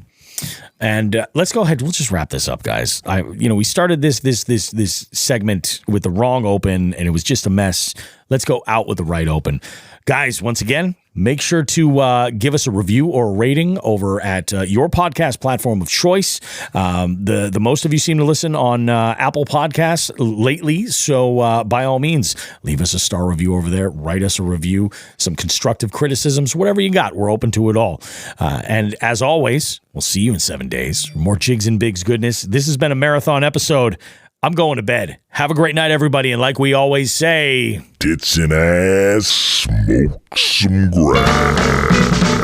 Speaker 3: And let's go ahead. We'll just wrap this up, guys. We started this segment with the wrong open, and it was just a mess. Let's go out with the right open, guys. Once again, make sure to give us a review or a rating over at your podcast platform of choice. The most of you seem to listen on Apple Podcasts lately, so by all means, leave us a star review over there. Write us a review, some constructive criticisms, whatever you got. We're open to it all. And as always, we'll see you in 7 days. More Jigs and Bigs goodness. This has been a marathon episode. I'm going to bed. Have a great night, everybody. And like we always say,
Speaker 4: tits and ass, smoke some grass.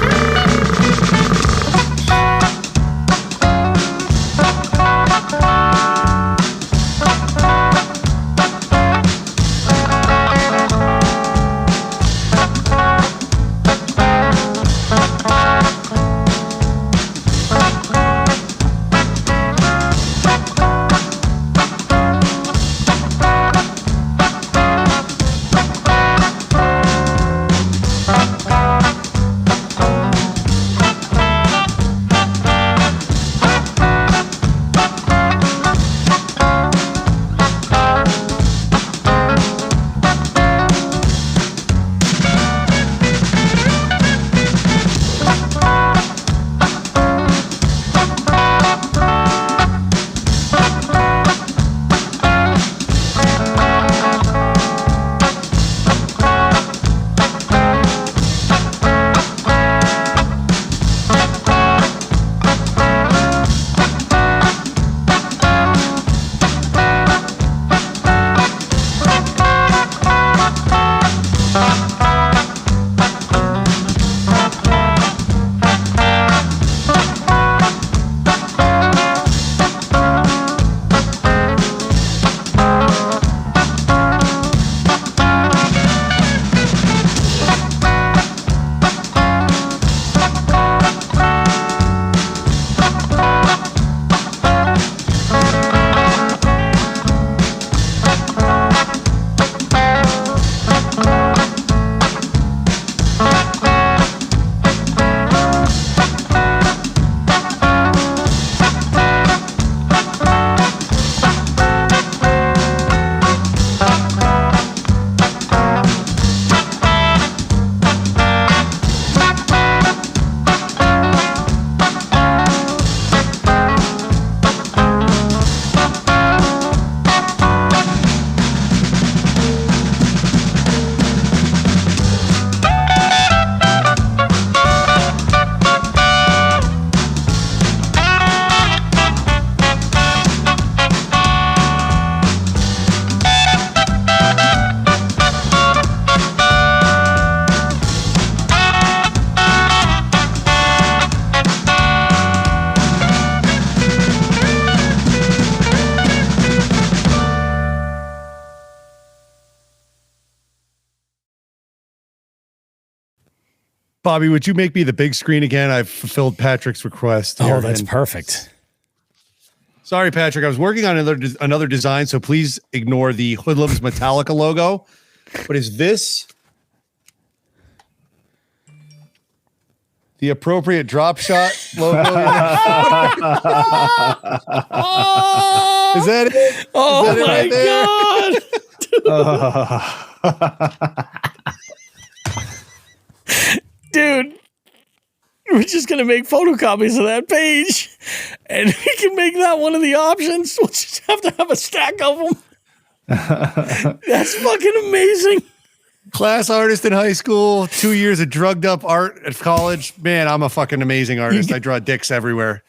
Speaker 6: Bobby, would you make me the big screen again? I've fulfilled Patrick's request.
Speaker 3: Oh, that's perfect.
Speaker 6: Sorry, Patrick. I was working on another design, so please ignore the Hoodlums Metallica logo. But is this the appropriate drop shot logo? Is that it?
Speaker 3: Oh,
Speaker 6: Is that
Speaker 3: my God. Dude, we're just going to make photocopies of that page, and we can make that one of the options. We'll just have to have a stack of them. That's fucking amazing.
Speaker 6: Class artist in high school, 2 years of drugged up art at college. Man, I'm a fucking amazing artist. I draw dicks everywhere.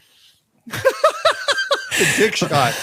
Speaker 6: The dick shot.